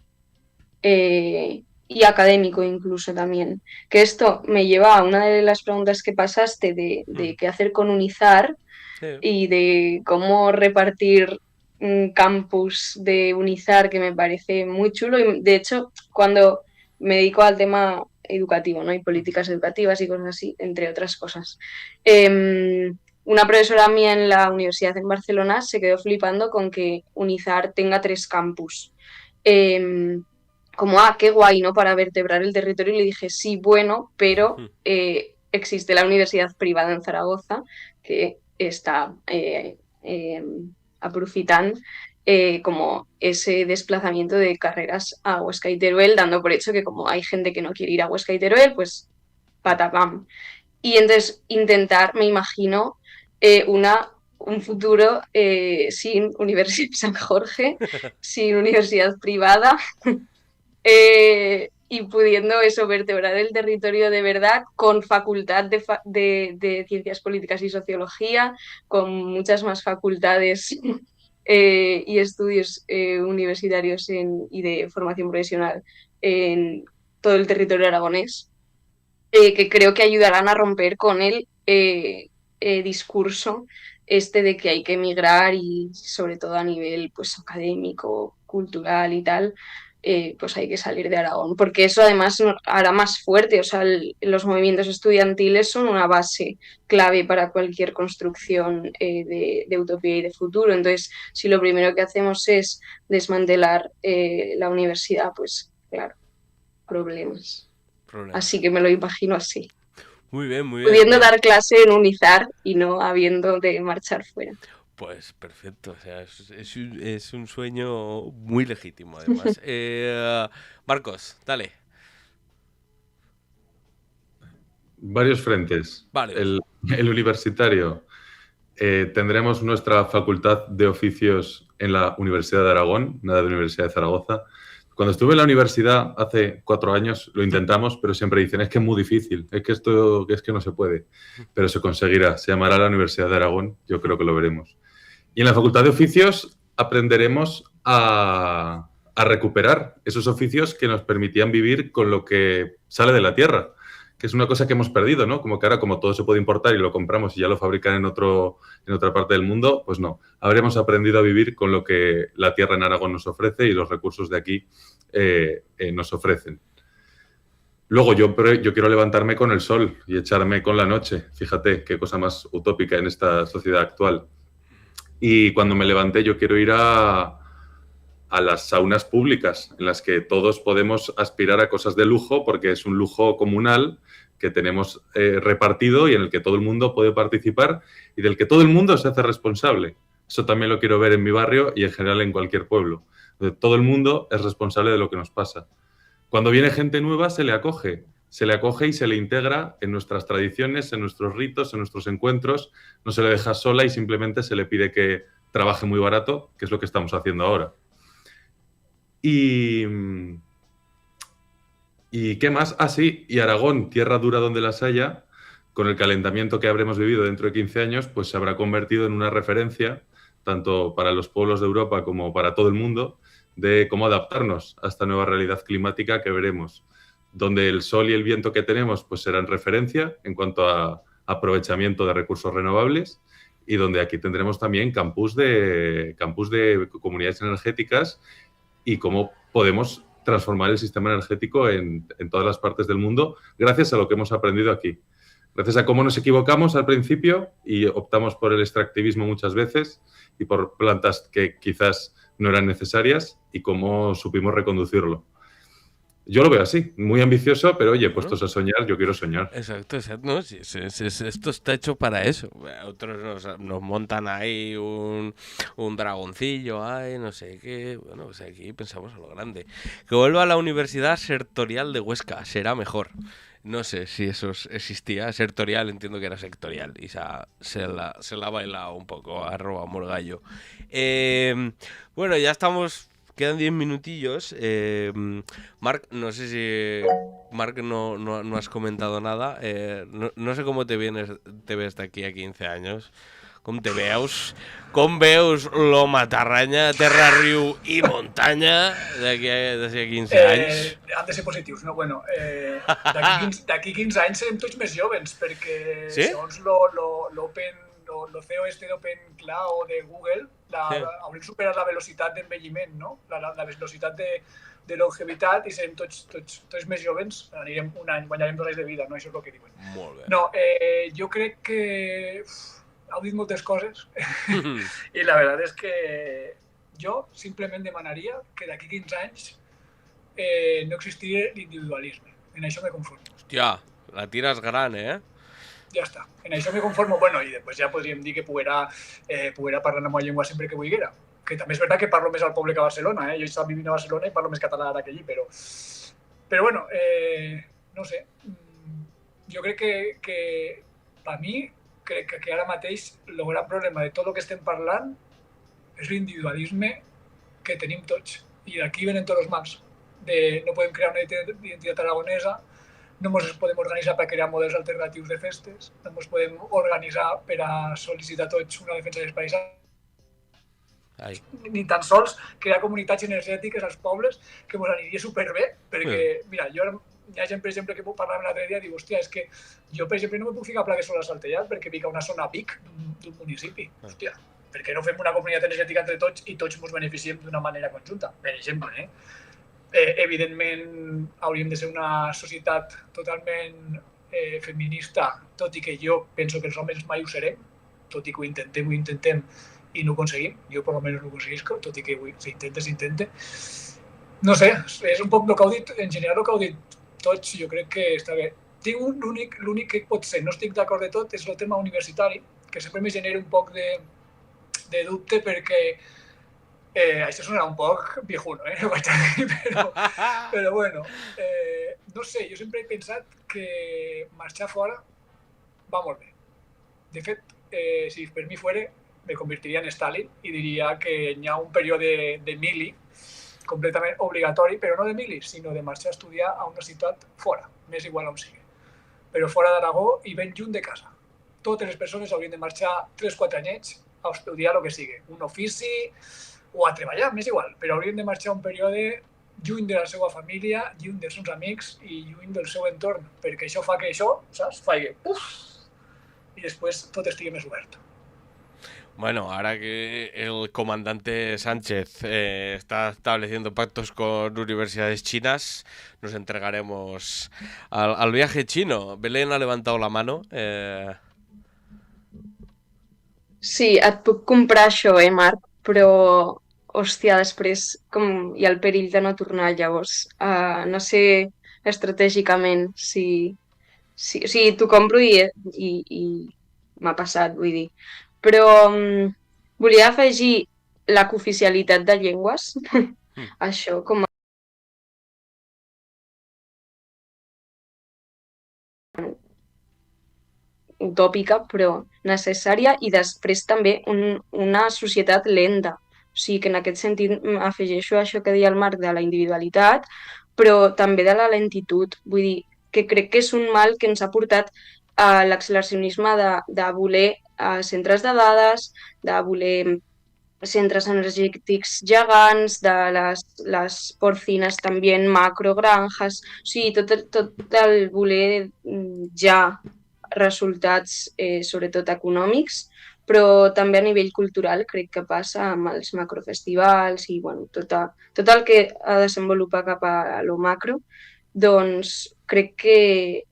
Y académico incluso también. Que esto me lleva a una de las preguntas que pasaste de qué hacer con Unizar y de cómo repartir un campus de Unizar, que me parece muy chulo. Y de hecho, cuando me dedico al tema educativo, ¿no? Y políticas educativas y cosas así, entre otras cosas. Una profesora mía en la universidad en Barcelona se quedó flipando con que Unizar tenga 3 campus. Como, qué guay, ¿no? Para vertebrar el territorio. Y le dije, sí, bueno, pero existe la universidad privada en Zaragoza, que está aprofitando como ese desplazamiento de carreras a Huesca y Teruel, dando por hecho que como hay gente que no quiere ir a Huesca y Teruel, pues patapam. Y entonces intentar, me imagino, un futuro sin Universidad de San Jorge, sin universidad privada, y pudiendo eso, vertebrar el territorio de verdad con facultad de ciencias políticas y sociología, con muchas más facultades y estudios universitarios y de formación profesional en todo el territorio aragonés, que creo que ayudarán a romper con el discurso de que hay que emigrar y sobre todo a nivel pues académico, cultural y tal, pues hay que salir de Aragón, porque eso además hará más fuerte, o sea, los movimientos estudiantiles son una base clave para cualquier construcción de utopía y de futuro. Entonces, si lo primero que hacemos es desmantelar la universidad, pues claro, problemas. Así que me lo imagino así. Muy bien, muy bien. Pudiendo dar clase en Unizar y no habiendo de marchar fuera. Pues perfecto, o sea, es un sueño muy legítimo además. Marcos, dale. Varios frentes. Vale. El universitario. Tendremos nuestra facultad de oficios en la Universidad de Aragón, nada de Universidad de Zaragoza. Cuando estuve en la universidad hace 4 años lo intentamos, pero siempre dicen, es que es muy difícil, es que no se puede. Pero se conseguirá, se llamará la Universidad de Aragón, yo creo que lo veremos. Y en la Facultad de Oficios aprenderemos a recuperar esos oficios que nos permitían vivir con lo que sale de la tierra, que es una cosa que hemos perdido, ¿no? Como que ahora, como todo se puede importar y lo compramos y ya lo fabrican en otra parte del mundo, pues no. Habremos aprendido a vivir con lo que la tierra en Aragón nos ofrece y los recursos de aquí nos ofrecen. Luego yo quiero levantarme con el sol y echarme con la noche. Fíjate qué cosa más utópica en esta sociedad actual. Y cuando me levanté yo quiero ir a las saunas públicas en las que todos podemos aspirar a cosas de lujo porque es un lujo comunal que tenemos repartido y en el que todo el mundo puede participar y del que todo el mundo se hace responsable. Eso también lo quiero ver en mi barrio y en general en cualquier pueblo. Donde todo el mundo es responsable de lo que nos pasa. Cuando viene gente nueva se le acoge y se le integra en nuestras tradiciones, en nuestros ritos, en nuestros encuentros. No se le deja sola y simplemente se le pide que trabaje muy barato, que es lo que estamos haciendo ahora. ¿Y qué más? Sí, y Aragón, tierra dura donde las haya, con el calentamiento que habremos vivido dentro de 15 años, pues se habrá convertido en una referencia, tanto para los pueblos de Europa como para todo el mundo, de cómo adaptarnos a esta nueva realidad climática que veremos, donde el sol y el viento que tenemos pues serán referencia en cuanto a aprovechamiento de recursos renovables, y donde aquí tendremos también campus de comunidades energéticas y cómo podemos transformar el sistema energético en todas las partes del mundo gracias a lo que hemos aprendido aquí. Gracias a cómo nos equivocamos al principio y optamos por el extractivismo muchas veces y por plantas que quizás no eran necesarias, y cómo supimos reconducirlo. Yo lo veo así, muy ambicioso, pero oye, puestos a soñar, yo quiero soñar. Exacto, exacto. No, sí, esto está hecho para eso. Otros nos montan ahí un dragoncillo, no sé qué. Bueno, pues aquí pensamos a lo grande. Que vuelva a la Universidad Sectorial de Huesca, será mejor. No sé si eso existía. Sectorial, entiendo que era sectorial. Y se la ha bailado un poco, ha robado Morgallo. Bueno, ya estamos... Quedan 10 minutillos. Marc, no sé si... Marc, no has comentado nada. No sé cómo te ves d'aquí a 15 anys. Com te veus? Com veus lo matarranya, terra, riu i muntanya d'aquí a 15 anys? Han de ser positius, no? Bueno, d'aquí 15 anys serem tots més jovens, perquè segons l'Open... el CEO d'Open Cloud de Google, haurem superat la velocitat d'envelliment, no? La velocitat de longevitat, i serem tots més jovens, anirem un any, guanyarem 2 anys de vida, no? Això és el que diuen. Molt bé. No, jo crec que heu dit moltes coses i la veritat és que jo simplement demanaria que d'aquí 15 anys no existiria l'individualisme. En això me conformo. Hòstia, la tires gran, Ja està. En això me conformo. Bueno, i després ja podríem dir que poguera parlar la meva llengua sempre que vulguera. Que també és veritat que parlo més al poble que a Barcelona, Jo he estat vivint a Barcelona i parlo més català ara que allí, però bueno, no sé. Jo crec que per mi, crec que ara mateix el gran problema de tot el que estem parlant és l'individualisme que tenim tots. I d'aquí venen tots els mals. No podem crear una identitat aragonesa, no ens podem organitzar per crear models alternatius de festes, no ens podem organitzar per a sol·licitar tots una defensa dels paisatges, ni tan sols crear comunitats energètiques als pobles, que ens aniria superbé, perquè, mira, hi ha gent, per exemple, que parlàvem l'altre dia i diu, hòstia, és que jo, per exemple, no me puc ficar plaques solars al tellat perquè vic a una zona PIC d'un municipi. Hòstia, per què no fem una comunitat energètica entre tots i tots ens beneficiem d'una manera conjunta? Per exemple, evidentment, hauríem de ser una societat totalment feminista, tot i que jo penso que els homes mai ho serem, tot i que ho intentem i no ho aconseguim. Jo, per almenys, no ho aconseguisco, tot i que s'intenta. No sé, és un poc el que heu dit, en general el que heu dit tots, jo crec que està bé. L'únic que pot ser, no estic d'acord de tot, és el tema universitari, que sempre me genera un poc de dubte, perquè això sonarà un poc viejuno, ho vaig a dir, però bueno, no sé, jo sempre he pensat que marxar fora va molt bé. De fet, si per mi fuera, me convertiria en Stalin i diria que hi ha un període de mili completament obligatori, però no de mili, sinó de marxar a estudiar a una ciutat fora, m'és igual on sigui, però fora d'Aragó i ben lluny de casa. Totes les persones haurien de marxar 3-4 anyets a estudiar el que sigui, un ofici o a treballar, m'és igual, però haurien de marxar un període lluny de la seva família, lluny dels seus amics i lluny del seu entorn, perquè això fa que això, saps, faci puf, i després tot estigui més obert. Bueno, ahora que el comandante Sánchez está estableciendo pactos con universidades chinas, nos entregaremos al viaje chino. Belén ha levantado la mano. Sí, et puc comprar això, Marc, però, hòstia, després hi ha el perill de no tornar, llavors. No sé estratègicament si t'ho compro i m'ha passat, vull dir. Però volia afegir la cooficialitat de llengües, això com a utòpica, però necessària, i després també una societat lenta. O sigui que en aquest sentit afegeixo això que deia el Marc de la individualitat, però també de la lentitud. Vull dir que crec que és un mal que ens ha portat a l'acceleracionisme de voler centres de dades, de voler centres energètics gegants, de les porcines també, macrogranjas, o sigui, tot el voler ja resultats, sobretot econòmics, però també a nivell cultural crec que passa amb els macrofestivals i bueno, tot el que ha de desenvolupar cap a lo macro, doncs crec que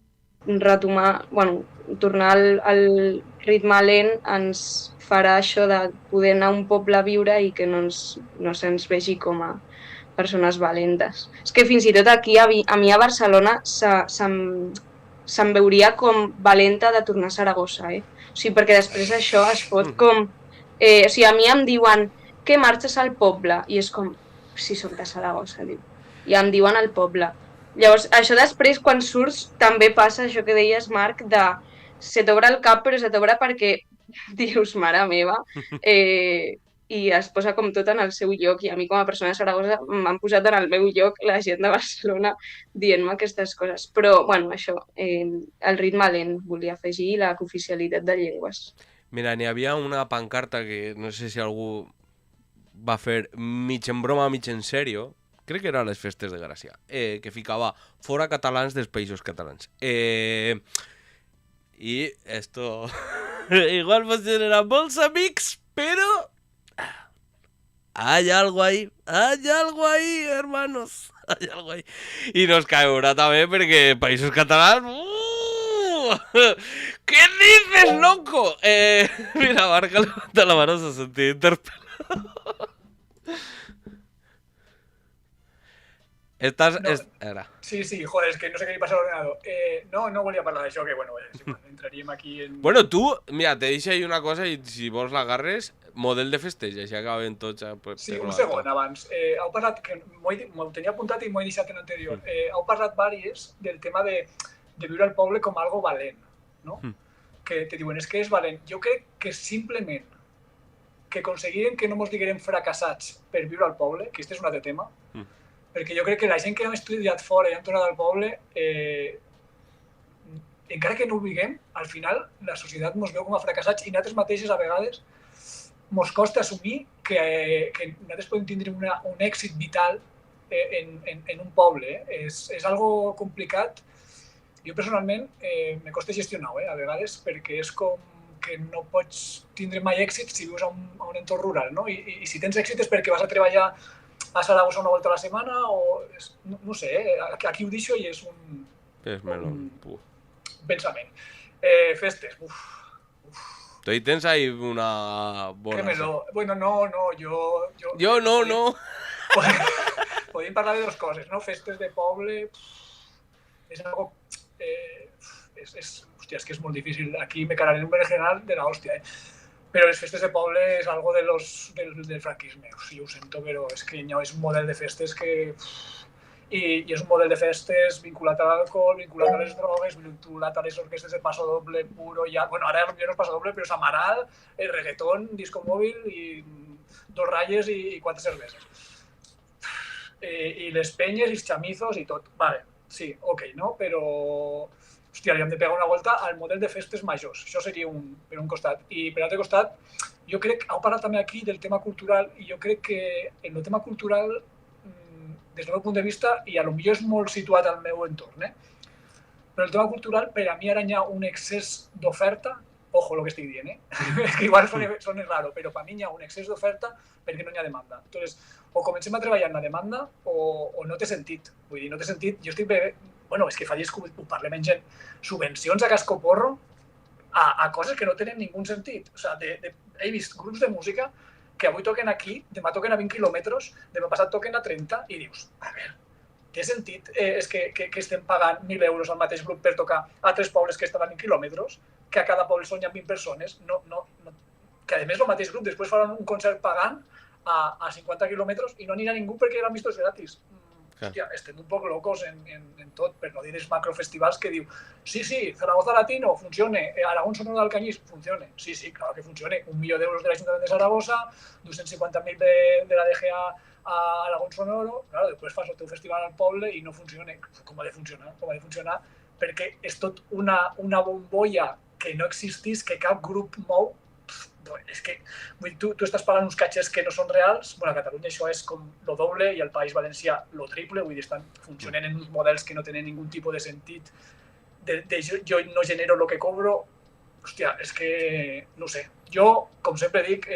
retomar, bueno, tornar al ritme lent ens farà això de poder anar a un poble a viure i que no se'ns vegi com a persones valentes. És que fins i tot aquí, a mi a Barcelona, se'm veuria com valenta de tornar a Saragossa, O sigui, perquè després això es fot com... o sigui, a mi em diuen que marxes al poble, i és com, si soc de Saragossa, diu. I em diuen al poble. Llavors, això després, quan surts, també passa això que deies, Marc, de se t'obre el cap, però se t'obre perquè dius, mare meva, i es posa com tot en el seu lloc, i a mi com a persona de Saragossa m'han posat en el meu lloc la gent de Barcelona dient-me aquestes coses. Però, bueno, això, el ritme lent volia afegir, la cooficialitat de llengües. Mira, n'hi havia una pancarta que no sé si algú va fer mig en broma, mig en sèrio, crec que era a les festes de Gràcia, que ficava fora catalans dels països catalans. I esto igual pues eran molts amics, pero hay algo ahí, hermanos, hay algo ahí. I nos caurà també perquè països catalans... ¿Qué dices, loco? Mira, Marca levanta la mano, se sentía interpelado. Estàs... No. Sí, joder, és que no sé què li passa a l'ordenador. No volia parlar d'això, que bueno, entraríem aquí en... Bueno, tu, mira, te deixo ahí una cosa i si vols l'agarres, model de festeig, així acaben tots... Sí, un segon abans. Heu parlat, que m'ho tenia apuntat i m'ho he deixat en l'anterior, heu parlat vàries del tema de viure al poble com algo valent, no? Que te diuen, és que és valent. Jo crec que simplement que aconseguirem que no ens diguem fracassats per viure al poble, que aquest és un altre tema, perquè jo crec que la gent que hem estudiat fora i hem tornat al poble, encara que no ho diguem, al final la societat ens veu com a fracassats i nosaltres mateixes a vegades ens costa assumir que nosaltres podem tindre un èxit vital en un poble. És algo complicat. Jo personalment me costa gestionar-ho, a vegades, perquè és com que no pots tindre mai èxit si vius a un entorn rural, no? I si tens èxit és perquè vas a treballar a Saragossa una volta a la setmana o... No sé, aquí ho deixo i és un pensament. Festes, Tu ahí tens ahí una bona... Bueno, no, jo... Jo no. Podem parlar de dues coses, no? Festes de poble... És algo... Hòstia, és que és molt difícil. Aquí me cararé un berenjenal de la hòstia, Però les festes de poble és algo del franquisme. O sigui, ho sento, però és que és un model de festes que... I és un model de festes vinculat a l'alcohol, vinculat a les drogues, vinculat a les orquestes de paso doble puro ja... Bueno, ara ja no és paso doble, però és amaral, reggaeton, disco mòbil i 2 ratlles i 4 cerveses. I les penyes i els chamizos i tot. Vale, sí, ok, no? Però... Hòstia, li hem de pegar una volta al model de festes majors. Això seria per un costat. I per l'altre costat, jo crec, heu parlat també aquí del tema cultural, i jo crec que en el tema cultural, des del meu punt de vista, i potser és molt situat al meu entorn, però el tema cultural, per a mi ara hi ha un excés d'oferta, ojo lo que estic dient, és que igual sona raro, però per a mi hi ha un excés d'oferta perquè no hi ha demanda. Entonces, o comencem a treballar en la demanda o no té sentit. Vull dir, no té sentit, jo estic bé... Bueno, és que fa dies que ho parlem en gent. Subvencions a cascoporro a coses que no tenen ningú sentit. O sigui, he vist grups de música que avui toquen aquí, demà toquen a 20 quilòmetres, demà passat toquen a 30 i dius, a veure, té sentit és que estem pagant 1.000 euros al mateix grup per tocar a 3 pobles que estan a 20 quilòmetres, que a cada poble són ja 20 persones, que a més el mateix grup després faran un concert pagant a 50 quilòmetres i no anirà ningú perquè l'han vist gratis. Hòstia, estem un poc locos en tot, per no dir els macrofestivals que diu sí, Zaragoza Latino, funcione, Aragón Sonoro d'Alcañiz, funcione. Sí, claro que funcione. 1 milió d'euros de l'Ajuntament de Zaragoza, 250.000 de la DGA a Aragón Sonoro, claro, després fas el teu festival al poble i no funciona. Com ha de funcionar? Perquè és tot una bombolla que no existís, que cap grup mou, joder, és que tu estàs pagant uns catxers que no són reals, bueno, a Catalunya això és com lo doble i al País Valencià lo triple, vull dir, estan funcionant en uns models que no tenen ningú tipus de sentit, jo no genero lo que cobro, hòstia, és que, no sé, jo, com sempre dic,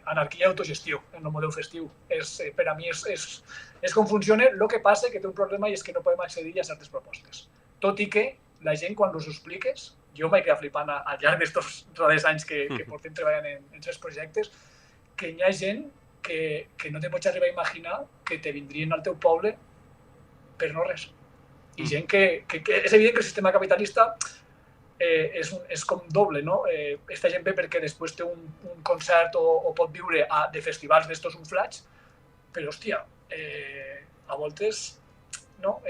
anarquia i autogestió en el model festiu. Per a mi és com funciona, el que passa que té un problema i és que no podem accedir a certes propostes. Tot i que la gent, quan us ho expliques, jo m'he quedat flipant al llarg d'estos darrers anys que portem treballant en tres projectes, que hi ha gent que no te pots arribar a imaginar que te vindrien al teu poble per no res. I gent que és evident que el sistema capitalista és com doble, no? Esta gent ve perquè després té un concert o pot viure de festivals d'estos unflats, però, hòstia, a voltes, no?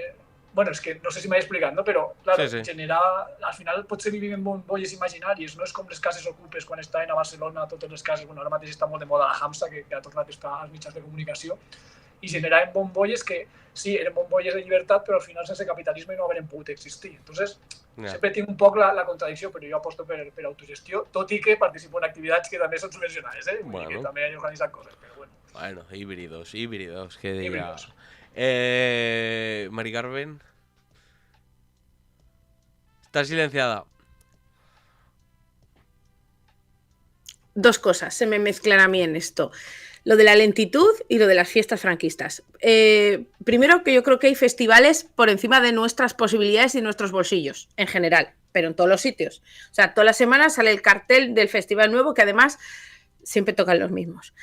Bueno, és que no sé si m'he explicat, no? Però, clar, generar... Al final potser vivim en bombolles imaginàries, no? És com les cases ocupes quan estaven a Barcelona, totes les cases, bueno, ara mateix està molt de moda la Hamsa, que ha tornat a estar als mitjans de comunicació, i generaven bombolles que, sí, eren bombolles de llibertat, però al final sense capitalisme no haurien pogut existir. Entonces, sempre tinc un poc la contradicció, però jo aposto per autogestió, tot i que participo en activitats que també són subvencionades, vull dir que també he organitzat coses, però bueno. Bueno, híbridos, què diria. Mari Carmen. Estás silenciada. Dos cosas se me mezclan a mí en esto. Lo de la lentitud y lo de las fiestas franquistas. Primero, que yo creo que hay festivales por encima de nuestras posibilidades y nuestros bolsillos, en general, pero en todos los sitios. O sea, todas las semanas sale el cartel del festival nuevo, que además siempre tocan los mismos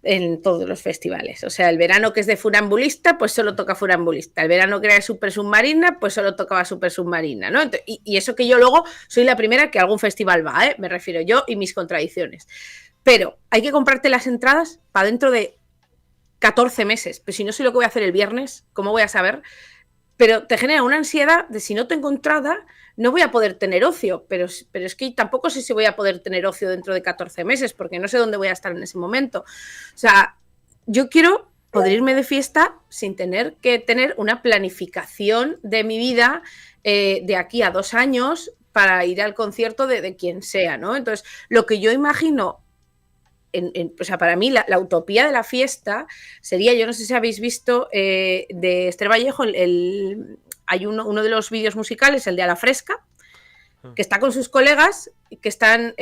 en todos los festivales. O sea, el verano que es de funambulista, pues solo toca funambulista. El verano que era de super submarina, pues solo tocaba super submarina, ¿no? Y eso que yo luego soy la primera que a algún festival va, me refiero yo y mis contradicciones. Pero hay que comprarte las entradas para dentro de 14 meses. Pero si no sé lo que voy a hacer el viernes, ¿cómo voy a saber? Pero te genera una ansiedad de si no tengo entrada, no voy a poder tener ocio. Pero es que tampoco sé si voy a poder tener ocio dentro de 14 meses, porque no sé dónde voy a estar en ese momento. O sea, yo quiero poder irme de fiesta sin tener que tener una planificación de mi vida de aquí a 2 años para ir al concierto de quien sea, ¿no? Entonces, lo que yo imagino... o sea, para mí la utopía de la fiesta sería, yo no sé si habéis visto de Esther Vallejo, hay uno de los vídeos musicales, el de A la Fresca, que está con sus colegas, que están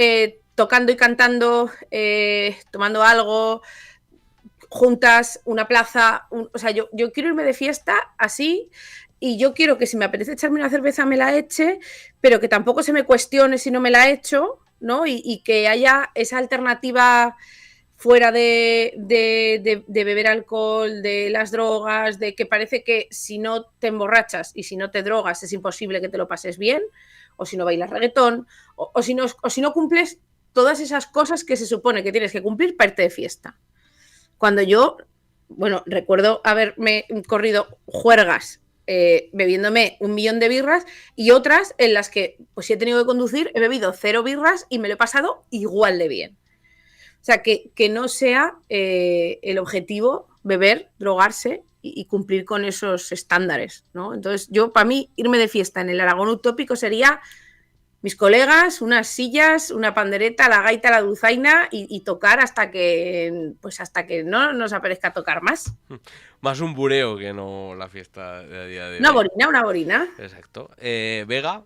tocando y cantando, tomando algo, juntas, una plaza, o sea, yo quiero irme de fiesta así. Y yo quiero que si me apetece echarme una cerveza me la eche, pero que tampoco se me cuestione si no me la echo, ¿no? Y que haya esa alternativa fuera de beber alcohol, de las drogas, de que parece que si no te emborrachas y si no te drogas es imposible que te lo pases bien, o si no bailas reggaetón, o si no cumples todas esas cosas que se supone que tienes que cumplir para irte de fiesta. Cuando yo, bueno, recuerdo haberme corrido juergas bebiéndome 1 millón de birras y otras en las que, pues si he tenido que conducir, he bebido 0 birras y me lo he pasado igual de bien. O sea, que no sea el objetivo beber, drogarse y cumplir con esos estándares, ¿no? Entonces, para mí, irme de fiesta en el Aragón utópico sería mis colegas, unas sillas, una pandereta, la gaita, la dulzaina y tocar hasta que no nos apetezca tocar más. Más un bureo que no la fiesta de día de hoy. Una borina. Exacto. Vega.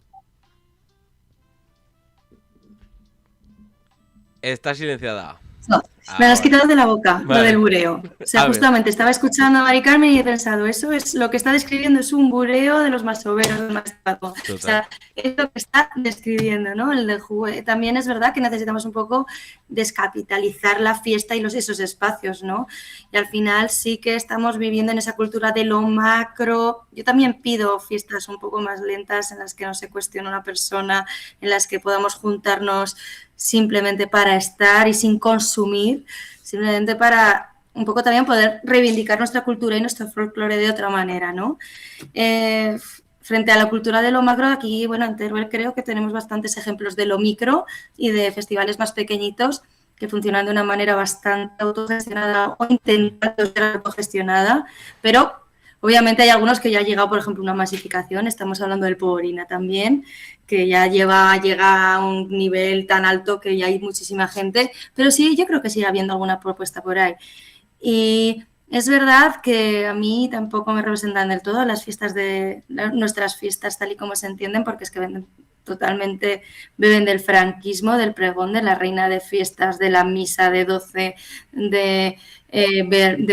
Está silenciada. No, me lo has quitado de la boca, vale. Lo del bureo. O sea, justamente estaba escuchando a Mari Carmen y he pensado, eso es lo que está describiendo, es un bureo de los masoveros del Mastaco. O sea, es lo que está describiendo, ¿no? El del juguete. También es verdad que necesitamos un poco descapitalizar la fiesta y esos espacios, ¿no? Y al final sí que estamos viviendo en esa cultura de lo macro. Yo también pido fiestas un poco más lentas en las que no se cuestione una persona, en las que podamos juntarnos simplemente para estar y sin consumir, simplemente para un poco también poder reivindicar nuestra cultura y nuestro folclore de otra manera, ¿no? Frente a la cultura de lo macro, aquí, bueno, en Teruel creo que tenemos bastantes ejemplos de lo micro y de festivales más pequeñitos que funcionan de una manera bastante autogestionada o intentando ser autogestionada, pero Obviamente hay algunos que ya ha llegado, por ejemplo, una masificación, estamos hablando del Poborina también, que ya llega a un nivel tan alto que ya hay muchísima gente, pero sí, yo creo que sigue habiendo alguna propuesta por ahí. Y es verdad que a mí tampoco me representan del todo nuestras fiestas tal y como se entienden, porque es que totalmente beben del franquismo, del pregón, de la reina de fiestas, de la misa de 12, de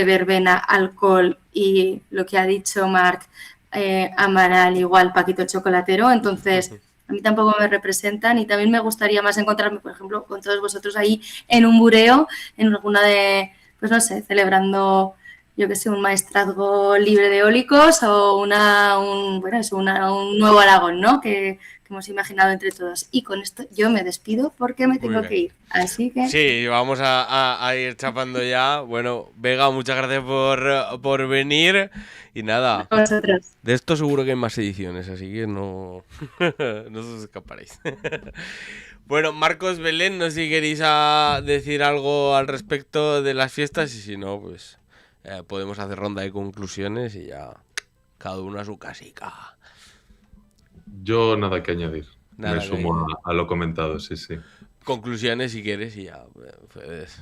verbena, alcohol y lo que ha dicho Marc, Amaral, igual Paquito el chocolatero. Entonces, a mí tampoco me representan y también me gustaría más encontrarme, por ejemplo, con todos vosotros ahí en un bureo, en alguna de, pues no sé, celebrando, yo que sé, un maestrazgo libre de eólicos o un nuevo Aragón, ¿no? Que hemos imaginado entre todos. Y con esto yo me despido porque me tengo que ir. Así que... Sí, vamos a ir chapando ya. Bueno, Vega, muchas gracias por venir. Y nada, A vosotros. De esto seguro que hay más ediciones, así que no, no os escaparéis. Bueno, Marcos, Belén, no sé si queréis decir algo al respecto de las fiestas y si no, pues podemos hacer ronda de conclusiones y ya cada uno a su casica. Yo nada que añadir. Nada Me que sumo añadir. a lo comentado, sí. Conclusiones si quieres y ya. Pues,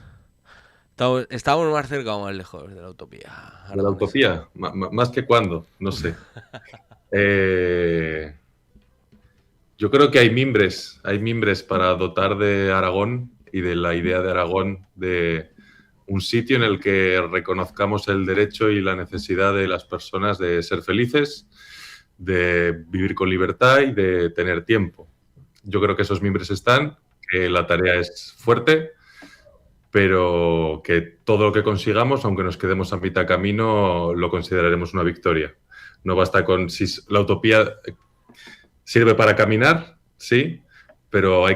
estamos más cerca o más lejos de la utopía. ¿De la utopía? Más que cuándo, no sé. Yo creo que hay mimbres para dotar de Aragón y de la idea de Aragón de un sitio en el que reconozcamos el derecho y la necesidad de las personas de ser felices, de vivir con libertad y de tener tiempo. Yo creo que esos mimbres están, que la tarea es fuerte, pero que todo lo que consigamos, aunque nos quedemos a mitad camino, lo consideraremos una victoria. No basta con si la utopía sirve para caminar, sí, pero hay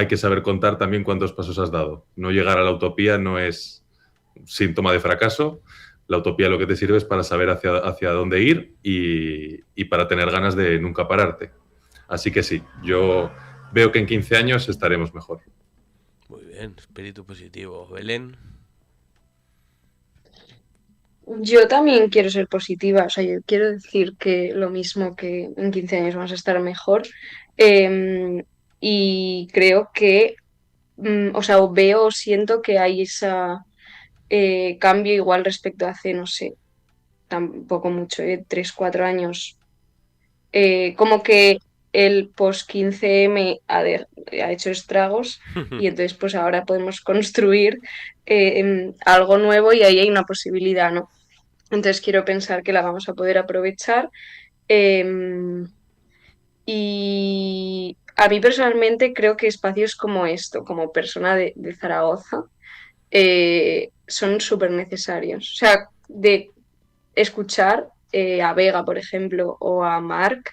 que saber contar también cuántos pasos has dado. No llegar a la utopía no es síntoma de fracaso. La utopía lo que te sirve es para saber hacia dónde ir y para tener ganas de nunca pararte. Así que sí, yo veo que en 15 años estaremos mejor. Muy bien, espíritu positivo. Belén. Yo también quiero ser positiva, o sea, yo quiero decir que lo mismo, que en 15 años vamos a estar mejor. Y creo que, o sea, veo o siento que hay ese cambio igual respecto a hace, no sé, tampoco mucho, 3, 4 años. Como que el post-15M ha hecho estragos y entonces pues ahora podemos construir algo nuevo y ahí hay una posibilidad, ¿no? Entonces quiero pensar que la vamos a poder aprovechar. Y a mí personalmente creo que espacios como esto, como persona de Zaragoza, son súper necesarios. O sea, de escuchar a Vega, por ejemplo, o a Marc,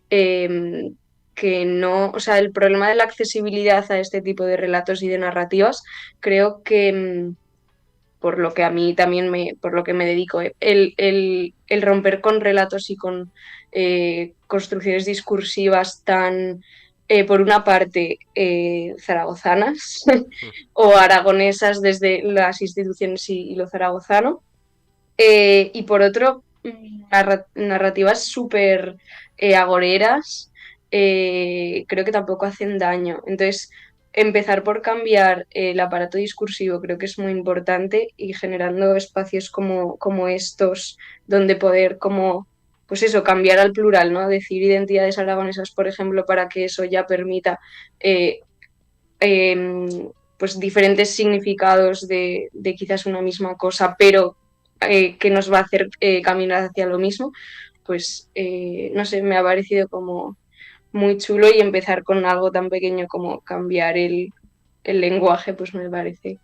que no, o sea, el problema de la accesibilidad a este tipo de relatos y de narrativas, creo que, por lo que a mí también por lo que me dedico, el romper con relatos y con construcciones discursivas tan, por una parte, zaragozanas o aragonesas desde las instituciones y lo zaragozano, y por otro, narrativas súper agoreras, creo que tampoco hacen daño. Entonces, empezar por cambiar el aparato discursivo creo que es muy importante y generando espacios como estos, donde poder pues eso, cambiar al plural, ¿no? Decir identidades aragonesas, por ejemplo, para que eso ya permita pues diferentes significados de quizás una misma cosa, pero que nos va a hacer caminar hacia lo mismo, pues no sé, me ha parecido como muy chulo y empezar con algo tan pequeño como cambiar el lenguaje, pues me parece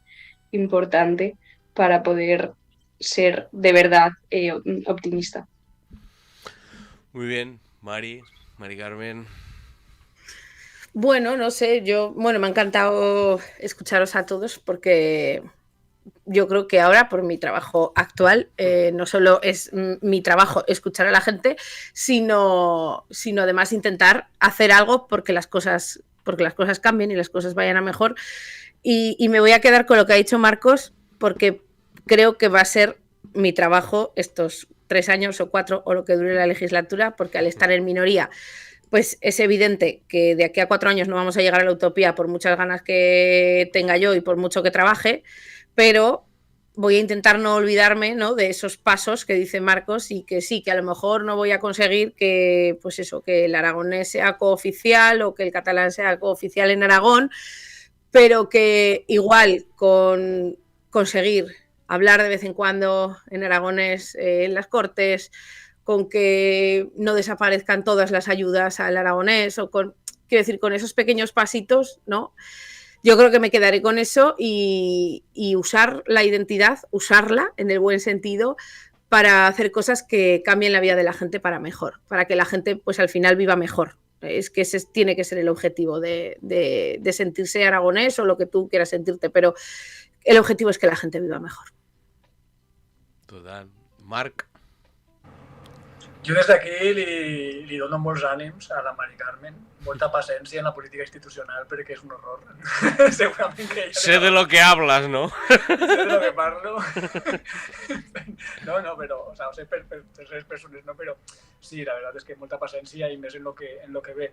importante para poder ser de verdad optimista. Muy bien, Mari Carmen. Bueno, no sé, me ha encantado escucharos a todos porque yo creo que ahora, por mi trabajo actual, no solo es mi trabajo escuchar a la gente, sino además intentar hacer algo porque las cosas cambien y las cosas vayan a mejor. Y me voy a quedar con lo que ha dicho Marcos, porque creo que va a ser mi trabajo estos 3 años o 4 o lo que dure la legislatura, porque al estar en minoría, pues es evidente que de aquí a 4 años no vamos a llegar a la utopía por muchas ganas que tenga yo y por mucho que trabaje, pero voy a intentar no olvidarme, ¿no?, de esos pasos que dice Marcos y que sí, que a lo mejor no voy a conseguir que, pues eso, que el aragonés sea cooficial o que el catalán sea cooficial en Aragón, pero que igual con conseguir hablar de vez en cuando en aragonés en las Cortes, con que no desaparezcan todas las ayudas al aragonés o con, quiero decir, con esos pequeños pasitos, ¿no? Yo creo que me quedaré con eso y usar la identidad, usarla en el buen sentido para hacer cosas que cambien la vida de la gente para mejor, para que la gente pues al final viva mejor. Es que ese tiene que ser el objetivo de sentirse aragonés o lo que tú quieras sentirte, pero el objetivo es que la gente viva mejor. Total. Marc. Jo des d'aquí li dono molts ànims a la Mari Carmen, molta paciència en la política institucional perquè és un horror. Segurament que ella... Sé de lo que hablas, ¿no? Sé de lo que parlo. No, però, o sea, ho sé per terceres persones, no? Però sí, la veritat és que molta paciència i més en lo que ve.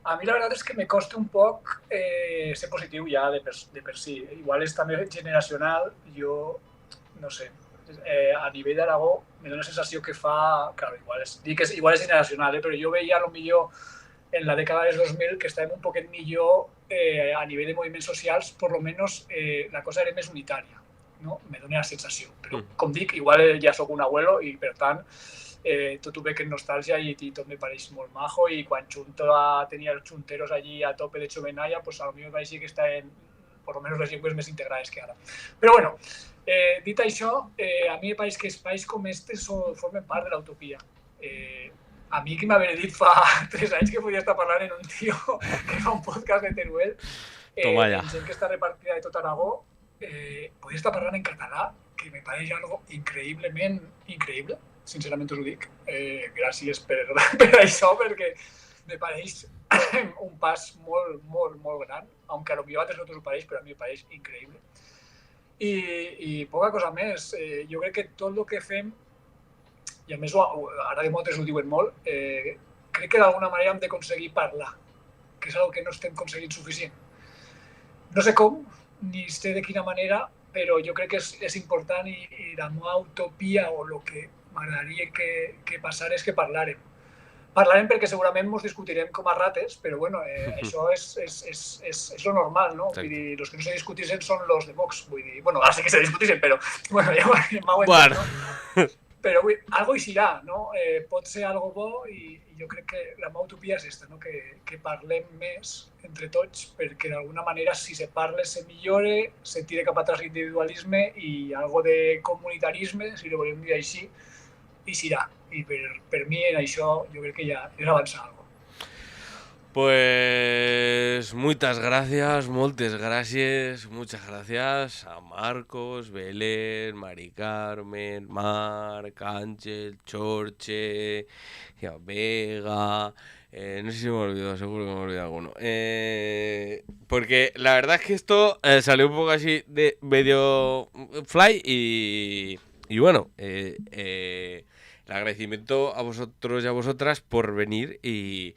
A mi la veritat és que me costa un poc ser positiu ja de per si. Igual és també generacional, jo no sé, a nivell d'Aragó me dona la sensació que fa, claro, igual és generacional, però jo veia potser en la dècada dels 2000 que estàvem un poquet millor a nivell de moviments socials, per lo menos la cosa era més unitària, no? Me dona la sensació, però com dic, igual ja sóc un abuelo i per tant tot ho veig en nostàlgia i tot me pareix molt majo i quan tenia els xunteros allí a tope de Xovenalla, pues a lo millor vaig dir que estaven per lo menos les llengües més integrades que ara. Però bueno, dit això, a mi me pareix que espais com este formen part de l'utopia. A mi que m'havia dit fa 3 anys que podia estar parlant en un tio que fa un podcast de Teruel, gent que està repartida de tot Aragó, podia estar parlant en català, que me pareix algo increïblement increïble, sincerament us ho dic. Gràcies per això, perquè me pareix un pas molt, molt, molt gran, aunque a lo millor a altres no us ho pareix, però a mi me pareix increïble. I poca cosa més. Jo crec que tot el que fem, i a més ara de moltes ho diuen molt, crec que d'alguna manera hem d'aconseguir parlar, que és una cosa que no estem aconseguint suficient. No sé com, ni sé de quina manera, però jo crec que és important i la meva utopia o el que m'agradaria que passara és que parlàrem. Parlarem perquè segurament ens discutirem com a rates, però bueno, això és lo normal, no? Vull dir, els que no se discutisen són los de Vox, vull dir, bueno, ara sí que se discutisen, però bueno, ja m'ho entenc, no? Però algo hi serà, no? Pot ser algo bo i jo crec que la meva utopia és esta, no? Que parlem més entre tots perquè d'alguna manera si se parla se millore, se tire cap atrás l'individualisme i algo de comunitarisme, si ho volem dir així, hi serà. Y per mi en això yo creo que ya es avançar algo. Pues muchas gracias, muchas gracias a Marcos, Belén, Mari Carmen, Marc, Ángel, Chorche, Vega, no sé si me he olvidado, seguro que me he olvidado alguno. Porque la verdad es que esto salió un poco así de medio fly y bueno, el agradecimiento a vosotros y a vosotras por venir y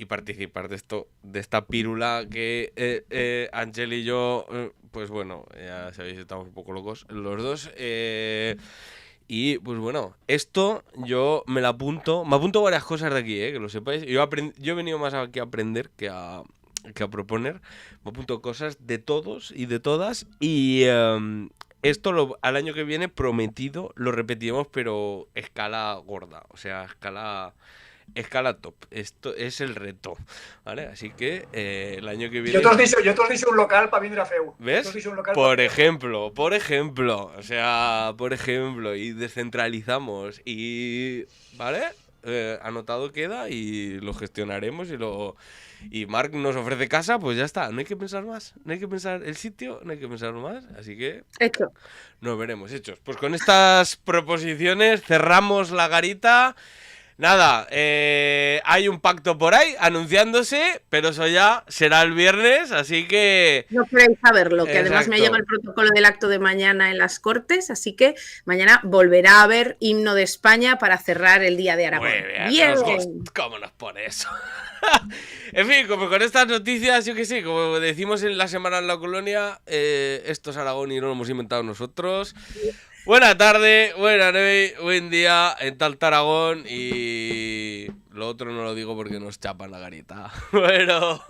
participar de esta pírula que Ángel y yo, pues bueno, ya sabéis, estamos un poco locos los dos. Y pues bueno, esto yo me apunto varias cosas de aquí, que lo sepáis. Yo he venido más aquí a aprender que a proponer. Me apunto cosas de todos y de todas y... Esto al año que viene, prometido, lo repetiremos, pero escala gorda, o sea, escala top. Esto es el reto, ¿vale? Así que el año que viene... Yo te os dicho un local para vindre a feu. ¿Ves? Por ejemplo, o sea, y descentralizamos y... ¿Vale? Anotado queda y lo gestionaremos y Marc nos ofrece casa, pues ya está, no hay que pensar más, no hay que pensar el sitio, no hay que pensar más, así que hecho. Nos veremos hechos. Pues con estas proposiciones cerramos la garita. Nada, hay un pacto por ahí anunciándose, pero eso ya será el viernes, así que... No queréis saberlo, que además me Exacto. llega el protocolo del acto de mañana en las Cortes, así que mañana volverá a haber himno de España para cerrar el Día de Aragón. Muy Bien. ¿Cómo nos pone eso? En fin, como con estas noticias, yo que sé, como decimos en la semana en la colonia, esto es Aragón y no lo hemos inventado nosotros. Buena tarde, buena noche, buen día en Talta Aragón y lo otro no lo digo porque nos chapan la garita. Bueno...